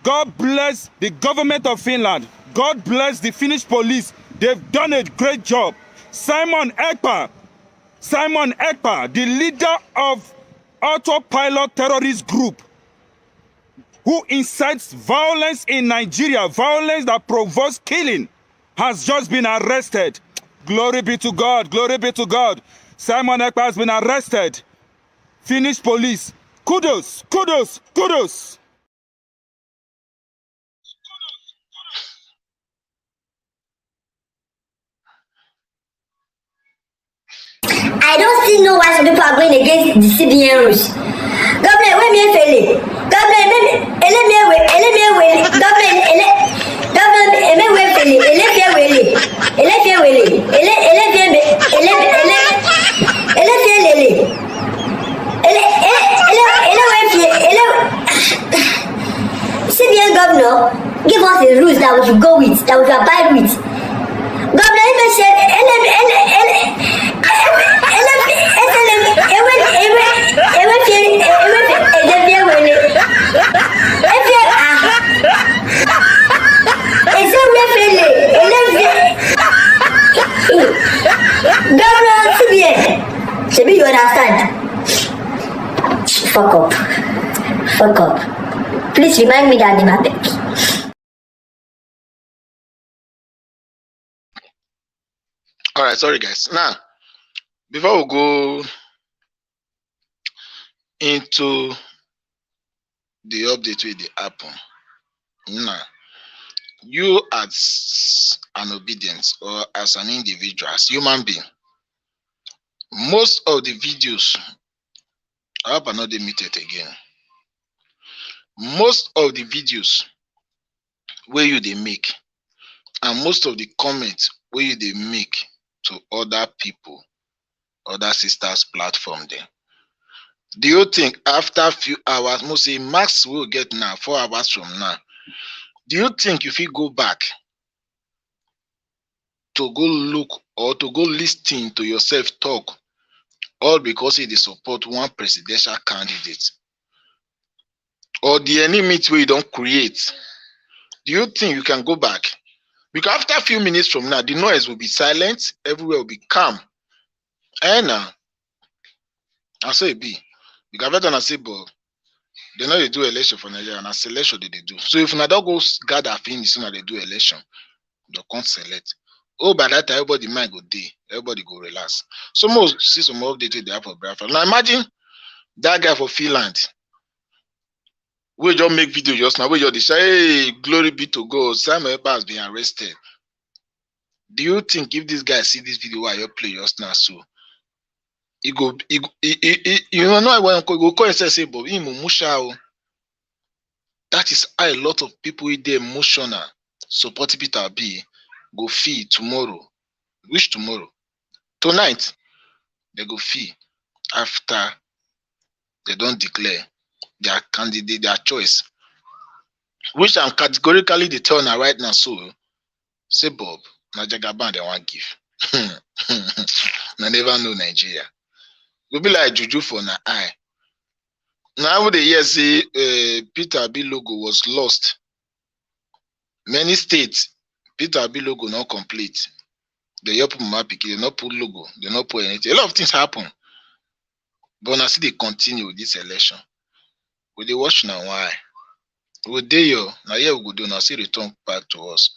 God bless the government of Finland. God bless the Finnish police. They've done a great job. Simon Ekpa, the leader of autopilot terrorist group who incites violence in Nigeria, violence that provokes killing, has just been arrested. Glory be to God. Simon Ekpa has been arrested. Finnish police. Kudos. I don't still know why some people are going against the CBN rules. Government, when me fail, government, CBN governor give us the rules that we should go with, that we should abide with. Governor even said, Governor CBN, maybe you understand. Fuck up. Please remind me that name, I beg. All right, sorry guys. Now, before we go into the update with the happen, now, you as an obedience or as an individual, as human being, most of the videos, I hope I'm not muted again. Most of the videos where you they make, and most of the comments where you they make to other people, other sisters platform there. Do you think after a few hours, most say max will get now, 4 hours from now, do you think if you go back to go look or to go listen to yourself talk, all because they support one presidential candidate, or the enemy where you don't create, do you think you can go back? Because after a few minutes from now, the noise will be silent, everywhere will be calm. And I say it be. Because every time I say, but they know they do election for Nigeria, and a selection they do. So if not go gather finish soon they do election, they can't select. Oh, by that time, everybody might go day, everybody go relax. So most see some update with the app of Biafra. Now imagine that guy for Finland. We just make video just now. We just say, hey, glory be to God. Simon Ekpa has been arrested. Do you think if this guy see this video while you play just now, so you know I want to go and say, but that is how a lot of people with the emotional support Peter B go feel tomorrow. Which tomorrow? Tonight, they go feel after they don't declare their candidate, their choice. Which I'm categorically the turner right now. So say Bob, na Jagaban they want give. I never know Nigeria. Will be like Juju for na eye. Now the year say Peter B logo was lost. Many states Peter B logo not complete. They put map, they not put logo, they not put anything. A lot of things happen. But now see they continue with this election. We they watch now why? We dey now here we go do now see return back to us.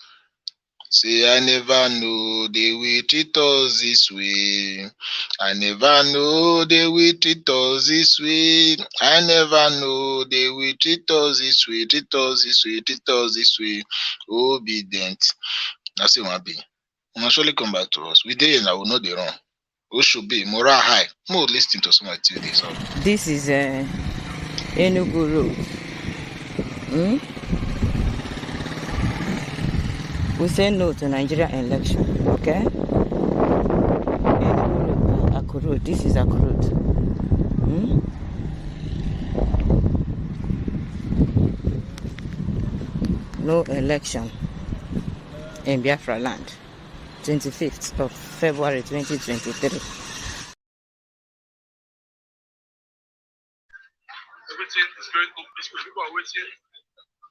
Say I never know they will treat us this way. I never know they will treat us this way. I never know they will treat us this way, treat us this way, treat us this way. Obedient. That's it one be. Will surely come back to us. We dey and I will not be wrong. We should be moral high. More listening to some activities. This is Enugu Road. We say no to Nigerian election, okay? Enugu Road, this is Akuru Road. No election in Biafra land. 25th of February 2023. Everything is very peaceful. People are waiting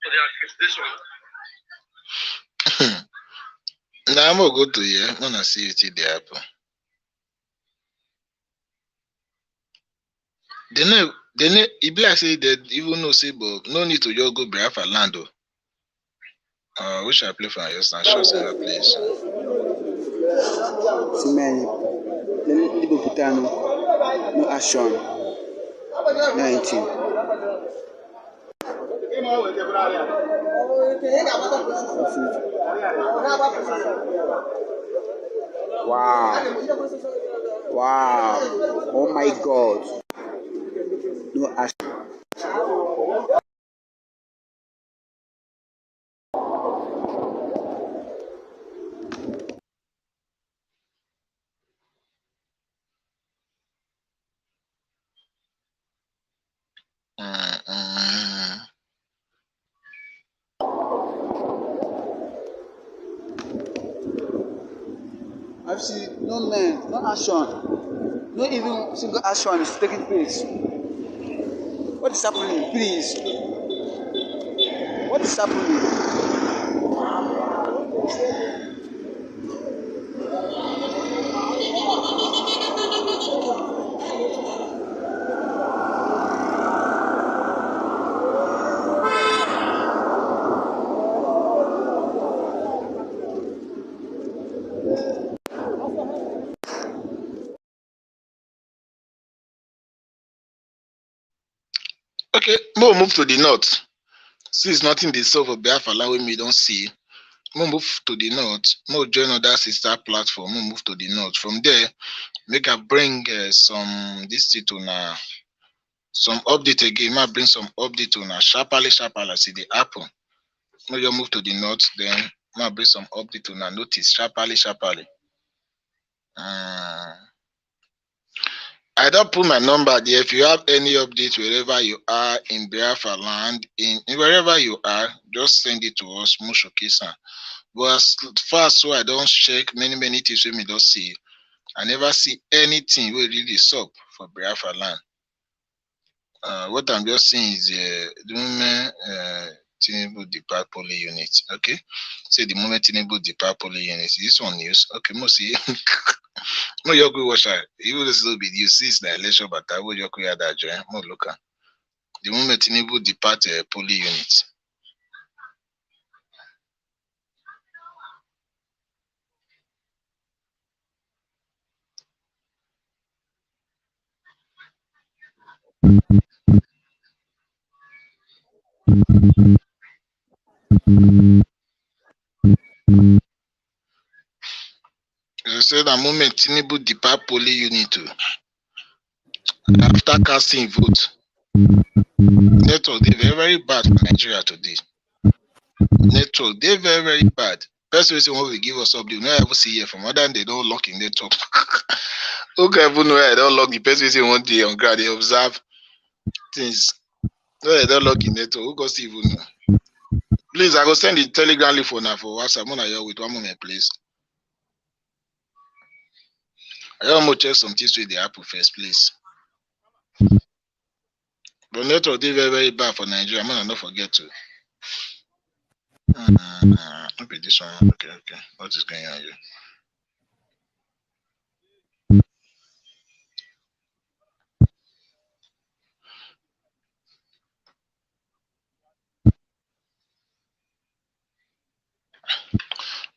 for their accreditation. Now I'm gonna go to here. I'm gonna see it in the happen. They it be like say they even know say, but no need to just go Biafra land. Which I play for just now. Show some place. Simeni, Libo Putano, no action. 19. Wow. Wow. Oh my God. No action. I've seen no man, no action, no even single action is taking place. What is happening, please? What is happening? Okay, we'll move to the north. Since nothing they solve for Biafra land we don't see. We'll move to the north. We'll join other sister platform. We'll move to the north. From there, make I bring some this to now. Some update again. Might bring some update to now. Sharply, see the apple. When you move to the north, then might bring some update to now. Notice sharply. I don't put my number there. If you have any update wherever you are in Biafra land, in wherever you are, just send it to us, Mushokisa. But as far as so I don't check many things we don't see. I never see anything we really sub for Biafra land. What I'm just seeing is the moment Tinubu depart poly unit. Okay, say the moment Tinubu depart poly unit. This one news. Okay, most see. No, you're good watcher. Even this little bit you see it's the election, but I will your career that join. More local. The moment Tinubu depart poly unit. You say the moment Tinubu depart poly unit after casting vote. Network they very bad for Nigeria today. Network they very bad. First reason why we give us up, they never ever see here from other than they don't lock in network. Okay, even know they don't lock the first reason one day on ground they observe Things. No, they don't log in it. Who goes to even know? Please, I go send the Telegram link for now for WhatsApp. I'm gonna hear with 1 moment, please. I want to check some things with the Apple first, please. But network is very, very bad for Nigeria. I'm gonna not forget to. Okay, this one. Okay. What is going on here?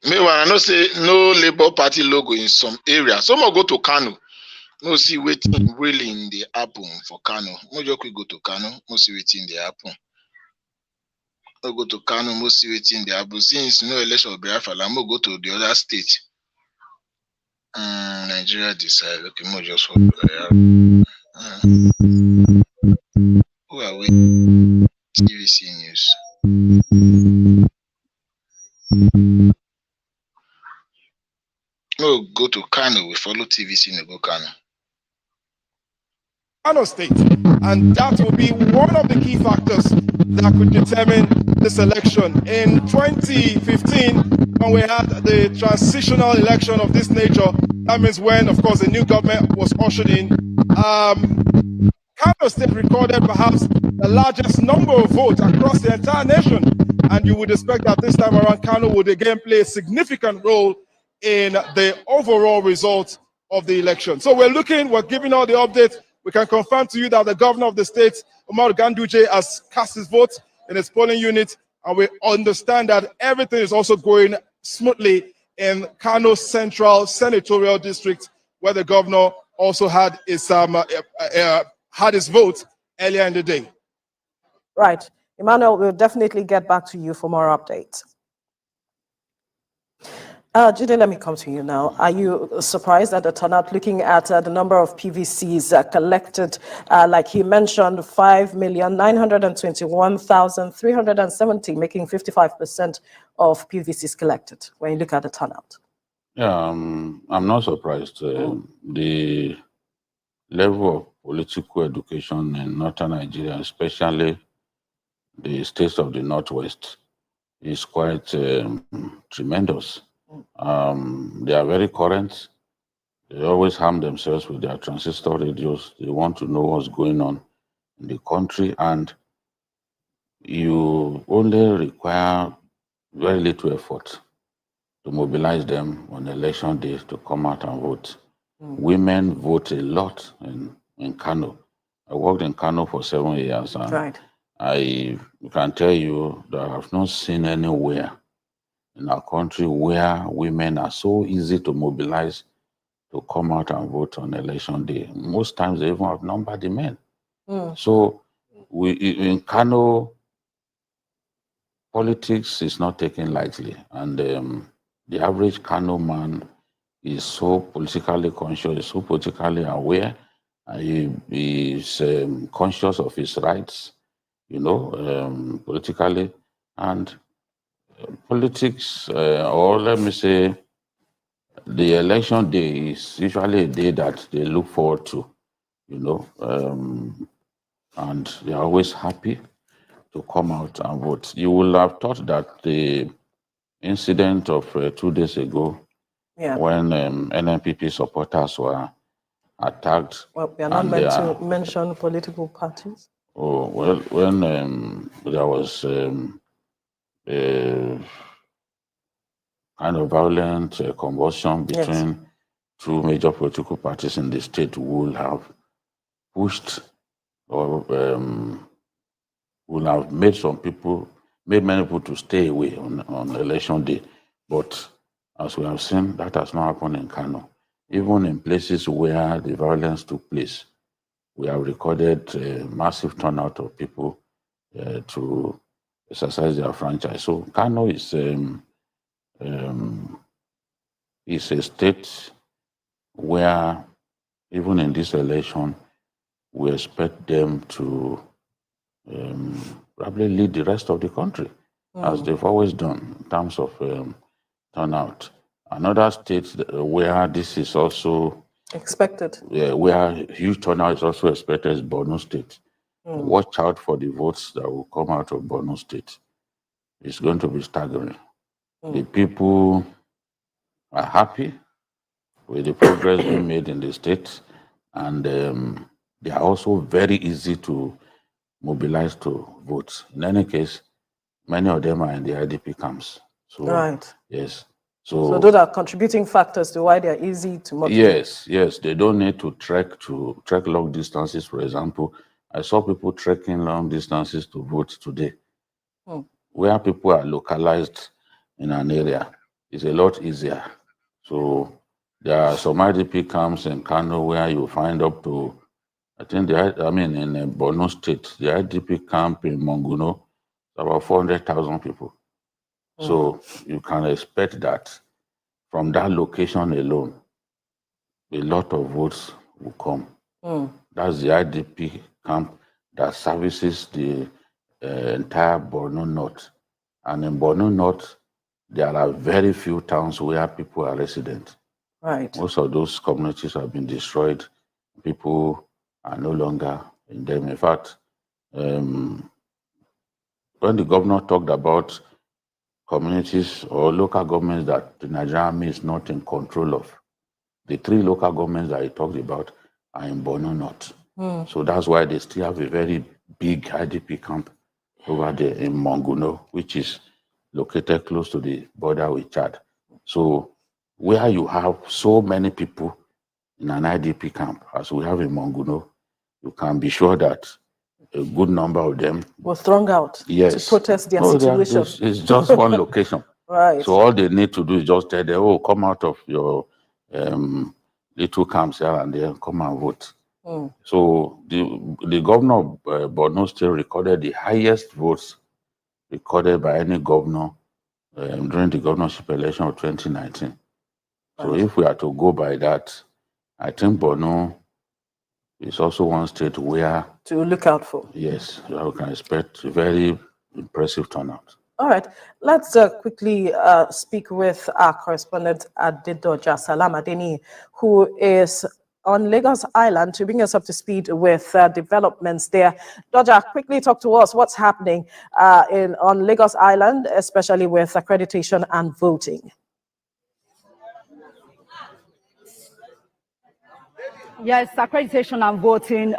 Meanwhile, I know say no Labour Party logo in some areas. Some will go to Kano. No see waiting really in the happen for Kano. No joke we go to Kano. No see waiting in the happen. No go to Kano. No see waiting in the happen. Since no election of Biafra, I'm go to the other state. Nigeria decide. Okay, more just hold. Who are we? TVC News. No go to Kano. We follow TVC. No go Kano. Kano State, and that will be one of the key factors that could determine this election. In 2015, when we had the transitional election of this nature, that means when, of course, the new government was ushered in, Kano State recorded perhaps the largest number of votes across the entire nation, and you would expect that this time around, Kano would again play a significant role in the overall result of the election. So we're giving all the updates. We can confirm to you that the governor of the state, Umar Ganduje, has cast his vote in his polling unit, and we understand that everything is also going smoothly in Kano Central Senatorial District, where the governor also had his vote earlier in the day. Right. Emmanuel, we'll definitely get back to you for more updates. Jude, let me come to you now. Are you surprised at the turnout, looking at the number of PVCs collected? Like he mentioned, 5,921,370, making 55% of PVCs collected when you look at the turnout. Yeah, I'm not surprised. The level of political education in northern Nigeria, especially the states of the Northwest, is quite tremendous. They are very current. They always harm themselves with their transistor radios. They want to know what's going on in the country, and you only require very little effort to mobilize them on election day to come out and vote. Women vote a lot in Kano. I worked in Kano for 7 years, and right. I can tell you that I have not seen anywhere in our country where women are so easy to mobilize to come out and vote on election day. Most times they even outnumber the men. So in Kano, politics is not taken lightly, and the average Kano man is so politically conscious, is so politically aware, he is conscious of his rights, politically, and politics, or let me say, the election day is usually a day that they look forward to, and they're always happy to come out and vote. You will have thought that the incident of 2 days ago, when NNPP supporters were attacked. Well, we are not meant to mention political parties. Oh, well, when there was a kind of violent convulsion between two major political parties in the state, will have pushed or will have made many people to stay away on election day. But as we have seen, that has not happened in Kano. Even in places where the violence took place, we have recorded a massive turnout of people to exercise their franchise. So Kano is a state where, even in this election, we expect them to probably lead the rest of the country, as they've always done in terms of turnout. Another state where this is also expected, where huge turnout is also expected, is Borno State. Watch out for the votes that will come out of Borno State. It's going to be staggering. The people are happy with the progress being made in the state, and they are also very easy to mobilize to vote. In any case, many of them are in the IDP camps. So, right. Yes. So those are contributing factors to why they're easy to motivate. Yes. They don't need to trek long distances, for example. I saw people trekking long distances to vote today. Where people are localized in an area, it's a lot easier. So there are some IDP camps in Kano where you find up to, I think in Borno State, the IDP camp in Monguno, about 400,000 people. So you can expect that from that location alone, a lot of votes will come. That's the IDP camp that services the entire Borno North. And in Borno North, there are very few towns where people are resident. Right. Most of those communities have been destroyed. People are no longer in them. In fact, when the governor talked about communities or local governments that the Nigerian army is not in control of, the 3 local governments that he talked about are in Borno North. So that's why they still have a very big IDP camp over there in Monguno, which is located close to the border with Chad. So where you have so many people in an IDP camp, as we have in Monguno, you can be sure that a good number of them were thrown out to protest their situation. It's just one location. Right. So all they need to do is just tell them, oh, come out of your little camps here and there, come and vote. So the governor of Borno State recorded the highest votes recorded by any governor during the governorship election of 2019. So if we are to go by that, I think Borno is also one state where to look out for. Yes, you can expect a very impressive turnout. All right, let's quickly speak with our correspondent Adedoja Salam Adeni, who is on Lagos Island to bring us up to speed with developments there. Doja, quickly talk to us what's happening on Lagos Island, especially with accreditation and voting. Yes, accreditation and voting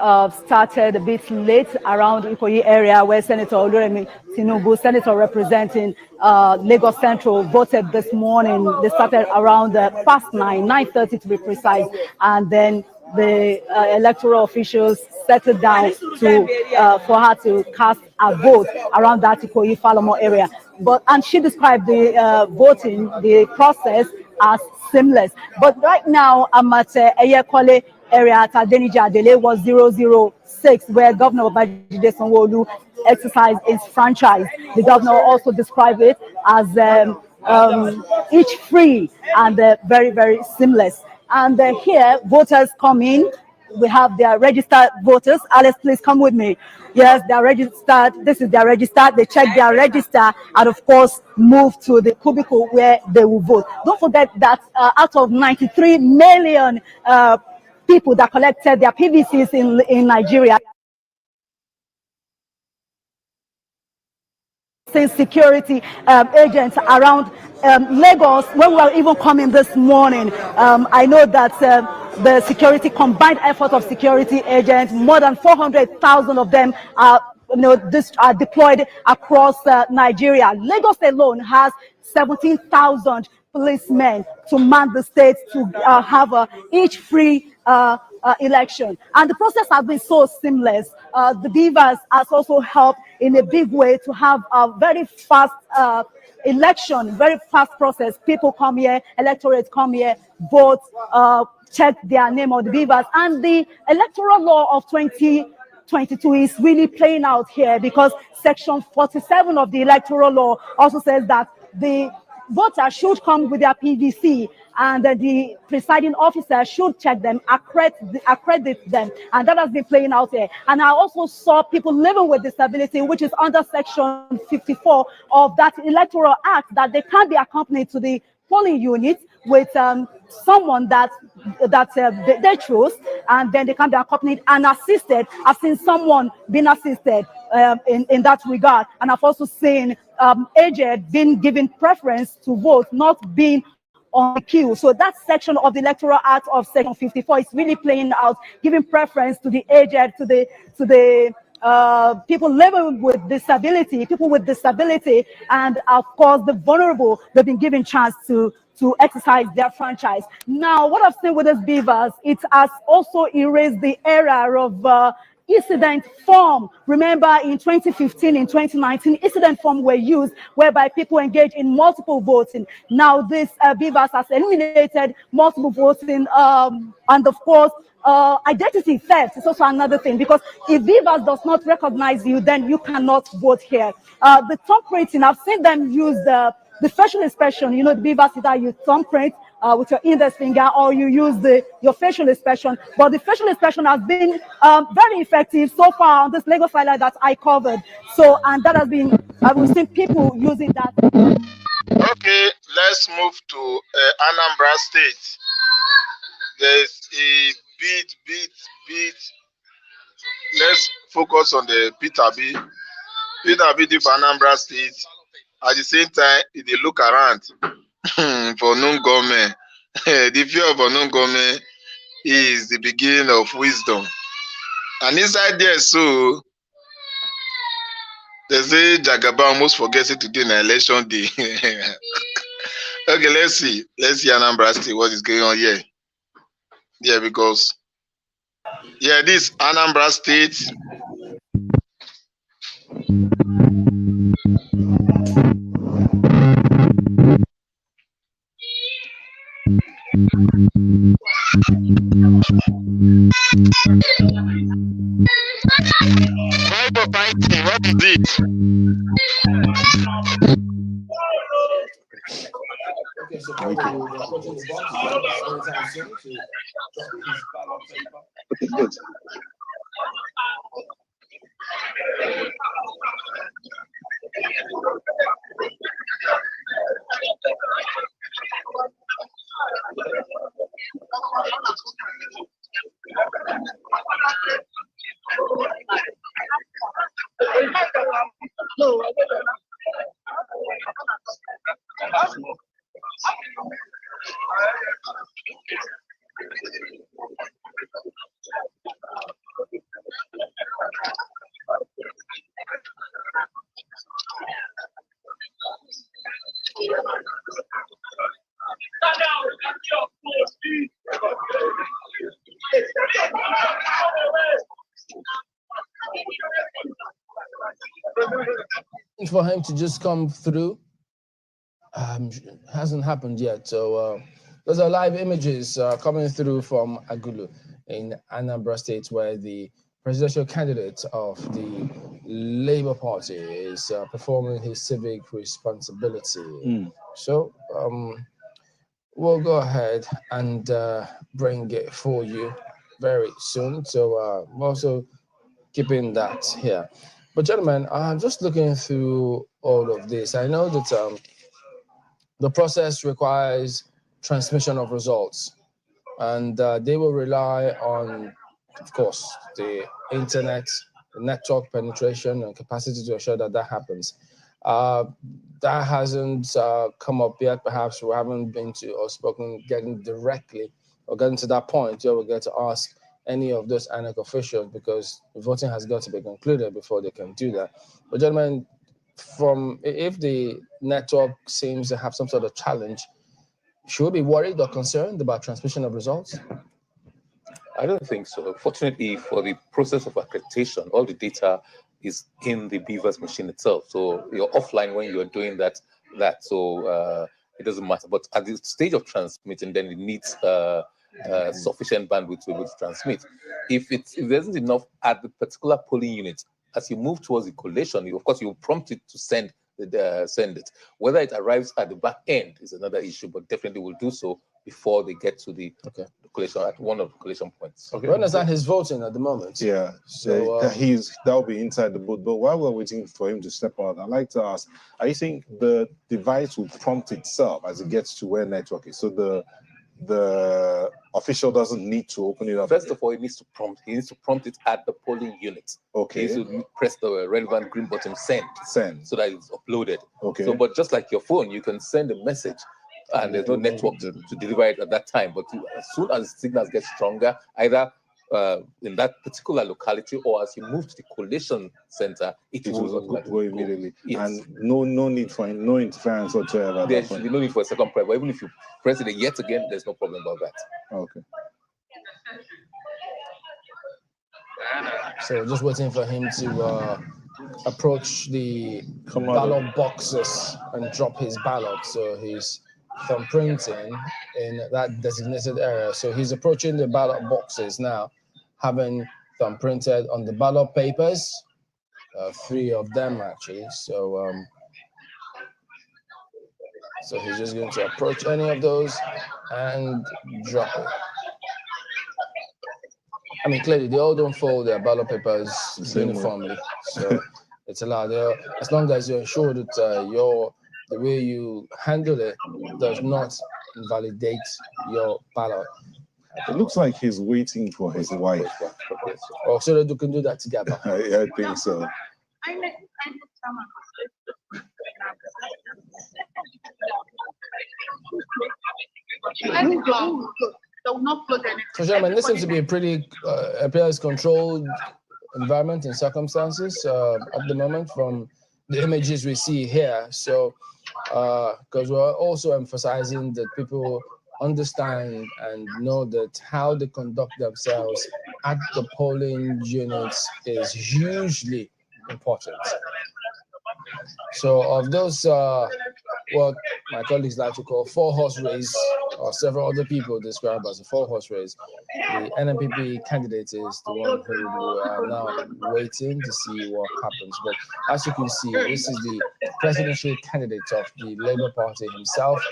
started a bit late around Ikoyi area, where Senator Oluremi Tinubu, senator representing Lagos Central, voted this morning. They started around past 9:30 to be precise, and then the electoral officials settled down for her to cast a vote around that Ikoyi Falomo area. And she described the voting, the process, as seamless. But right now, I'm at Eyekole area at Adeniji Adele was 006, where Governor Babajide Sanwo-Olu exercised his franchise. The governor also described it as each free and very, very seamless. And here, voters come in. We have their registered voters. Alice, please come with me. Yes, they are registered. This is their register. They check their register and, of course, move to the cubicle where they will vote. Don't forget that out of 93 million people that collected their PVCs in Nigeria, security agents around Lagos. When we were even coming this morning, I know that the combined effort of security agents, more than 400,000 of them are deployed across Nigeria. Lagos alone has 17,000 policemen to man the state to have each free election. And the process has been so seamless. The Beavers has also helped in a big way to have a very fast election, very fast process. People come here, electorates come here, vote, check their name on the Beavers. And the electoral law of 2022 is really playing out here, because Section 47 of the electoral law also says that the voter should come with their PVC, and the presiding officer should check them, accredit them, and that has been playing out here. And I also saw people living with disability, which is under Section 54 of that electoral act, that they can't be accompanied to the polling unit with someone that they chose, and then they can be accompanied and assisted. I've seen someone being assisted in that regard, and I've also seen aged being given preference to vote, not being on the queue. So that section of the Electoral Act of Section 54 is really playing out, giving preference to the aged, to the people living with disability, and of course the vulnerable. They've been given chance to exercise their franchise. Now, what I've seen with these beavers, it has also erased the era of incident form. Remember, in 2015, in 2019, incident form were used whereby people engage in multiple voting. Now, this beavers has eliminated multiple voting, and of course, identity theft is also another thing, because if beavers does not recognize you, then you cannot vote here. The thumbprinting, I've seen them use the facial inspection. You know, the beavers either use thumbprint with your index finger, or you use your facial inspection. But the facial inspection has been very effective so far on this Lagos highlight that I covered. So, and that has been, we've seen people using that. Okay, let's move to Anambra State. There's a bit. Let's focus on the Peter B for Anambra State. At the same time, if they look around for non-government, the fear of a non-government is the beginning of wisdom. And inside there, so they say Jagaba almost forgets it today in election day. Okay, let's see Anambra State, what is going on here. Yeah, because this Anambra State. What is it? Okay, so probably we're approaching the box anytime soon. So drop his ballot paper. Okay, good. For him to just come through hasn't happened yet. So those are live images coming through from Agulu in Anambra State, where the presidential candidate of the Labour Party is performing his civic responsibility. So we'll go ahead and bring it for you very soon. So I'm also keeping that here. But gentlemen, I'm just looking through all of this. I know that the process requires transmission of results, and they will rely on, of course, the internet, the network penetration and capacity to ensure that that happens. That hasn't come up yet. Perhaps we haven't been to or spoken, getting directly or getting to that point where we get to ask any of those INEC officials, because voting has got to be concluded before they can do that. But gentlemen, if the network seems to have some sort of challenge, should we be worried or concerned about transmission of results? I don't think so. Fortunately, for the process of accreditation, all the data is in the Beavers machine itself. So you're offline when you're doing that. So it doesn't matter. But at the stage of transmitting, then it needs sufficient bandwidth to be able to transmit. If there isn't enough at the particular polling unit, as you move towards the collation, of course, you prompt it to send it. Whether it arrives at the back end is another issue, but definitely will do so before they get to the collation at one of the collation points. Okay. We understand he's voting at the moment. Yeah, so that'll be inside the booth. But while we're waiting for him to step out, I'd like to ask: I think the device will prompt itself as it gets to where network is, so the official doesn't need to open it up. First of all, he needs to prompt it at the polling unit. Okay. He needs to press the relevant green button, send, so that it's uploaded. Okay. So, but just like your phone, you can send a message, and there's no network to deliver it at that time. But as soon as the signals get stronger, either in that particular locality or as you move to the collation center, it will go immediately. Yes. And no need for no interference whatsoever. There should be no need for a second press. But even if you press it yet again, there's no problem about that. Okay. So we're just waiting for him to approach the ballot boxes and drop his ballot. So he's thumbprinting in that designated area. So he's approaching the ballot boxes now, having thumbprinted on the ballot papers, 3 of them actually. So so he's just going to approach any of those and drop it. I mean, clearly they all don't fold their ballot papers uniformly, so it's allowed. As long as you ensure that the way you handle it does not invalidate your ballot. It looks like he's waiting for his wife. Oh, so that you can do that together. I think so. So, gentlemen, this seems to be a pretty appears controlled environment and circumstances at the moment from the images we see here. So, because we're also emphasizing that people understand and know that how they conduct themselves at the polling units is hugely important. So of those, what my colleagues like to call 4-horse race, or several other people describe as a 4-horse race, the NNPP candidate is the one who we are now waiting to see what happens. But as you can see, this is the presidential candidate of the Labour Party himself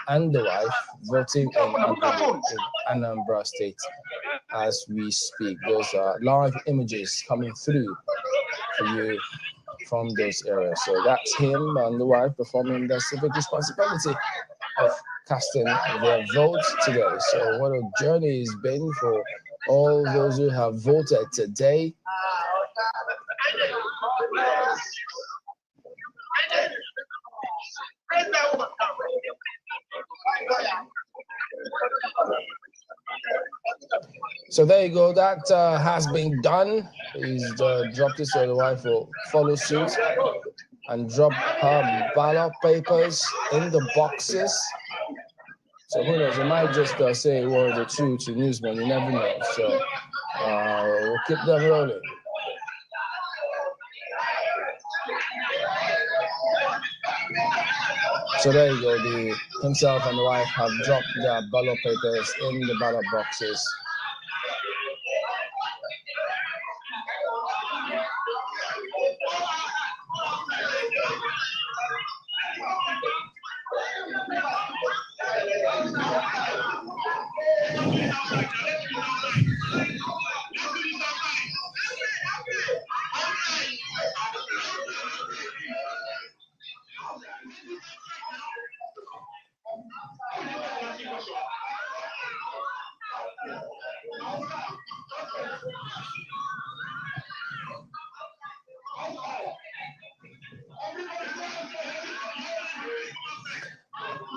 and the wife voting in Anambra State as we speak. Those are live images coming through for you from those areas. So that's him and the wife performing their civic responsibility of casting their votes today. So what a journey it's been for all those who have voted today. So there you go. That has been done. He's dropped it, so the wife will follow suit and drop her ballot papers in the boxes. So who knows? It might just say a word or two to newsmen. You never know. So we'll keep them rolling. So there you go. Himself and the wife have dropped their ballot papers in the ballot boxes.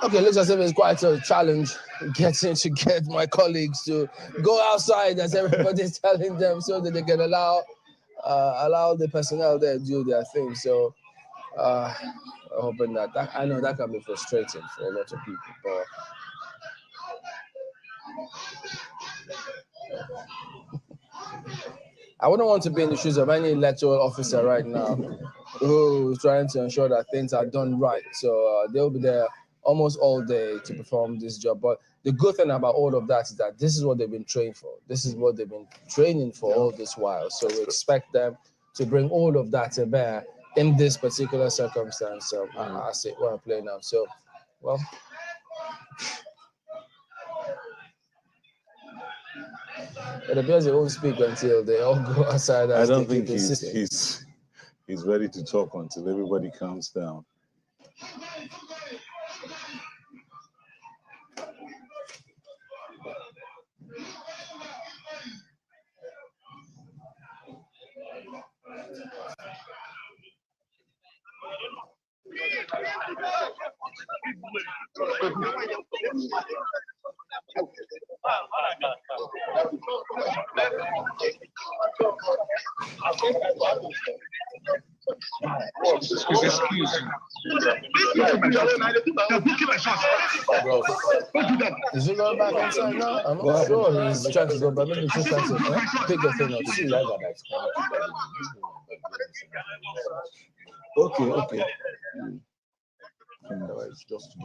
Okay, looks as if it's quite a challenge getting to get my colleagues to go outside as everybody's telling them so that they can allow the personnel there to do their thing. So hoping that I know that can be frustrating for a lot of people, but I wouldn't want to be in the shoes of any electoral officer right now who's trying to ensure that things are done right. So they'll be there almost all day to perform this job. But the good thing about all of that is that this is what they've been trained for. This is what they've been training for all this while. So we expect them to bring all of that to bear in this particular circumstance. I say we're playing now. So, well, It appears he won't speak until they all go outside. I As don't they think keep insisting. he's ready to talk until everybody calms down. Bro, is he going back inside now? I'm not sure he's trying to go, but maybe he's just trying to pick a thing or two. Okay. Just to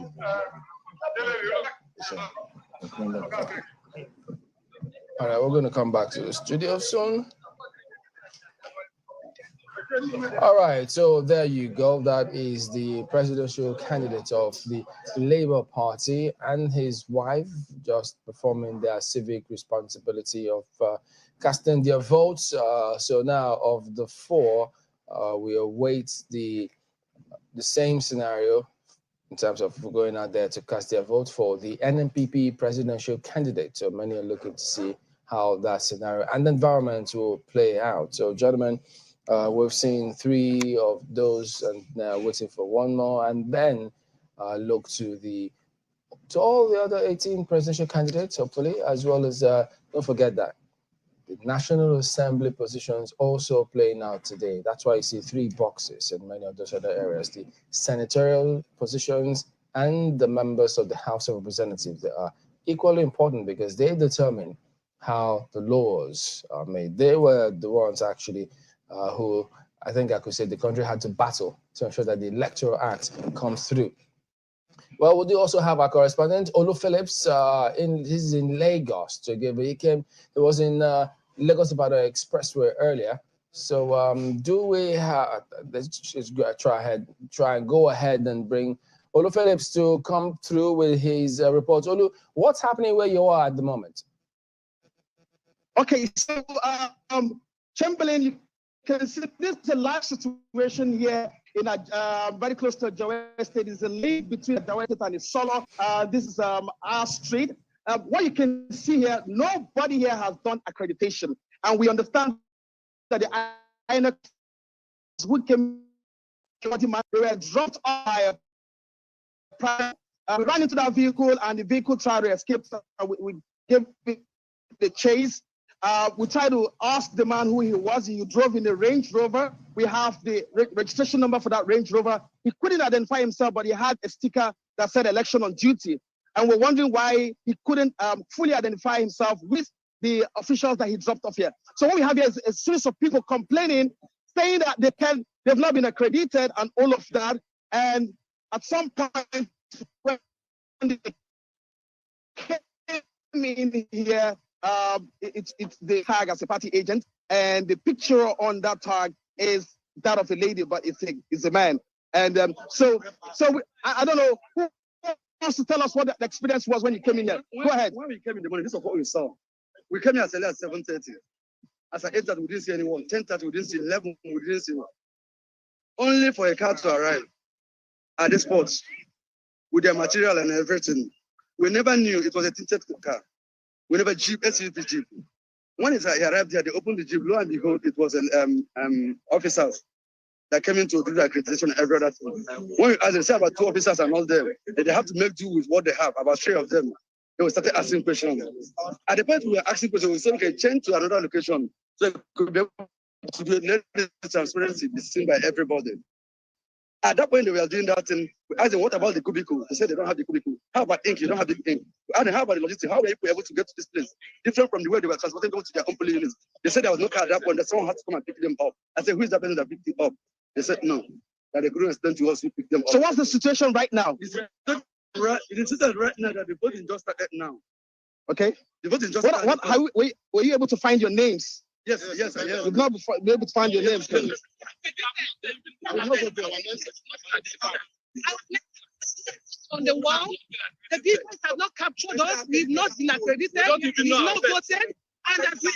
All right, we're going to come back to the studio soon. All right, so there you go. That is the presidential candidate of the Labour Party and his wife just performing their civic responsibility of casting their votes. So now, of the four, we await the same scenario in terms of going out there to cast their vote for the NNPP presidential candidate. So many are looking to see how that scenario and the environment will play out. So, gentlemen, we've seen 3 of those, and now waiting for 1 more, and then look to all the other 18 presidential candidates, hopefully, as well as don't forget that the National Assembly positions also playing out today. That's why you see 3 boxes in many of those other areas: the senatorial positions and the members of the House of Representatives. They are equally important because they determine how the laws are made. They were the ones actually who, I think I could say, the country had to battle to ensure that the Electoral Act comes through. Well, we do also have our correspondent, Olu Phillips. He's in Lagos. He was in Lagos about the expressway earlier. So do we have, let's just try and go ahead and bring Olu Phillips to come through with his report. Olu, what's happening where you are at the moment? Okay, so Chamberlain, you can see this is a live situation here in very close to Joe State. Is a link between Joe State and Solo. This is our street. What you can see here, nobody here has done accreditation, and we understand that the INEC who came, they were dropped off by a private. We ran into that vehicle, and the vehicle tried to escape. We gave the chase. We tried to ask the man who he was. He drove in a Range Rover. We have the registration number for that Range Rover. He couldn't identify himself, but he had a sticker that said election on duty. And we're wondering why he couldn't fully identify himself with the officials that he dropped off here. So what we have here is a series of people complaining, saying that they've not been accredited and all of that. And at some point, when they came in here, it's the tag as a party agent, and the picture on that tag is that of a lady, but it's a man. And I don't know who wants to tell us what the experience was when you came in here. Go ahead. When we came in the morning, this is what we saw. We came here as early as 7:30. As at 8:30, we didn't see anyone. 10:30, we didn't see 11. We didn't see one. Only for a car to arrive at the spot with their material and everything. We never knew it was a tinted car. We never SUV jeep. When he arrived there, they opened the jeep. Lo and behold, it was an officers that came in to do the accreditation and every other thing. When we asked, they said about 2 officers are not there. They have to make do with what they have. About 3 of them. They started asking questions. At the point we were asking questions, we said, okay, change to another location so it could be able to let the transparency be seen by everybody. At that point, they were doing that thing. We asked them, what about the cubicle? They said they don't have the cubicle. How about ink? You don't have the ink. We asked them, how about the logistics? How were you able to get to this place? Different from the way they were transporting them to their own police units. They said there was no car at that point, that someone had to come and pick them up. I said, who is that person that picked them up? They said, no, that they couldn't explain to us who picked them up. So what's the situation right now? It is right now that the voting just started now. Okay. The voting just started. Were you able to find your names? Yes. You've not been able to find your names. On the wall, the BVS have not captured us. We've not been accredited. We've not voted. And that we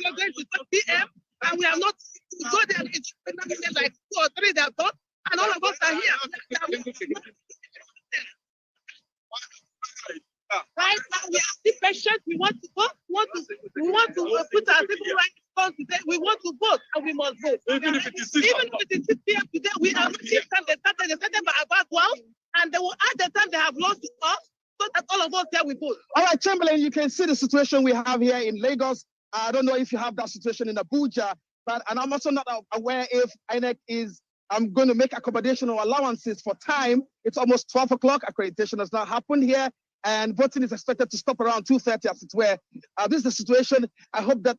are going to 12 p.m. and we have not go there. It's like 2 or 3 that thought, and all of us are here. Right now, we are still patient. We want to vote. We want to put our people right today. We want to vote, and we must vote. Even if it is 6 p.m. today, we are not time. They started by about 12, and they will add the time they have lost to us, so that all of us there we vote. All right, Chamberlain, you can see the situation we have here in Lagos. I don't know if you have that situation in Abuja, and I'm also not aware if INEC is going to make accommodation or allowances for time. It's almost 12 o'clock. Accreditation has not happened here, and voting is expected to stop around 2:30 as it were. This is the situation. I hope that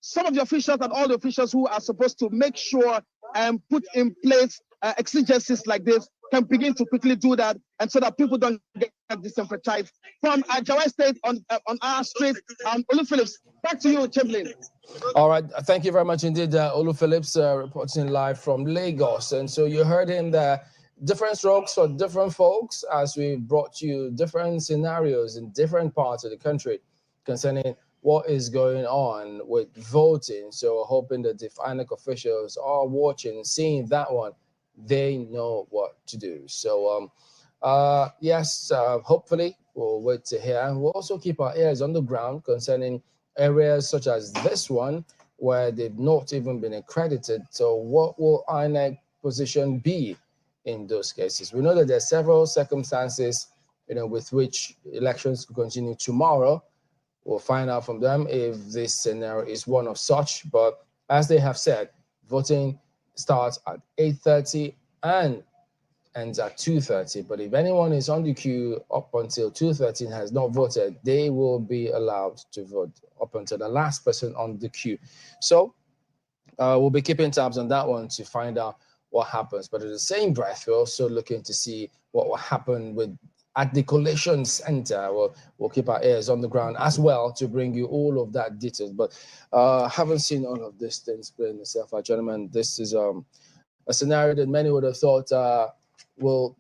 some of the officials and all the officials who are supposed to make sure and put in place exigencies like this can begin to quickly do that, and so that people don't get disenfranchised. From Jawai State on our street, Olu Phillips, back to you, Chamberlain. All right, thank you very much indeed, Olu Phillips, reporting live from Lagos. And so you heard him there, different strokes for different folks, as we brought you different scenarios in different parts of the country concerning what is going on with voting. So hoping that the INEC officials are watching, seeing that one, they know what to do. So yes, hopefully we'll wait to hear. And we'll also keep our ears on the ground concerning areas such as this one where they've not even been accredited. So what will INEC position be in those cases? We know that there are several circumstances, with which elections could continue tomorrow. We'll find out from them if this scenario is one of such. But as they have said, voting starts at 8:30 and ends at 2:30. But if anyone is on the queue up until 2:30 and has not voted, they will be allowed to vote up until the last person on the queue. So we'll be keeping tabs on that one to find out what happens. But in the same breath, we're also looking to see what will happen at the collation center. We'll keep our ears on the ground as well to bring you all of that details. But haven't seen all of these things playing itself out, gentlemen. This is a scenario that many would have thought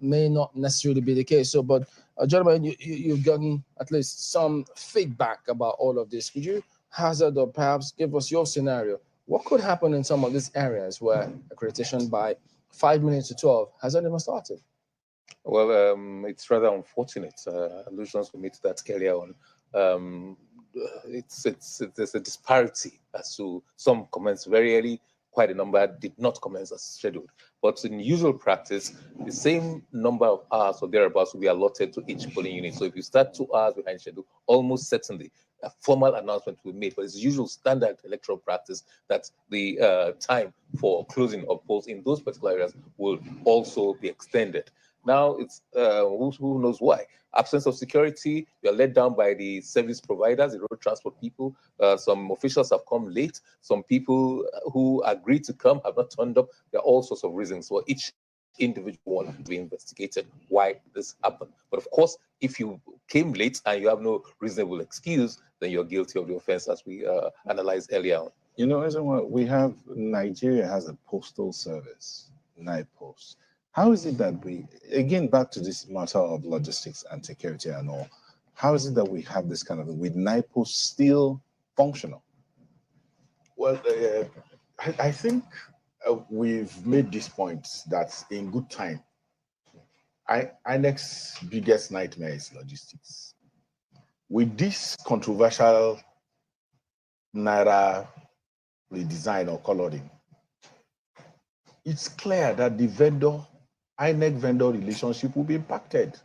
may not necessarily be the case. So, but gentlemen, you've gotten at least some feedback about all of this. Could you hazard or perhaps give us your scenario? What could happen in some of these areas where accreditation by 5 minutes to 12 hasn't even started? Well, it's rather unfortunate. Allusions were made to that earlier on. There's a disparity as to some commence very early, quite a number did not commence as scheduled. But in usual practice, the same number of hours or thereabouts will be allotted to each polling unit. So if you start 2 hours behind schedule, almost certainly a formal announcement will be made. But it's usual standard electoral practice that the time for closing of polls in those particular areas will also be extended. Now it's who knows why? Absence of security. We are let down by the service providers, the road transport people. Some officials have come late. Some people who agreed to come have not turned up. There are all sorts of reasons for each individual one to be investigated why this happened. But of course, if you came late and you have no reasonable excuse, then you're guilty of the offense, as we analyzed earlier on. Nigeria has a postal service, NIPOS. How is it that again, back to this matter of logistics and security and all, how is it that we have this kind of, with NIPOS still functional? Well, I think we've made this point that in good time, INEC's biggest nightmare is logistics. With this controversial Naira redesign or coloring, it's clear that the INEC vendor relationship will be impacted.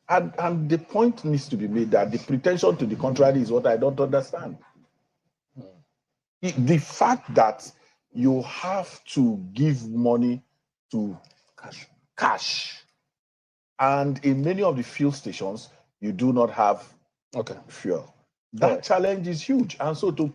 And the point needs to be made that the pretension to the contrary is what I don't understand. The fact that you have to give money to cash, and in many of the fuel stations, you do not have fuel. That challenge is huge. And so to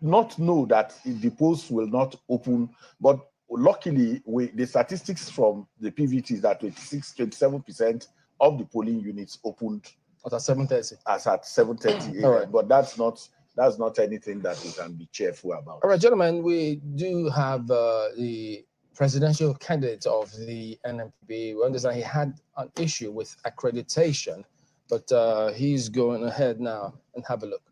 not know that the polls will not open, but luckily, the statistics from the PVT is that 27% of the polling units opened at 7:30. As at 7:30 a.m. Right. But that's not anything that we can be cheerful about. All right, gentlemen, we do have the presidential candidate of the NMPP. We understand he had an issue with accreditation, but he's going ahead now and have a look.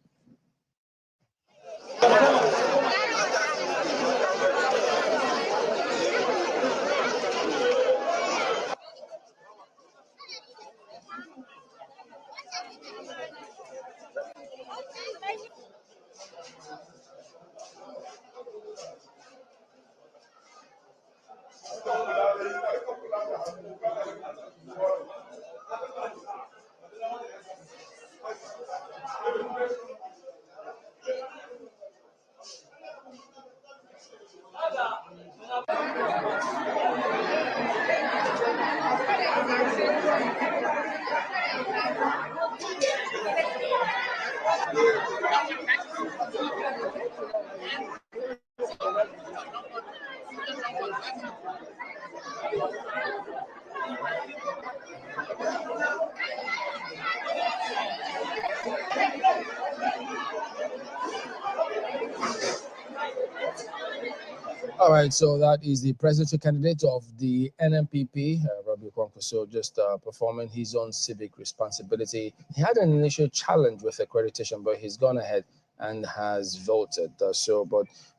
All right, so that is the presidential candidate of the NMPP, Robbie Kwankwaso, just performing his own civic responsibility. He had an initial challenge with accreditation, but he's gone ahead and has voted.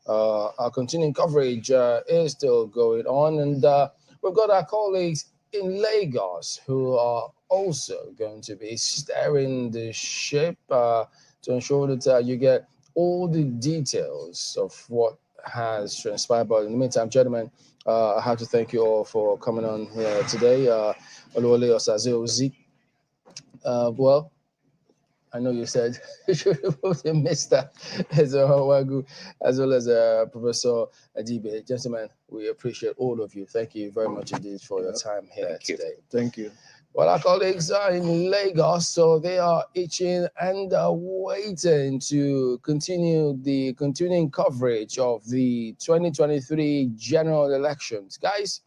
Our continuing coverage is still going on, and we've got our colleagues in Lagos who are also going to be steering the ship to ensure that you get all the details of what has transpired. But in the meantime, gentlemen, I have to thank you all for coming on here today. Oluwole Osaze-Ozi. Well, I know you said you should have put in Mr. Ezewagu as well as Professor Adibe. Gentlemen, we appreciate all of you. Thank you very much indeed for your time here today. Thank you. Well, our colleagues are in Lagos, so they are itching and waiting to continue the continuing coverage of the 2023 general elections. Guys,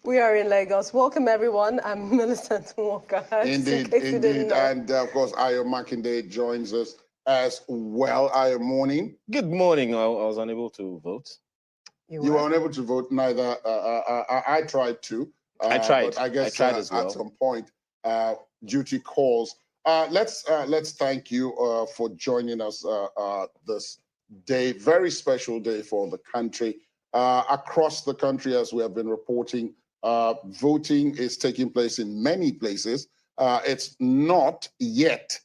we are in Lagos. Welcome, everyone. I'm Millicent Walker. Indeed, and of course, Ayo Makinde joins us as well. Ayo, morning. Good morning. I was unable to vote. You were unable to vote. Neither. I tried to. I tried. But I guess I tried as well. At some point, duty calls. Let's thank you for joining us this day. Very special day for the country. Across the country, as we have been reporting, voting is taking place in many places. It's not yet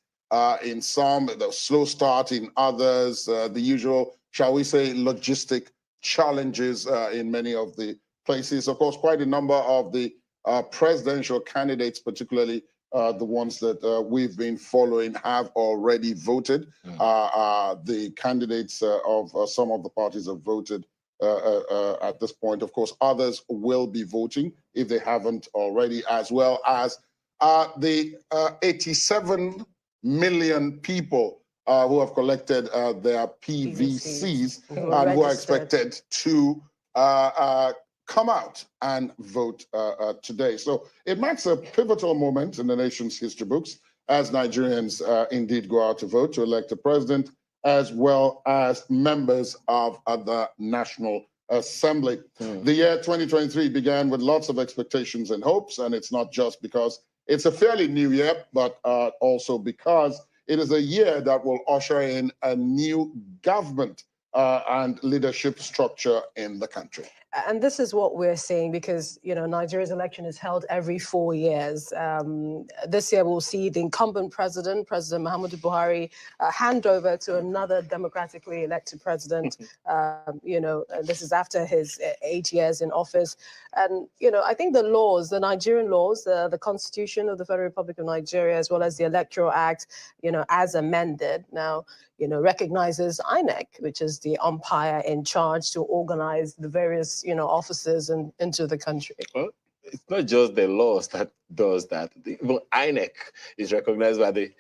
in some, the slow start in others, the usual, shall we say, logistic challenges in many of the places. Of course, quite a number of the presidential candidates, particularly the ones that we've been following, have already voted. The candidates of some of the parties have voted at this point. Of course, others will be voting if they haven't already, as well as the 87 million people who have collected their PVCs and who are expected to come out and vote today. So it marks a pivotal moment in the nation's history books as Nigerians indeed go out to vote to elect a president, as well as members of the National Assembly. The year 2023 began with lots of expectations and hopes, and it's not just because it's a fairly new year, but also because it is a year that will usher in a new government and leadership structure in the country. And this is what we're seeing because, you know, Nigeria's election is held every 4 years. This year, we'll see the incumbent President Muhammadu Buhari, hand over to another democratically elected president. You know, this is after his 8 years in office. And, you know, I think the laws, the Nigerian laws, the Constitution of the Federal Republic of Nigeria, as well as the Electoral Act, you know, as amended now, you know, recognizes INEC, which is the umpire in charge to organize the various, you know, offices into the country. Well, it's not just the laws that does that. Even INEC is recognized by the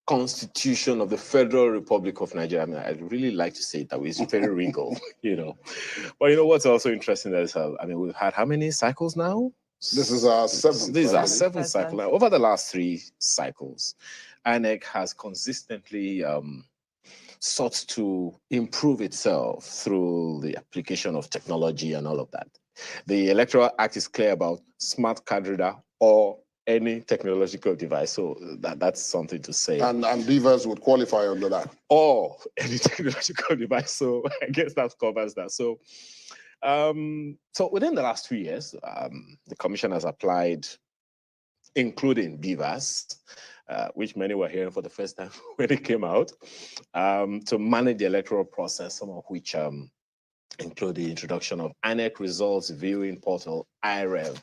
Constitution of the Federal Republic of Nigeria. I mean, I'd really like to say it that way. It's very regal, you know. But you know what's also interesting is, I mean, we've had how many cycles now? This is our seventh. This is our seventh cycle now. Over the last 3 cycles, INEC has consistently sought to improve itself through the application of technology and all of that. The Electoral Act is clear about smart card reader or any technological device. So that's something to say. And beavers would qualify under that. Or any technological device. So I guess that covers that. So so within the last 2 years, the Commission has applied, including beavers, which many were hearing for the first time when it came out, to manage the electoral process, some of which include the introduction of INEC results viewing portal, IREV.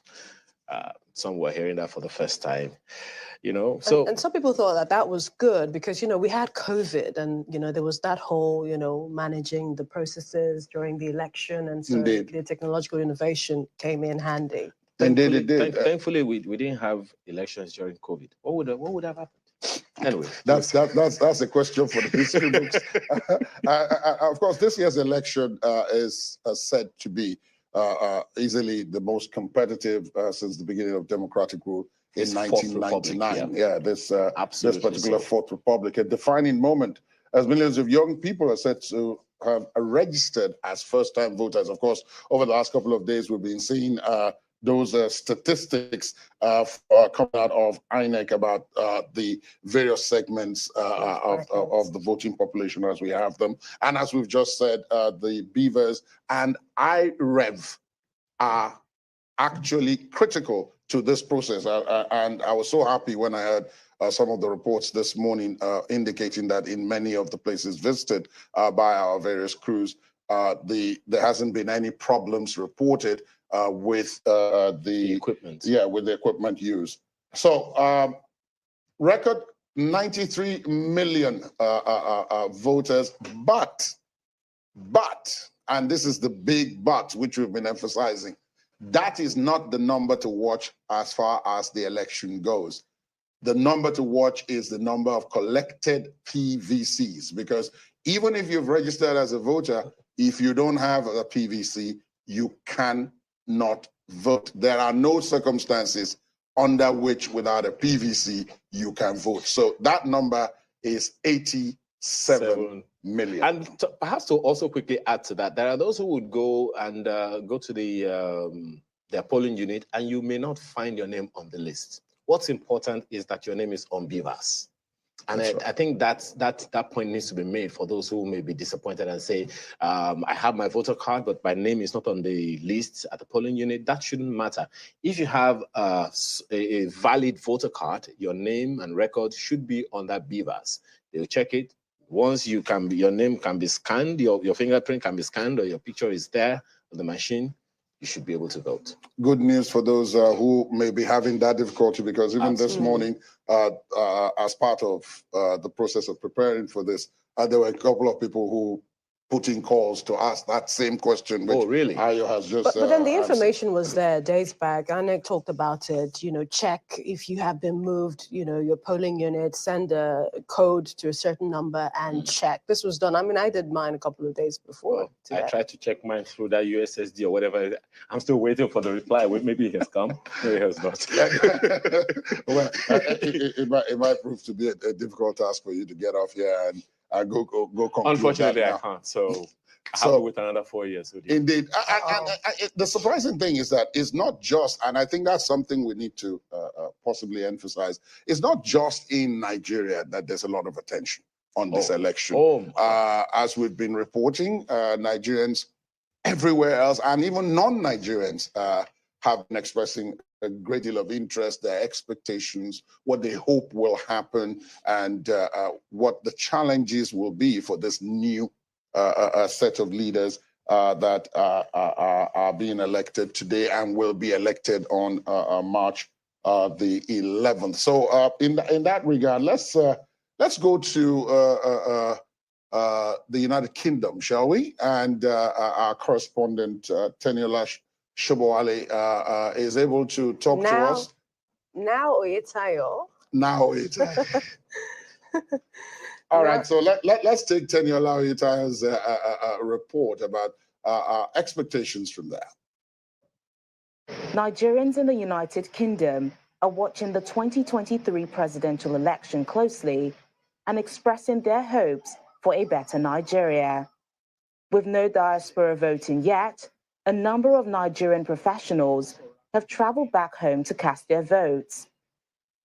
Some were hearing that for the first time, you know. So and some people thought that was good because, you know, we had COVID and, you know, there was that whole, you know, managing the processes during the election. And so the technological innovation came in handy. Indeed, it did. Thankfully, we didn't have elections during COVID. What would have happened? Anyway, that's a question for the history books. Of course, this year's election is said to be easily the most competitive since the beginning of democratic rule in 1999. This particular Fourth Republic, a defining moment as millions of young people are said to have registered as first-time voters. Of course, over the last couple of days, we've been seeing those statistics coming out of INEC about the various segments of the voting population as we have them. And as we've just said, the beavers and IREV are actually critical to this process. And I was so happy when I heard some of the reports this morning indicating that in many of the places visited by our various crews, there hasn't been any problems reported with the equipment. Yeah, with the equipment used. So record 93 million voters, but, and this is the big but, which we've been emphasizing, that is not the number to watch as far as the election goes. The number to watch is the number of collected PVCs, because even if you've registered as a voter, if you don't have a PVC, you cannot vote. There are no circumstances under which without a PVC, you can vote. So that number is 87 million. And perhaps to also quickly add to that, there are those who would go and go to their polling unit and you may not find your name on the list. What's important is that your name is on BVAS. And I think that point needs to be made for those who may be disappointed and say, I have my voter card, but my name is not on the list at the polling unit. That shouldn't matter. If you have a valid voter card, your name and record should be on that BVAS. They'll check it. Once your name can be scanned, your fingerprint can be scanned, or your picture is there on the machine, you should be able to vote. Good news for those who may be having that difficulty, because even this morning, as part of the process of preparing for this, there were a couple of people who put in calls to ask that same question. Which really? Ayo has just. But then the information was there days back. INEC talked about it. You know, check if you have been moved. You know, your polling unit, send a code to a certain number and check. This was done. I mean, I did mine a couple of days before. I tried to check mine through that USSD or whatever. I'm still waiting for the reply. Maybe it has come. Maybe it has not. Well, it might prove to be a difficult task for you to get off here and go conclude. Unfortunately, I can't. So I have to wait another 4 years. Indeed. The surprising thing is that it's not just, and I think that's something we need to possibly emphasize, it's not just in Nigeria that there's a lot of attention on this election. As we've been reporting, Nigerians everywhere else, and even non-Nigerians have been expressing a great deal of interest, their expectations, what they hope will happen, and what the challenges will be for this new set of leaders that are being elected today and will be elected on March the 11th. So in that regard, let's go to the United Kingdom, shall we? And our correspondent, Teniola Shobowale, is able to talk to us. Now, Oyetayo. Now, Oyetayo. All right, so let's take Teniola Oyetayo's report about expectations from there. Nigerians in the United Kingdom are watching the 2023 presidential election closely and expressing their hopes for a better Nigeria. With no diaspora voting yet, a number of Nigerian professionals have traveled back home to cast their votes.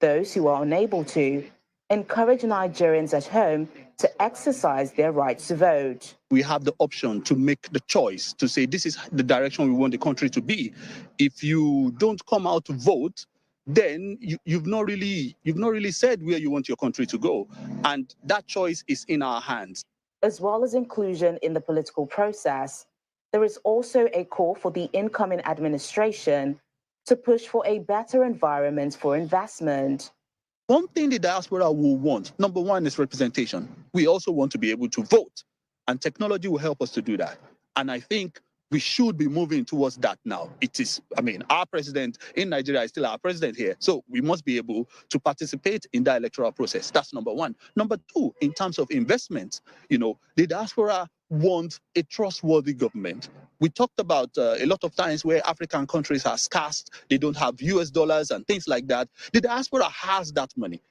Those who are unable to encourage Nigerians at home to exercise their right to vote. We have the option to make the choice to say this is the direction we want the country to be. If you don't come out to vote, then you've not really said where you want your country to go. And that choice is in our hands. As well as inclusion in the political process, there is also a call for the incoming administration to push for a better environment for investment. One thing the diaspora will want, number one, is representation. We also want to be able to vote, and technology will help us to do that. And I think we should be moving towards that now. It is, our president in Nigeria is still our president here. So we must be able to participate in that electoral process. That's number one. Number two, in terms of investment, the diaspora want a trustworthy government. We talked about a lot of times where African countries are scarce, they don't have US dollars and things like that. The diaspora has that money.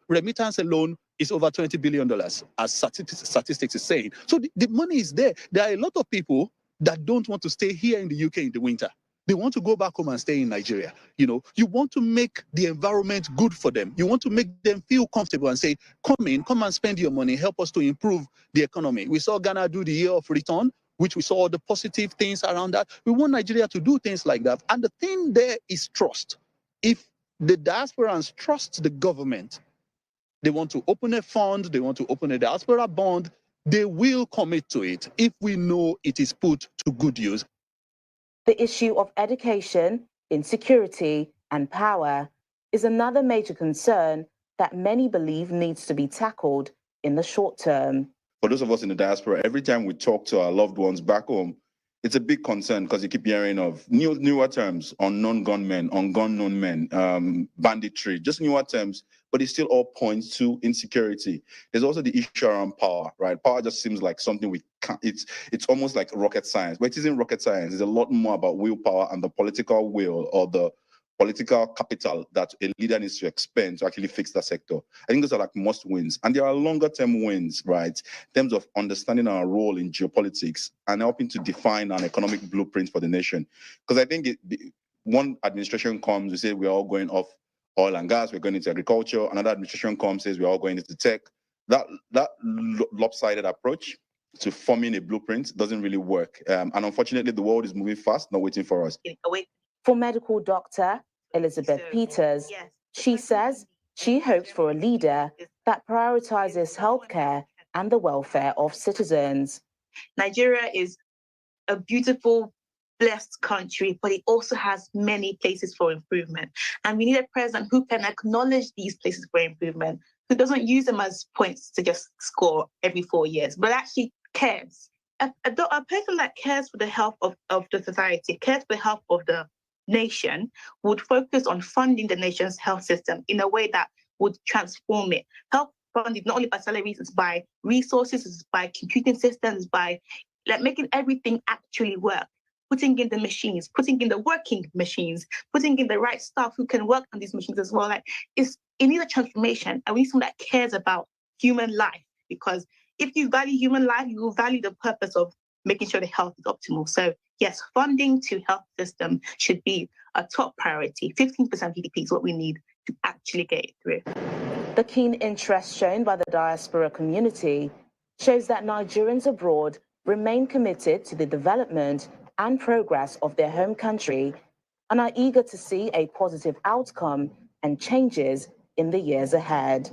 Remittance alone is over $20 billion, as statistics is saying. So the money is there. There are a lot of people that don't want to stay here in the UK in the winter. They want to go back home and stay in Nigeria. You want to make the environment good for them. You want to make them feel comfortable and say, come and spend your money, help us to improve the economy. We saw Ghana do the year of return, which we saw the positive things around that. We want Nigeria to do things like that. And the thing there is trust. If the diasporans trust the government, they want to open a fund, they want to open a diaspora bond, they will commit to it if we know it is put to good use. The issue of education, insecurity, and power is another major concern that many believe needs to be tackled in the short term. For those of us in the diaspora, every time we talk to our loved ones back home, it's a big concern because you keep hearing of newer terms, unknown gunmen, unknown men, banditry, just newer terms, but it still all points to insecurity. There's also the issue around power, right? Power just seems like something we can't, it's almost like rocket science, but it isn't rocket science. It's a lot more about willpower and the political will or the political capital that a leader needs to expend to actually fix that sector. I think those are like must wins. And there are longer term wins, right? In terms of understanding our role in geopolitics and helping to define an economic blueprint for the nation. Because I think one administration comes, we say we're all going off oil and gas, we're going into agriculture. Another administration comes, says we're all going into tech. That lopsided approach to forming a blueprint doesn't really work. And unfortunately, the world is moving fast, not waiting for us. For medical doctor Elizabeth Peters, she says she hopes for a leader that prioritizes healthcare and the welfare of citizens. Nigeria is a beautiful, blessed country, but it also has many places for improvement. And we need a president who can acknowledge these places for improvement, who doesn't use them as points to just score every 4 years, but actually cares. A person that cares for the health of the society, cares for the health of the nation, would focus on funding the nation's health system in a way that would transform it. Health funding, not only by salaries, it's by resources, it's by computing systems, it's by making everything actually work. Putting in the machines, putting in the working machines, putting in the right staff who can work on these machines as well. It needs a transformation, and we need someone that cares about human life. Because if you value human life, you will value the purpose of making sure the health is optimal. So yes, funding to health system should be a top priority. 15% GDP is what we need to actually get it through. The keen interest shown by the diaspora community shows that Nigerians abroad remain committed to the development and progress of their home country and are eager to see a positive outcome and changes in the years ahead.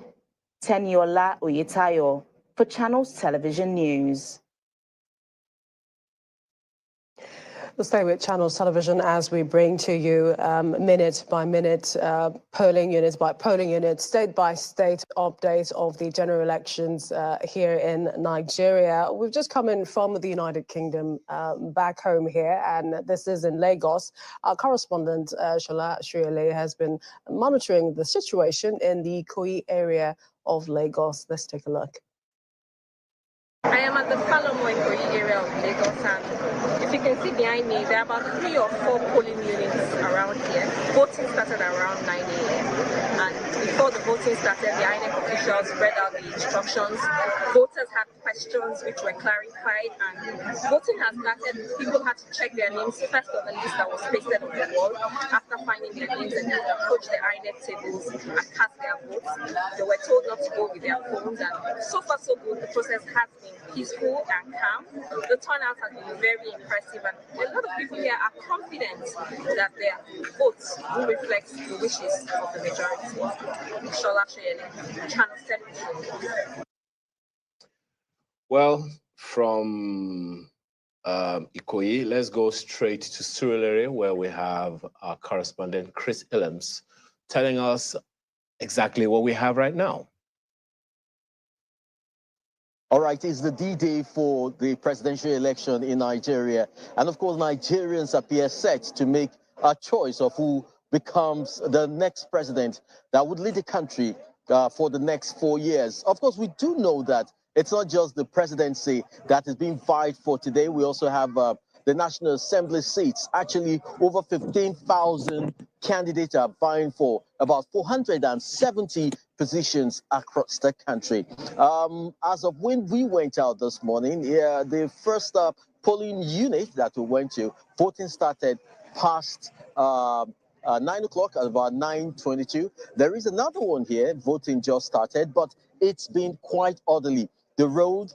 Teniola Oyetayo for Channels Television News. We'll stay with Channels Television as we bring to you minute by minute, polling units by polling unit, state by state update of the general elections here in Nigeria. We've just come in from the United Kingdom back home here, and this is in Lagos. Our correspondent, Shola Shriele, has been monitoring the situation in the Ikoyi area of Lagos. Let's take a look. I am at the Falomo Ikoyi area of Lagos, and if you can see behind me, there are about 3 or 4 polling units around here. Voting started around 9 a.m. and before the voting started, the INEC officials read out the instructions. Voters had questions which were clarified, and voting has started. People had to check their names first on the list that was pasted on the wall. After finding their names, and they approached the INEC tables and cast their votes. They were told not to go with their phones, and so far so good. The process has been peaceful and calm. The turnout has been very impressive, and a lot of people here are confident that their votes will reflect the wishes of the majority. Shola Shriele, Channels Television. Well, from Ikoyi, let's go straight to Ligeria, where we have our correspondent Chris Illems telling us exactly what we have right now. All right, it's the D-Day for the presidential election in Nigeria. And of course, Nigerians appear set to make a choice of who becomes the next president that would lead the country for the next 4 years. Of course, we do know that it's not just the presidency that is being vied for today. We also have the National Assembly seats. Actually, over 15,000 candidates are vying for about 470 positions across the country. As of when we went out this morning, the first polling unit that we went to, voting started past 9 o'clock, at about 9:22. There is another one here, voting just started, but it's been quite orderly. The road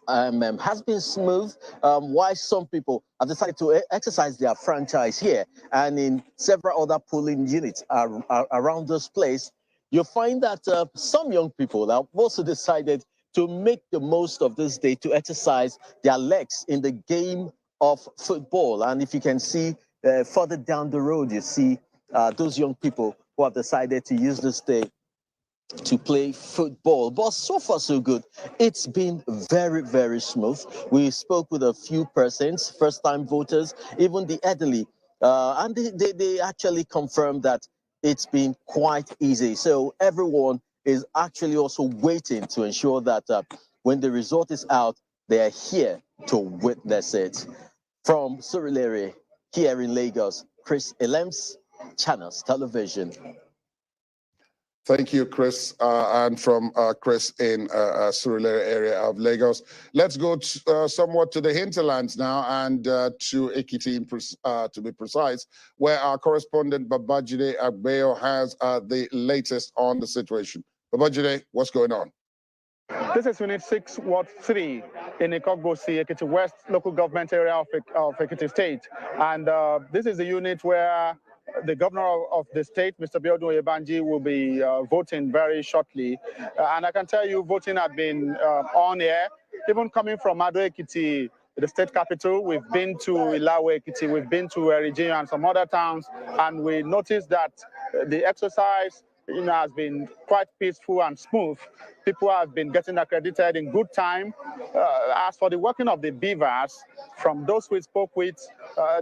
has been smooth, why some people have decided to exercise their franchise here and in several other polling units around this place. You'll find that some young people have also decided to make the most of this day to exercise their legs in the game of football. And if you can see further down the road, you see those young people who have decided to use this day to play football. But so far so good. It's been very, very smooth. We spoke with a few persons, first-time voters, even the elderly, and they actually confirmed that it's been quite easy. So everyone is actually also waiting to ensure that when the result is out, they are here to witness it. From Ligeria, here in Lagos, Chris Illems, Channels Television. Thank you, Chris. And from Chris in Ligeria area of Lagos. Let's go somewhat to the hinterlands now and to Ekiti, to be precise, where our correspondent Babajide Agbeyo has the latest on the situation. Babajide, what's going on? This is Unit 6, Ward 3 in Ikogbosi, Ekiti West local government area of Ekiti State. And this is the unit where the governor of the state, Mr. Biodun Oyebanji, will be voting very shortly. And I can tell you, voting had been on air, even coming from Ado Ekiti, the state capital. We've been to Ilawe Ekiti, we've been to Erigino and some other towns, and we noticed that the exercise has been quite peaceful and smooth. People have been getting accredited in good time. As for the working of the beavers, from those we spoke with,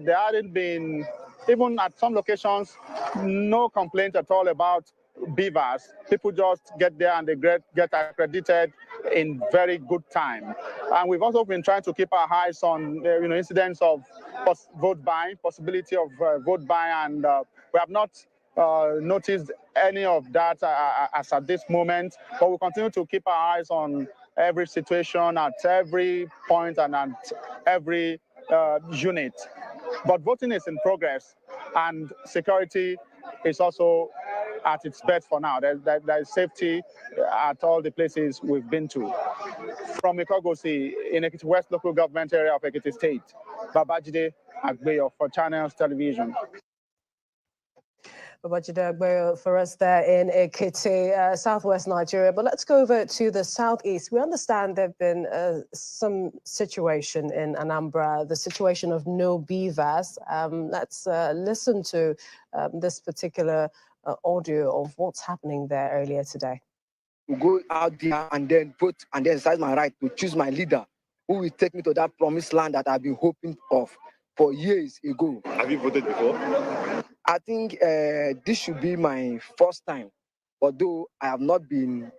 there hadn't been, even at some locations, no complaint at all about beavers. People just get there and they get accredited in very good time. And we've also been trying to keep our eyes on incidents of vote buying, possibility of vote buying, and we have not noticed any of that as at this moment, but we'll continue to keep our eyes on every situation at every point and at every unit. But voting is in progress, and security is also at its best for now. There's safety at all the places we've been to. From Ikogosi in Ekiti West local government area of Ekiti State, Babajide Agbeyo for Channels Television. Babajide Agbeyo for us there in Ekiti, southwest Nigeria. But let's go over to the southeast. We understand there have been some situation in Anambra, the situation of no beavers. Let's listen to this particular audio of what's happening there earlier today. To go out there and then vote and then exercise my right to choose my leader who will take me to that promised land that I've been hoping of for years ago. Have you voted before? I think this should be my first time, although I have not been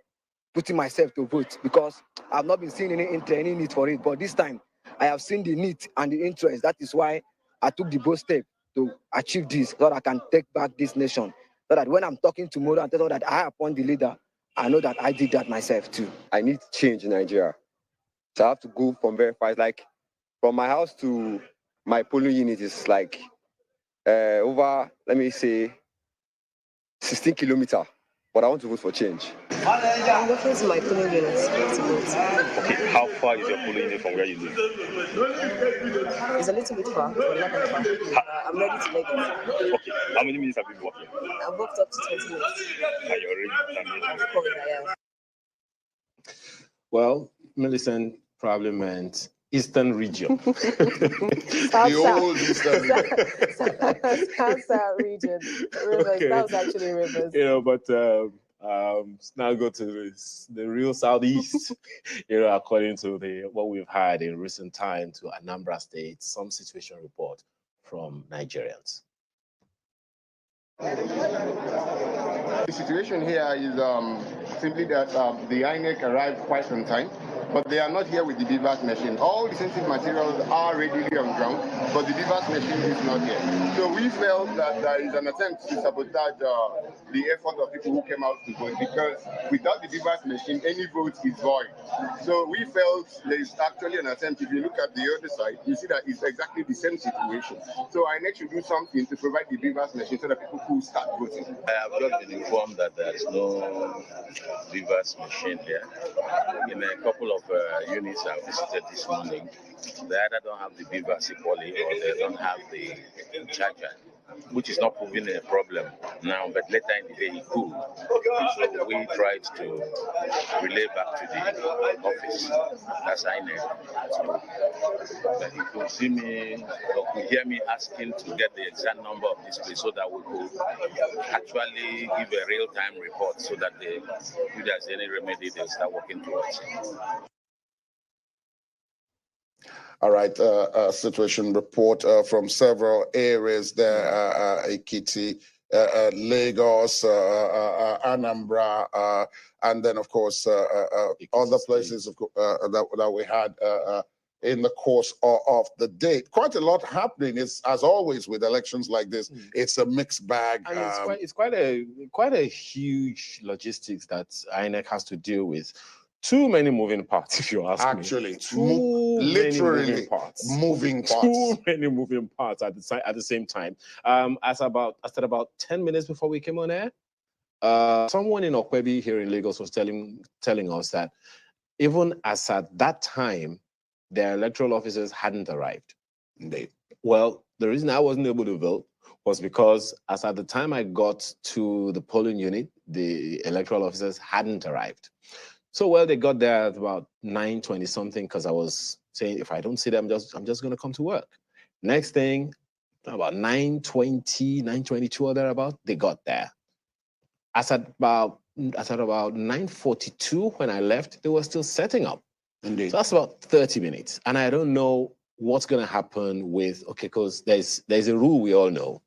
putting myself to vote because I've not been seeing any need for it. But this time, I have seen the need and the interest. That is why I took the bold step to achieve this, so that I can take back this nation. So that when I'm talking tomorrow and tell her that I appoint the leader, I know that I did that myself too. I need change in Nigeria. So I have to go from very far. Like from my house to my polling unit is like over, let me say, 16 kilometers. But I want to vote for change. I'm working to my polling unit to vote. Okay, how far is your polling unit from where you live? It's a little bit far, but not that far. I'm ready to make it. Okay, how many minutes have you been walking? I've walked up to 20 minutes. Are you already determined? Of course I am. Well, Millicent probably meant Eastern region. The old Eastern region. South region. Rivers. Okay. That was actually Rivers. You know, but now go to the real Southeast. You know, according to what we've had in recent time to Anambra State, some situation report from Nigerians. The situation here is simply that the INEC arrived quite on time, but they are not here with the BVAS machine. All the sensitive materials are readily on ground, but the BVAS machine is not here. So we felt that there is an attempt to sabotage the effort of people who came out to vote, because without the BVAS machine, any vote is void. So we felt there is actually an attempt. If you look at the other side, you see that it's exactly the same situation. So INEC should do something to provide the BVAS machine so that people could start voting. I have just been informed that there is no BVAS machine here. In a couple of units I visited this morning, they either don't have the BVAS equally or they don't have the charger, which is not proving a problem now, but later in the day it could. So we tried to relay back to the office, that's INEC. So that you could see me or could hear me asking to get the exact number of this place so that we could actually give a real-time report so that if there's any remedy, they'll start working towards it. All right, situation report from several areas there, Ekiti, Lagos, Anambra, and then, of course, other places that we had in the course of the day. Quite a lot happening. It's, as always with elections like this, it's a mixed bag. And it's quite a huge logistics that INEC has to deal with. Too many moving parts, if you ask me. Actually, literally moving parts. Too many moving parts at the same time. After about 10 minutes before we came on air, someone in Okwebi here in Lagos was telling us that even as at that time, their electoral officers hadn't arrived. Well, the reason I wasn't able to vote was because as at the time I got to the polling unit, the electoral officers hadn't arrived. So, well, they got there at about 9:20 something, because I was saying, if I don't see them, I'm just going to come to work. Next thing, about 9:20, 9:22 or thereabout, they got there. As at about 9:42 when I left, they were still setting up. Indeed. So that's about 30 minutes. And I don't know what's going to happen with, because there's a rule we all know.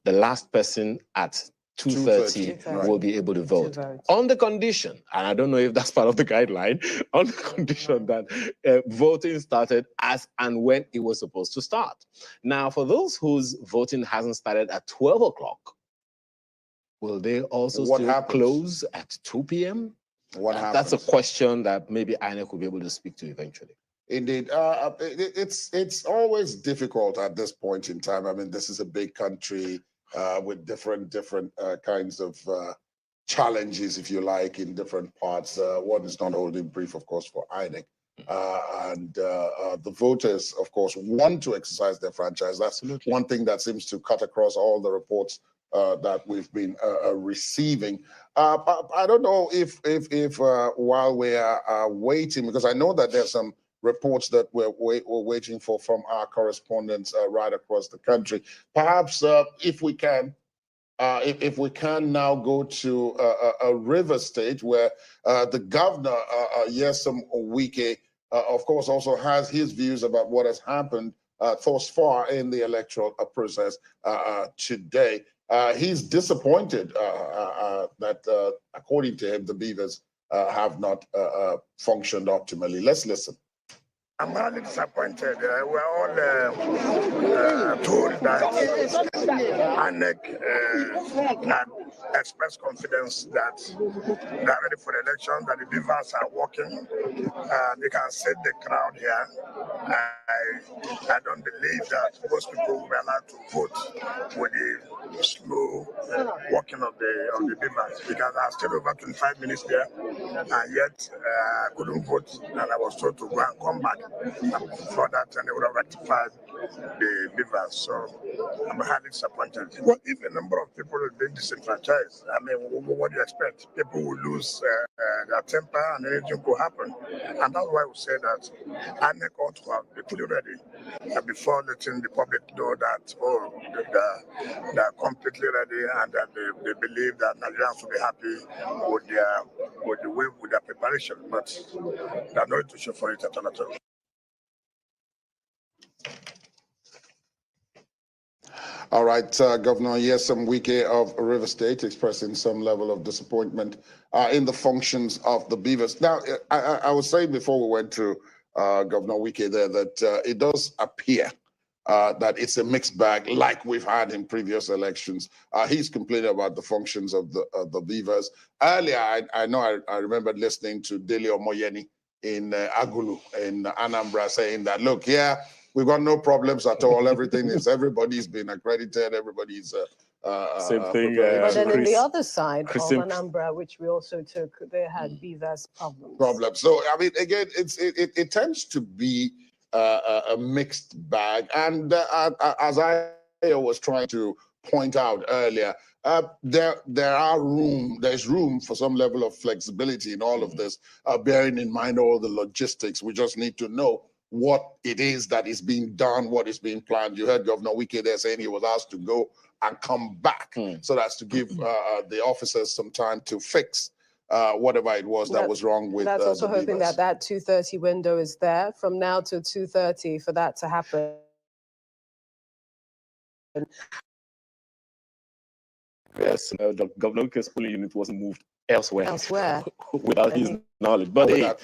The last person at 2:30 will be able to vote on the condition, and I don't know if that's part of the guideline, on the condition that voting started as and when it was supposed to start. Now, for those whose voting hasn't started at 12 o'clock, will they also still close at 2 p.m.? What happens? That's a question that maybe INEC will be able to speak to eventually. Indeed. It's always difficult at this point in time. I mean, this is a big country with different kinds of challenges, if you like, in different parts. One is not holding brief, of course, for INEC. And the voters, of course, want to exercise their franchise. That's one thing that seems to cut across all the reports that we've been receiving. I don't know if while we are waiting, because I know that there's some reports that we're waiting for from our correspondents right across the country. Perhaps if we can, if we can now go to a river state where the governor, Nyesom Wike, of course, also has his views about what has happened thus far in the electoral process today. He's disappointed that, according to him, the Beavers have not functioned optimally. Let's listen. I'm highly disappointed. We're all told that INEC had expressed confidence that they're ready for the election, that the Beavers are working. They can set the crowd here. I don't believe that most people will be allowed to vote with the slow working of the Beavers, because I stayed over 25 minutes there, and yet I couldn't vote, and I was told to go and come back. For that, and they would have rectified the Beavers. So I'm highly disappointed. Well, if a number of people have been disenfranchised, I mean, what do you expect? People will lose their temper and anything could happen. And that's why we say that INEC ought to have been fully ready before letting the public know that, oh, they're completely ready and that they believe that Nigerians will be happy with their preparation. But there's no intuition for it at all. All right, Governor Nyesom Wike of River State expressing some level of disappointment in the functions of the Beavers. Now, I was saying before we went to Governor Wike there that it does appear that it's a mixed bag like we've had in previous elections. He's complaining about the functions of the Beavers. Earlier, I remembered listening to Dele Omoyeni in Agulu in Anambra saying that, look, yeah, we've got no problems at all. Everybody's been accredited. Everybody's same thing. But then in the other side of Anambra, which we also took, they had Beavers problems. So I mean, again, it tends to be a mixed bag. And as I was trying to point out earlier, there's room for some level of flexibility in all of this, bearing in mind all the logistics. We just need to know what it is that is being done, what is being planned. You heard Governor Wike there saying he was asked to go and come back. So that's to give the officers some time to fix whatever it was that was wrong with That's also the hoping Beavers. that 2:30 window is there from now to 2:30 for that to happen. Yes, Governor Wike's polling unit wasn't moved elsewhere without his knowledge. But again,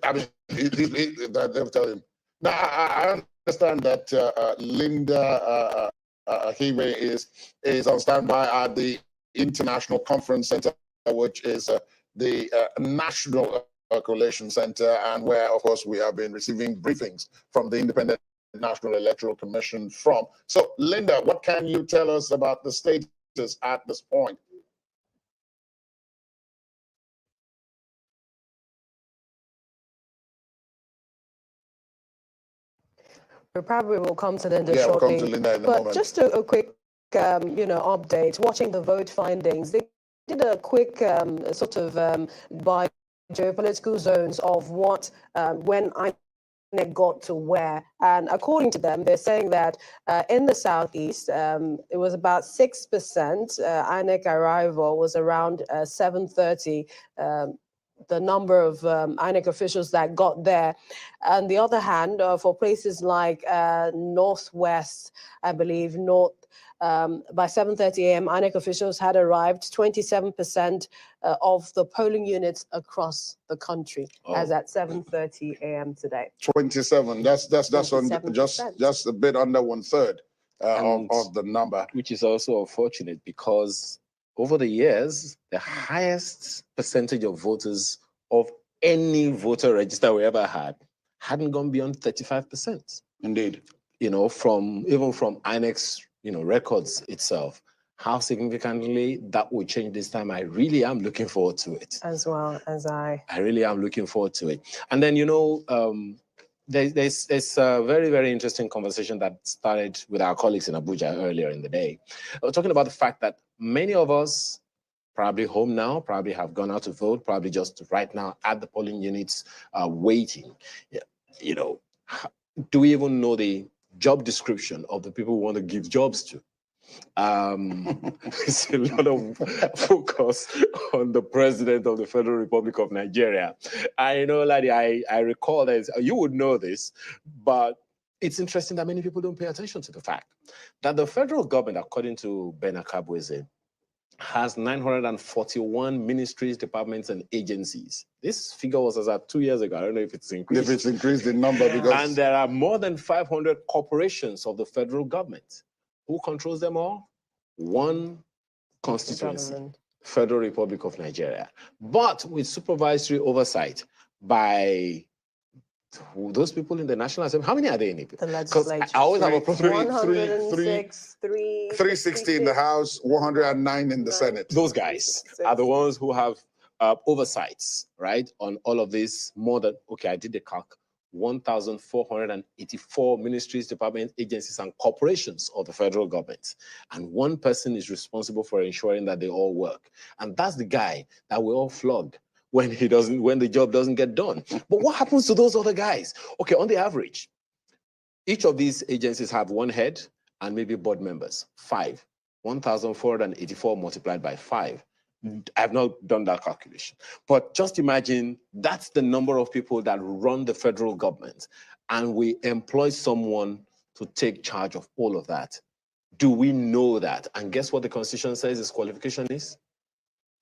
I mean, they'll tell him. Now, I understand that Linda Hiwe is on standby at the International Conference Center, which is the National Coalition Center, and where, of course, we have been receiving briefings from the Independent National Electoral Commission from. So, Linda, what can you tell us about the status at this point? We probably will come to Linda shortly. We'll come to Linda in a moment. Just a quick, update. Watching the vote findings, they did a quick sort of by geopolitical zones of what when INEC got to where, and according to them, they're saying that in the southeast, it was about 6%. INEC arrival was around 7:30. The number of INEC officials that got there. On the other hand, for places like Northwest, I believe, by 7:30 a.m., INEC officials had arrived 27% of the polling units across the country, as at 7:30 a.m. today. 27. That's on just a bit under 1/3 of the number, which is also unfortunate because over the years, the highest percentage of voters of any voter register we ever had hadn't gone beyond 35%. Indeed. Even from INEC's records itself. How significantly that will change this time, I really am looking forward to it. As well as I really am looking forward to it. And then, there's a very, very interesting conversation that started with our colleagues in Abuja earlier in the day. We're talking about the fact that many of us probably home now, probably have gone out to vote, probably just right now at the polling units waiting. Do we even know the job description of the people we want to give jobs to? It's a lot of focus on the president of the Federal Republic of Nigeria. I know, Ladi, I recall that you would know this, but it's interesting that many people don't pay attention to the fact that the federal government, according to Ben Akabweze, has 941 ministries, departments, and agencies. This figure was as at 2 years ago. I don't know if it's increased. If it's increased in number, because... And there are more than 500 corporations of the federal government. Who controls them all? One constituency, Federal Republic of Nigeria, but with supervisory oversight by those people in the National Assembly. How many are there in it? The legislature. I always have a problem. 106, 360 in the House, 109 in the Senate. Those guys are the ones who have oversights, right, on all of this. More than, okay, I did the calc. 1,484 ministries, departments, agencies, and corporations of the federal government. And one person is responsible for ensuring that they all work. And that's the guy that we all flog when the job doesn't get done. But what happens to those other guys? Okay, on the average, each of these agencies have one head and maybe board members, 5. 1,484 multiplied by 5. I've not done that calculation, but just imagine that's the number of people that run the federal government, and we employ someone to take charge of all of that. Do we know that? And guess what the Constitution says his qualification is?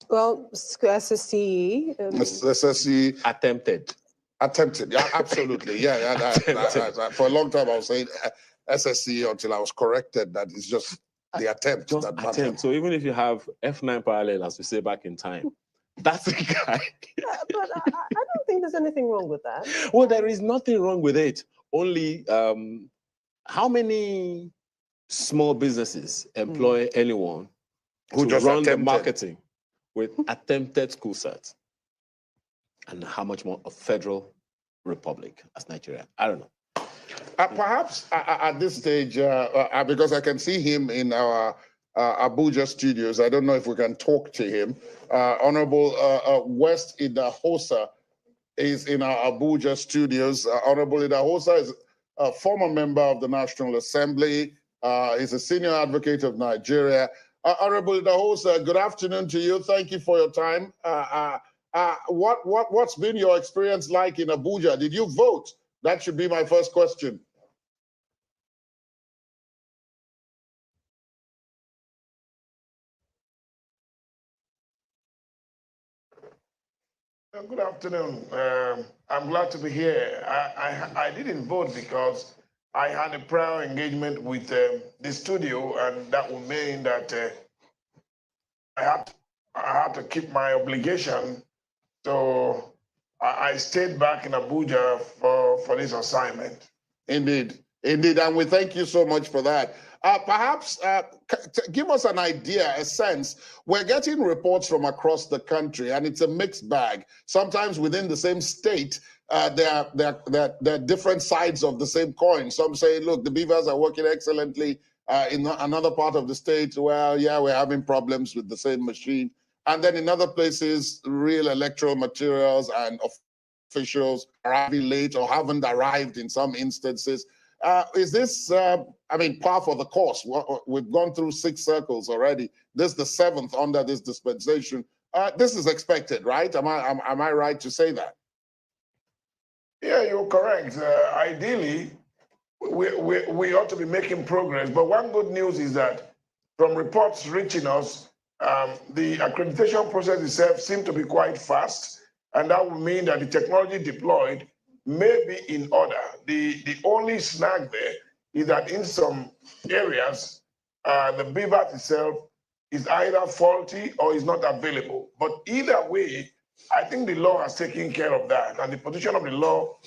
Well, SSC. SSC. Attempted. Attempted, yeah, absolutely. Yeah, for a long time I was saying SSC until I was corrected that it's just the attempt. Just that attempt. So even if you have F9 parallel, as we say back in time, that's the guy. But I don't think there's anything wrong with that. Well, there is nothing wrong with it. Only how many small businesses employ anyone who just run the marketing with attempted school certs? And how much more a federal republic as Nigeria? I don't know. Perhaps at this stage, because I can see him in our Abuja studios, I don't know if we can talk to him. Honorable West Idahosa is in our Abuja studios. Honorable Idahosa is a former member of the National Assembly. He's a senior advocate of Nigeria. Honorable Idahosa, good afternoon to you. Thank you for your time. What's been your experience like in Abuja? Did you vote? That should be my first question. Good afternoon. I'm glad to be here. I didn't vote because I had a prior engagement with the studio, and that would mean that I had to keep my obligation. So I stayed back in Abuja for this assignment. Indeed, and we thank you so much for that. Perhaps give us an idea, a sense. We're getting reports from across the country, and it's a mixed bag. Sometimes within the same state, there are different sides of the same coin. Some say, look, the beavers are working excellently. In another part of the state, well, yeah, we're having problems with the same machine. And then in other places, real electoral materials and officials are arriving late or haven't arrived in some instances. Is this, par for the course? We've gone through 6 circles already. This is the 7th under this dispensation. This is expected, right? Am I right to say that? Yeah, you're correct. Ideally, we ought to be making progress. But one good news is that from reports reaching us, the accreditation process itself seems to be quite fast, and that would mean that the technology deployed may be in order. The only snag there is that in some areas, the BVAT itself is either faulty or is not available. But either way, I think the law has taken care of that, and the position of the law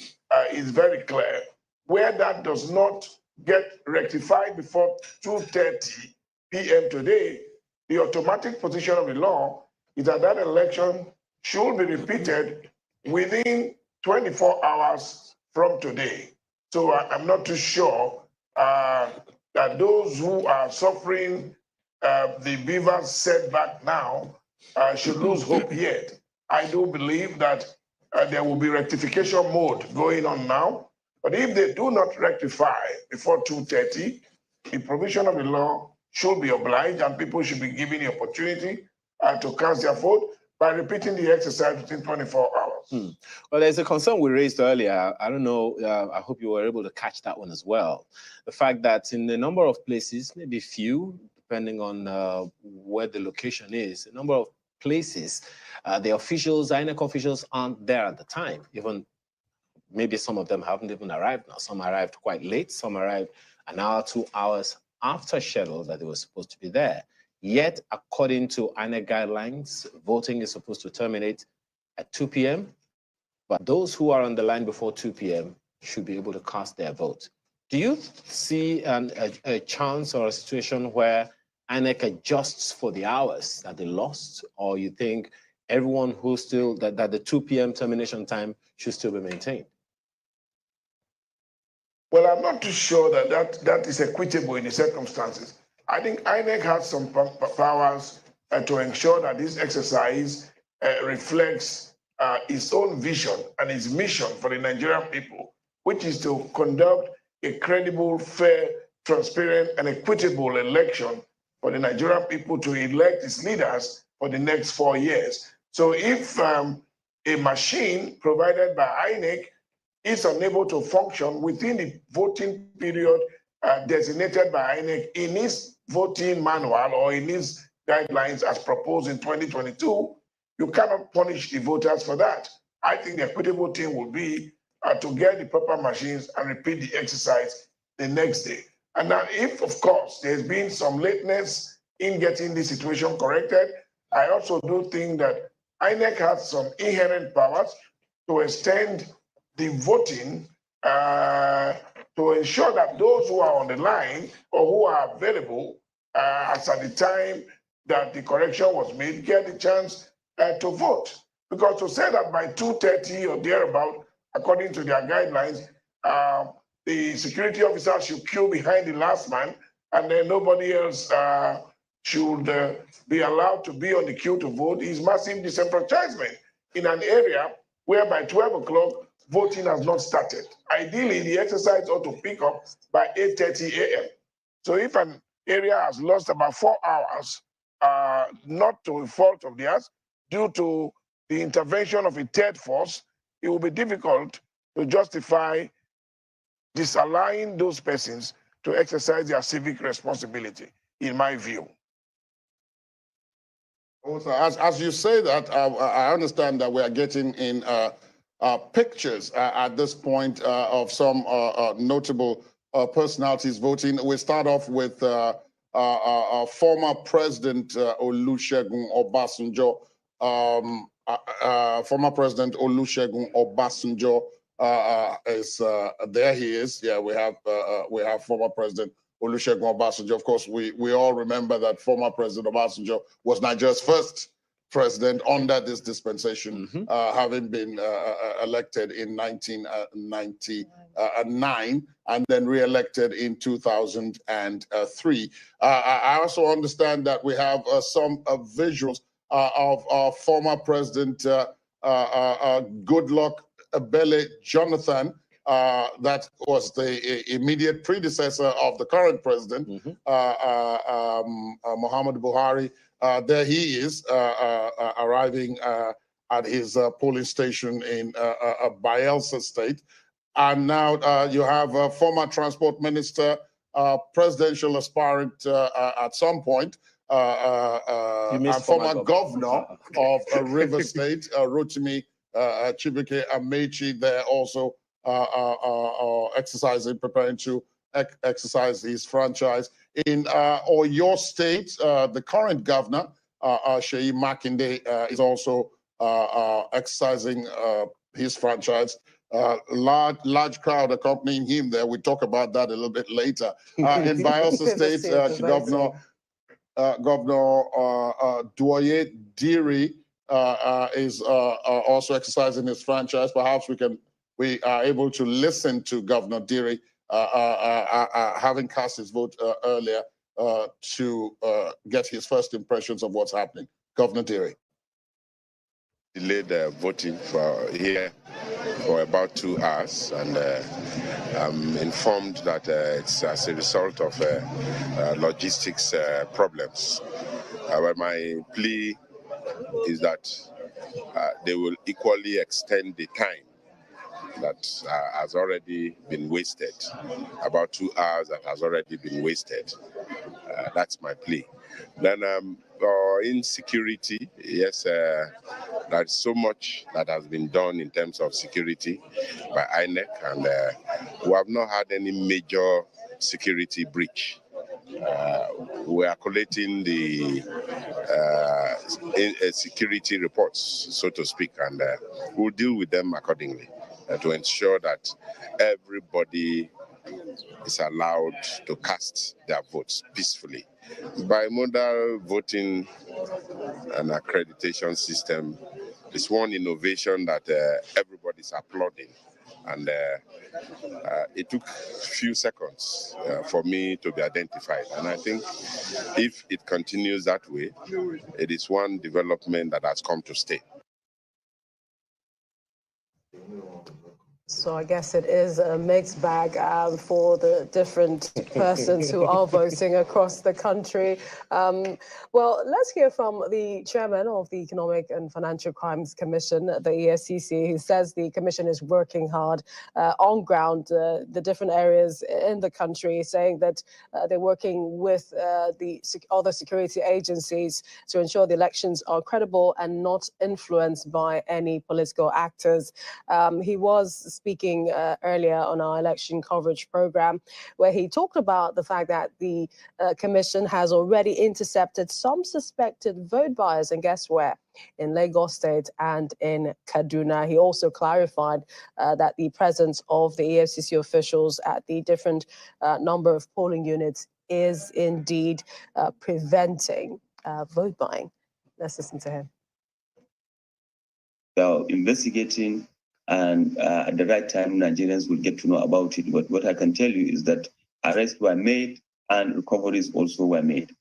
is very clear. Where that does not get rectified before 2:30 p.m. today, the automatic position of the law is that that election should be repeated within 24 hours from today. So I'm not too sure that those who are suffering the beaver setback now should lose hope yet. I do believe that there will be rectification mode going on now. But if they do not rectify before 2:30, the provision of the law should be obliged and people should be given the opportunity to cast their vote by repeating the exercise within 24 hours. Well, there's a concern we raised earlier. I don't know, I hope you were able to catch that one as well. The fact that in a number of places, maybe few, depending on where the location is, a number of places, the officials, INEC officials aren't there at the time. Even maybe some of them haven't even arrived now. Some arrived quite late. Some arrived an hour, 2 hours after schedule that they were supposed to be there. Yet, according to INEC guidelines, voting is supposed to terminate at 2 p.m. But those who are on the line before 2 p.m. should be able to cast their vote. Do you see a chance or a situation where INEC adjusts for the hours that they lost, or you think everyone who still, that the 2 p.m. termination time should still be maintained? Well, I'm not too sure that is equitable in the circumstances. I think INEC has some powers to ensure that this exercise reflects its own vision and its mission for the Nigerian people, which is to conduct a credible, fair, transparent, and equitable election for the Nigerian people to elect its leaders for the next 4 years. So if a machine provided by INEC is unable to function within the voting period designated by INEC in its voting manual or in its guidelines as proposed in 2022, you cannot punish the voters for that. I think the equitable thing would be to get the proper machines and repeat the exercise the next day. And now, if, of course, there's been some lateness in getting the situation corrected, I also do think that INEC has some inherent powers to extend the voting to ensure that those who are on the line or who are available as at the time that the correction was made get the chance to vote. Because to say that by 2:30 or thereabout, according to their guidelines, the security officer should queue behind the last man and then nobody else should be allowed to be on the queue to vote is massive disenfranchisement in an area where by 12 o'clock, voting has not started. Ideally, the exercise ought to pick up by 8:30 a.m. So if an area has lost about 4 hours, not to a fault of theirs, due to the intervention of a third force, it will be difficult to justify disallowing those persons to exercise their civic responsibility, in my view. Also, as you say that, I understand that we are getting in pictures at this point of some notable personalities voting. We start off with former President Olusegun Obasanjo. Former President Olusegun Obasanjo is there. He is. Yeah, we have former President Olusegun Obasanjo. Of course, we all remember that former President Obasanjo was Nigeria's first president under this dispensation, having been elected in 1999 and then re-elected in 2003. I also understand that we have some visuals of former President Goodluck Ebele Jonathan, that was the immediate predecessor of the current president, Muhammadu Buhari. There he is, arriving at his polling station in Bayelsa State. And now you have a former transport minister, presidential aspirant at some point, and former governor of River State, Rotimi Chibuike Amechi, there also preparing to exercise his franchise. In Oyo State, the current governor, Seyi Makinde, is also exercising his franchise. Large crowd accompanying him there. We talk about that a little bit later. In Bayelsa State, Governor Governor Duoye Diri is also exercising his franchise. Perhaps we are able to listen to Governor Diri, having cast his vote earlier, to get his first impressions of what's happening. Governor Diri. Delayed voting here for about 2 hours, and I'm informed that it's as a result of logistics problems. But my plea is that they will equally extend the time that has already been wasted, about 2 hours that has already been wasted. That's my plea. Then insecurity, yes, there's so much that has been done in terms of security by INEC, and we have not had any major security breach. We are collating the security reports, so to speak, and we'll deal with them accordingly to ensure that everybody is allowed to cast their votes peacefully. Bimodal voting and accreditation system is one innovation that everybody's applauding, and it took a few seconds for me to be identified. And I think if it continues that way, it is one development that has come to stay. So I guess it is a mixed bag for the different persons who are voting across the country. Well, let's hear from the chairman of the Economic and Financial Crimes Commission, the EFCC, who says the commission is working hard on ground, the different areas in the country, saying that they're working with the other security agencies to ensure the elections are credible and not influenced by any political actors. He was speaking earlier on our election coverage program, where he talked about the fact that the commission has already intercepted some suspected vote buyers, and guess where? In Lagos State and in Kaduna. He also clarified that the presence of the EFCC officials at the different number of polling units is indeed preventing vote buying. Let's listen to him. They are investigating, and at the right time, Nigerians will get to know about it. But what I can tell you is that arrests were made and recoveries also were made.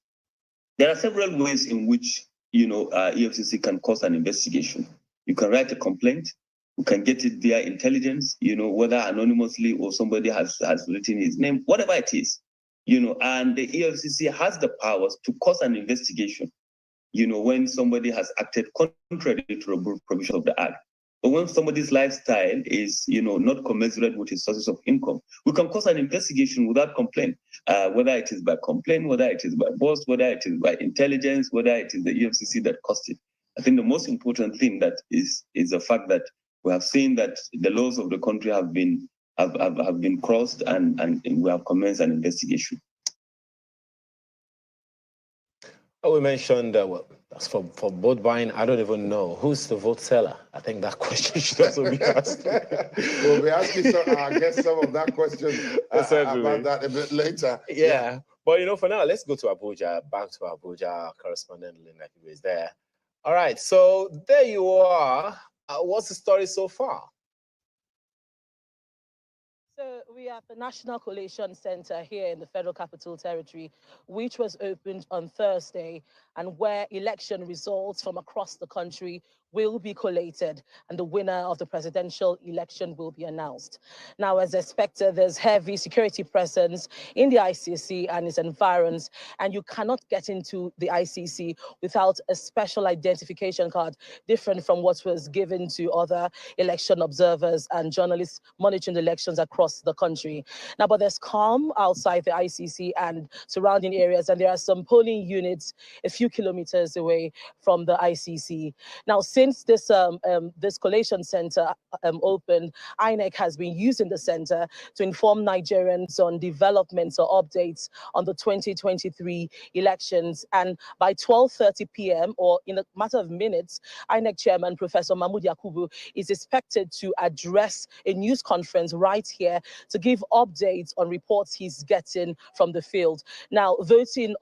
There are several ways in which, EFCC can cause an investigation. You can write a complaint. You can get it via intelligence, whether anonymously or somebody has written his name, whatever it is, and the EFCC has the powers to cause an investigation, when somebody has acted contrary to the provision of the Act. But when somebody's lifestyle is, not commensurate with his sources of income, we can cause an investigation without complaint, whether it is by complaint, whether it is by boss, whether it is by intelligence, whether it is the EFCC that caused it. I think the most important thing that is the fact that we have seen that the laws of the country have been crossed, and we have commenced an investigation. We mentioned, well, for vote buying, I don't even know. Who's the vote seller? I think that question should also be asked. We'll be asking I guess some of that question about that a bit later. Yeah. But, for now, let's go to Abuja, back to Abuja. Our correspondent, Linda is there. All right, so there you are. What's the story so far? So we are at the National Collation Center here in the Federal Capital Territory, which was opened on Thursday, and where election results from across the country will be collated, and the winner of the presidential election will be announced. Now, as expected, there's heavy security presence in the ICC and its environs, and you cannot get into the ICC without a special identification card, different from what was given to other election observers and journalists monitoring the elections across the country. Now, but there's calm outside the ICC and surrounding areas, and there are some polling units a few kilometers away from the ICC. Now, since since this collation center opened, INEC has been using the center to inform Nigerians on developments or updates on the 2023 elections. And by 12:30 p.m. or in a matter of minutes, INEC Chairman Professor Mahmood Yakubu is expected to address a news conference right here to give updates on reports he's getting from the field. Now, voting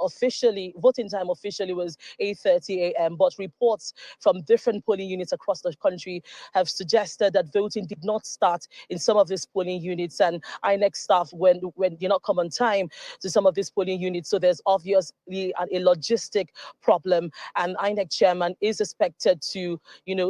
time officially was 8:30 a.m., but reports from different polling units across the country have suggested that voting did not start in some of these polling units, and INEC staff did not come on time to some of these polling units. So there's obviously a logistic problem, and INEC chairman is expected to,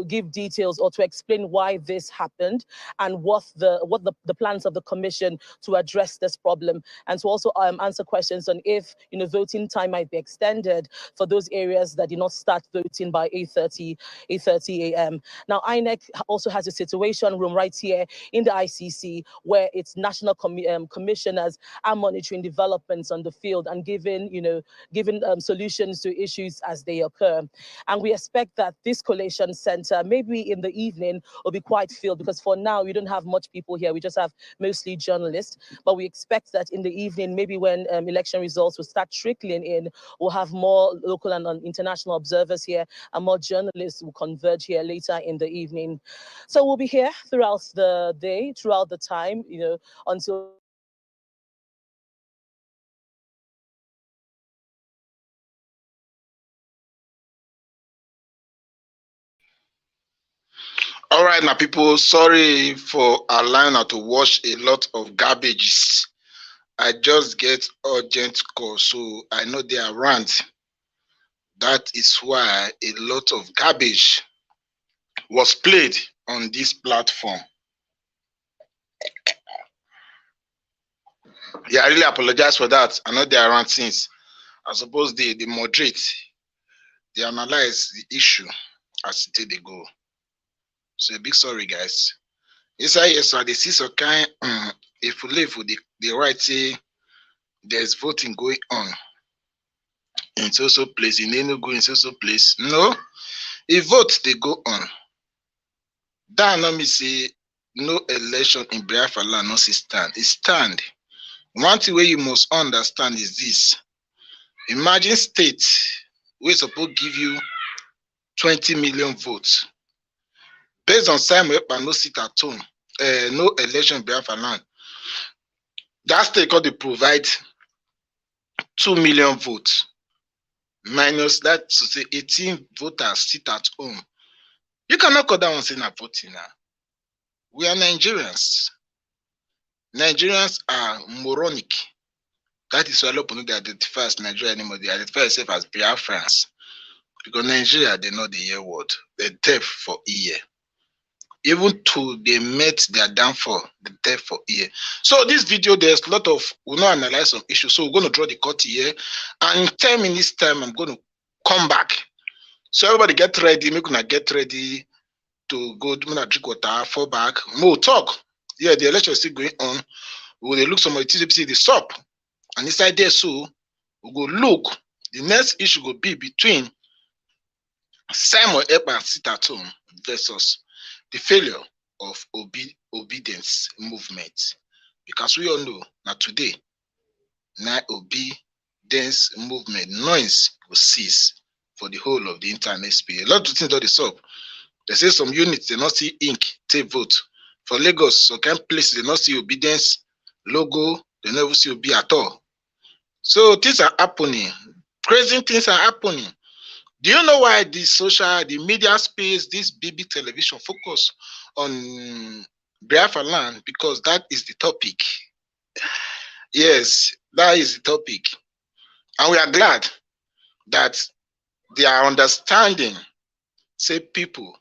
give details or to explain why this happened and what the plans of the commission to address this problem, and to also answer questions on if voting time might be extended for those areas that did not start voting by 8:30 a.m. Now, INEC also has a situation room right here in the ICC where its national commissioners are monitoring developments on the field and giving solutions to issues as they occur. And we expect that this collation center, maybe in the evening, will be quite filled, because for now we don't have much people here. We just have mostly journalists. But we expect that in the evening, maybe when election results will start trickling in, we'll have more local and international observers here, and more journalists will converge here later in the evening. So we'll be here throughout the day, throughout the time, until All right, now people, sorry for allowing her to wash a lot of garbages. I just get urgent call, so I know they are around. That is why a lot of garbage was played on this platform. Yeah, I really apologize for that. I know they are around since. I suppose they moderate, they analyze the issue as they go. So a big sorry, guys. Yes, sir, they see some kind, if we live with the right say there's voting going on in so place, in Enugu, in so place. No, if vote they go on. That not me say no election in Biafra land, no stand. It stand. One thing where you must understand is this. Imagine state we supposed give you 20 million votes. Based on Simon Ekpa no sit at home, no election in Biafra land. That state got to provide 2 million votes. Minus that, to say 18 voters sit at home. You cannot call that one saying a voting now. We are Nigerians. Nigerians are moronic. That is why a lot of people don't identify as Nigeria anymore. They identify themselves as Biafrans. Because Nigeria, they know the year word. They're deaf for ear. Even to they met their downfall, the deaf for ear. So this video, there's a lot of, we'll not analyze some issues. So we're going to draw the cut here. And in 10 minutes time, I'm going to come back. So everybody get ready. Make una get ready to go drink water, fall back. More talk. Yeah, the election is still going on. We will look some of the TCPC, the SUP. And inside there, so we go look. The next issue will be between Simon Ekpa sit at home versus the failure of obedience movement. Because we all know that today, now obedience movement noise will cease for the whole of the internet space. A lot of things that is up. They say some units they not see ink take vote. For Lagos, some kind of places they not see obedience logo, they never see OB at all. So things are happening. Crazy things are happening. Do you know why the media space, this BB television focus on Biafra land? Because that is the topic. Yes, that is the topic. And we are glad that they are understanding, say people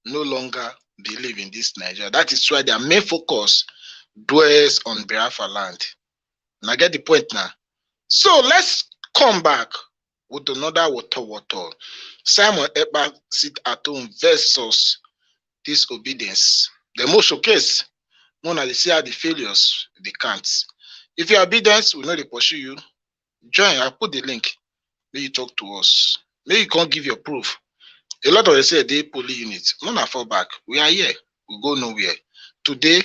no longer believe in this Nigeria. That is why their main focus dwells on Biafra land. And I get the point now. So let's come back with another water. Simon Ekpa sit at home versus disobedience. The most showcase, one of the see how the failures they can't. If you're obedient, we know they pursue you. Join, I'll put the link. May you talk to us. May you can't give your proof. A lot of them say they police units. None are fall back. We are here. We go nowhere. Today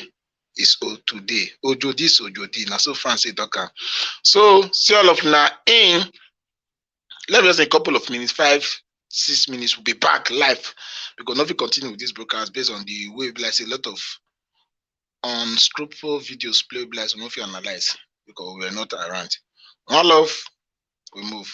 is today. Ojo this, Ojo this. Now so fancy talker. So see all of now in. Let me just say a couple of minutes, 5-6 minutes. We'll be back live because nothing continue with this broadcast based on the way like a lot of unscrupulful videos play like so nothing analyze because we are not around. One love, we move.